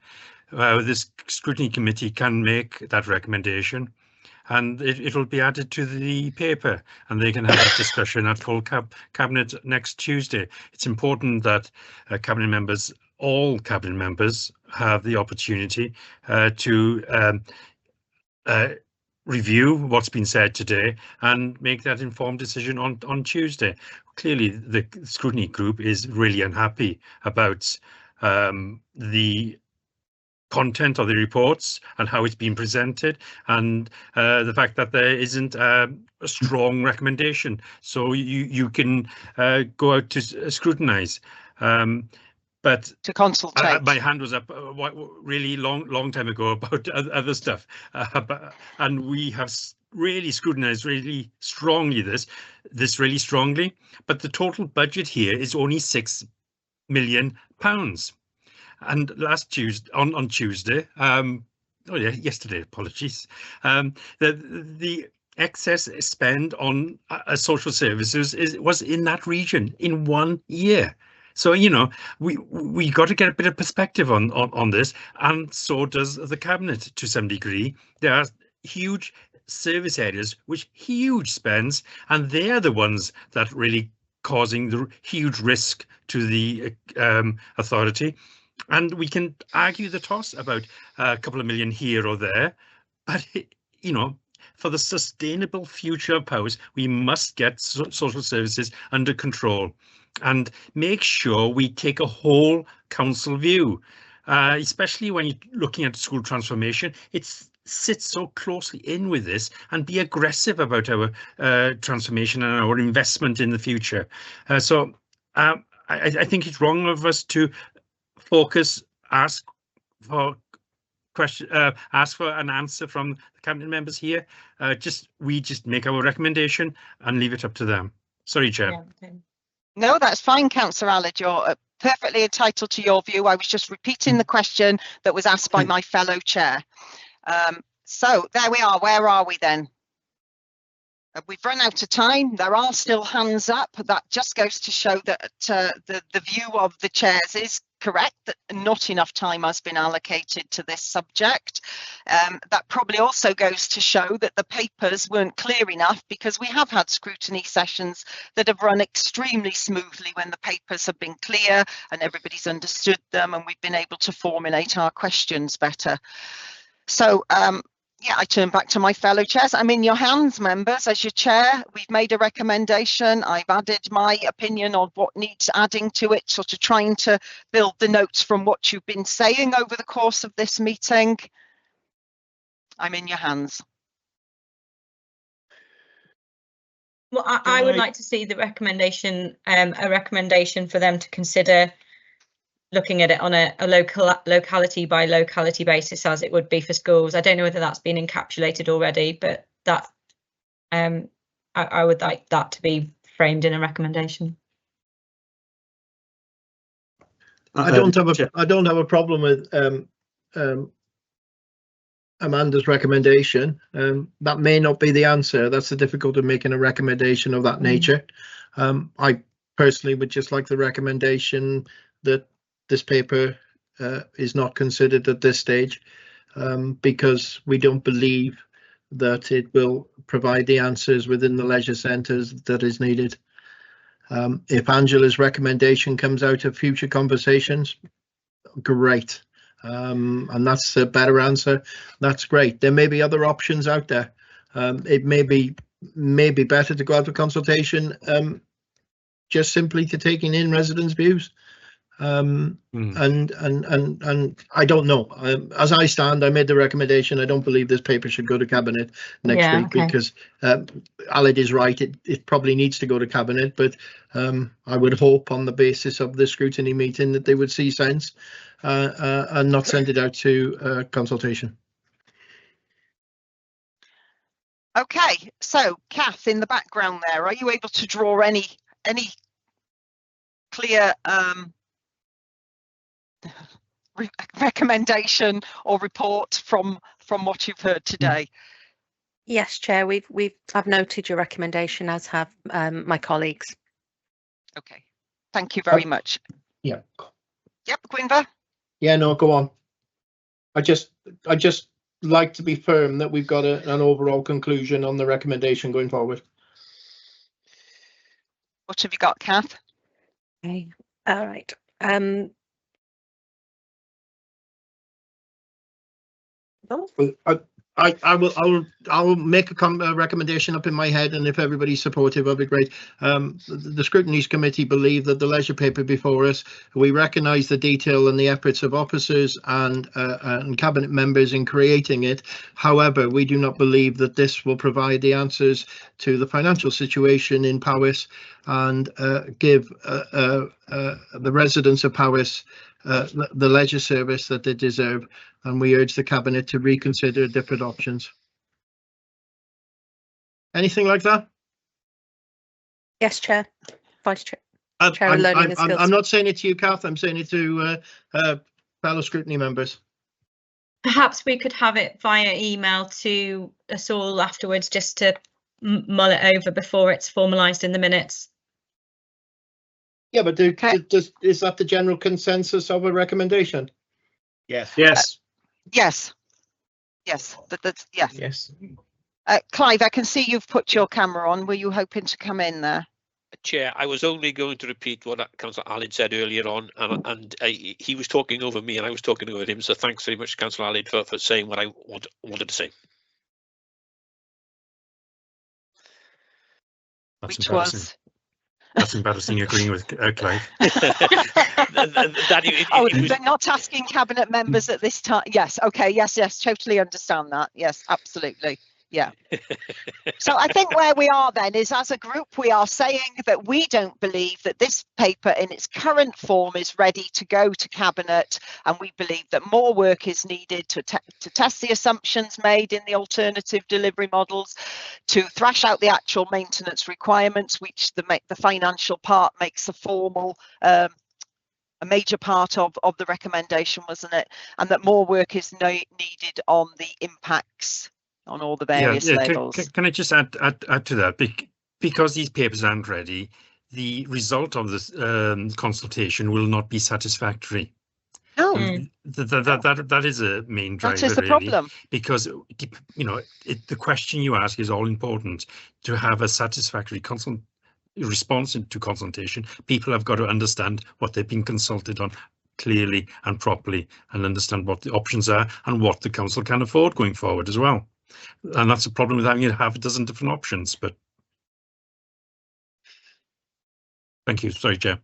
This scrutiny committee can make that recommendation, and it will be added to the paper, and they can have that discussion at full cabinet next Tuesday. It's important that cabinet members, all cabinet members, have the opportunity to review what's been said today and make that informed decision on Tuesday. Clearly, the scrutiny group is really unhappy about the content of the reports and how it's been presented, and the fact that there isn't a strong recommendation, so you can go out to scrutinize. But to consultate. My hand was up really long time ago about other stuff, and we have really scrutinized really strongly this really strongly. But the total budget here is only £6 million. And last Tuesday, on Tuesday, yesterday, apologies, the excess spend on social services was in that region in 1 year. So, you know, we got to get a bit of perspective on this, and so does the cabinet to some degree. There are huge service areas which huge spends, and they're the ones that really causing the huge risk to the authority. And we can argue the toss about a couple of million here or there, but you know, for the sustainable future of powers, we must get social services under control and make sure we take a whole council view, especially when you're looking at school transformation. It sits so closely in with this, and be aggressive about our transformation and our investment in the future. So I think it's wrong of us to focus, ask for an answer from the cabinet members here. We just make our recommendation and leave it up to them. Sorry, Chair. Yeah, okay. No, that's fine, Councillor Allard. You're perfectly entitled to your view. I was just repeating the question that was asked by my fellow chair. So there we are. Where are we then? We've run out of time. There are still hands up. That just goes to show that the view of the chairs is correct, that not enough time has been allocated to this subject. That probably also goes to show that the papers weren't clear enough, because we have had scrutiny sessions that have run extremely smoothly when the papers have been clear and everybody's understood them, and we've been able to formulate our questions better. So yeah, I turn back to my fellow chairs. I'm in your hands, members. As your chair, we've made a recommendation. I've added my opinion on what needs adding to it, sort of trying to build the notes from what you've been saying over the course of this meeting. I'm in your hands. Well, I would like to see the recommendation, a recommendation for them to consider looking at it on a locality by locality basis, as it would be for schools. I don't know whether that's been encapsulated already, but that I would like that to be framed in a recommendation. I don't have a problem with Amanda's recommendation. That may not be the answer. That's the difficulty of making a recommendation of that nature. I personally would just like the recommendation that this paper is not considered at this stage, because we don't believe that it will provide the answers within the leisure centres that is needed. If Angela's recommendation comes out of future conversations, great, and that's a better answer. That's great. There may be other options out there. It may be better to go out to consultation, just simply to taking in residents' views. And I don't know. As I stand, I made the recommendation. I don't believe this paper should go to cabinet next week, because Alid is right. It probably needs to go to cabinet, but I would hope on the basis of the scrutiny meeting that they would see sense and not send it out to consultation. Okay, so Kath, in the background there, are you able to draw any clear recommendation or report from what you've heard today? Yes, Chair, I've noted your recommendation, as have my colleagues. Okay, thank you very much. Yeah. Yep, Gwynfor. Yeah, no, go on. I just like to be firm that we've got an overall conclusion on the recommendation going forward. What have you got, Kath? Okay, all right. I'll make a recommendation up in my head, and if everybody's supportive, that'll be great. The Scrutinies Committee believe that the leisure paper before us, we recognise the detail and the efforts of officers and cabinet members in creating it. However, we do not believe that this will provide the answers to the financial situation in Powys and give the residents of Powys the leisure service that they deserve, and we urge the Cabinet to reconsider different options. Anything like that? Yes, Chair. Vice Chair. Chair of Learning and Skills. I'm not saying it to you, Kath. I'm saying it to fellow scrutiny members. Perhaps we could have it via email to us all afterwards, just to mull it over before it's formalised in the minutes. Yeah, but is that the general consensus of a recommendation? Yes. Yes. Yes. Yes. That's yes. Yes. Clive, I can see you've put your camera on. Were you hoping to come in there? Chair, I was only going to repeat what Councillor Allen said earlier on, and he was talking over me and I was talking over him. So thanks very much, Councillor Allen, for saying what I wanted to say. That's Which embarrassing. Was? That's embarrassing, agreeing with Clive. They're not asking cabinet members at this time. Yes, okay, yes, totally understand that. Yes, absolutely. Yeah. So I think where we are then is, as a group, we are saying that we don't believe that this paper in its current form is ready to go to Cabinet, and we believe that more work is needed to test the assumptions made in the alternative delivery models, to thrash out the actual maintenance requirements, which the financial part makes a formal a major part of the recommendation, wasn't it? And that more work is needed on the impacts on all the various levels. Can I just add to that? Because these papers aren't ready, the result of this consultation will not be satisfactory. No, that is a main driver. That is the problem. Because the question you ask is all important. To have a satisfactory response to consultation, people have got to understand what they've been consulted on clearly and properly, and understand what the options are and what the council can afford going forward as well. And that's a problem with having half a dozen different options. But thank you. Sorry, Chair.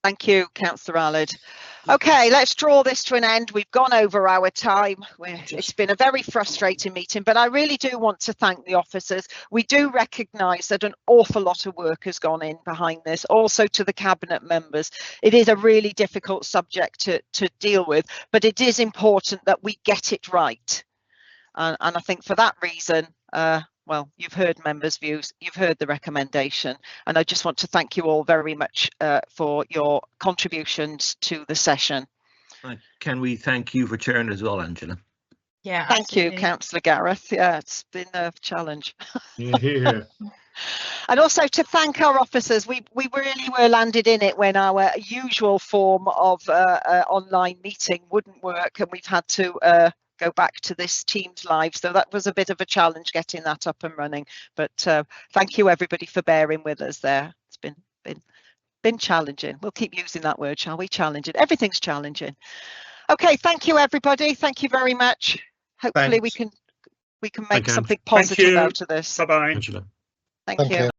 Thank you, Councillor Allard. Okay, let's draw this to an end. We've gone over our time. It's been a very frustrating meeting, but I really do want to thank the officers. We do recognise that an awful lot of work has gone in behind this, also to the cabinet members. It is a really difficult subject to deal with, but it is important that we get it right. And I think for that reason, well, you've heard members' views, you've heard the recommendation, and I just want to thank you all very much for your contributions to the session. Can we thank you for chairing as well, Angela? Yeah, thank you, Councillor Gareth. Yeah, it's been a challenge. Yeah. And also to thank our officers. We really were landed in it when our usual form of online meeting wouldn't work, and we've had to go back to this Teams live, so that was a bit of a challenge getting that up and running, but thank you everybody for bearing with us there. It's been challenging. We'll keep using that word, shall we? Challenging. Everything's challenging. Okay, thank you everybody. Thank you very much. Hopefully we can make something positive out of this. Bye-bye. Thank you.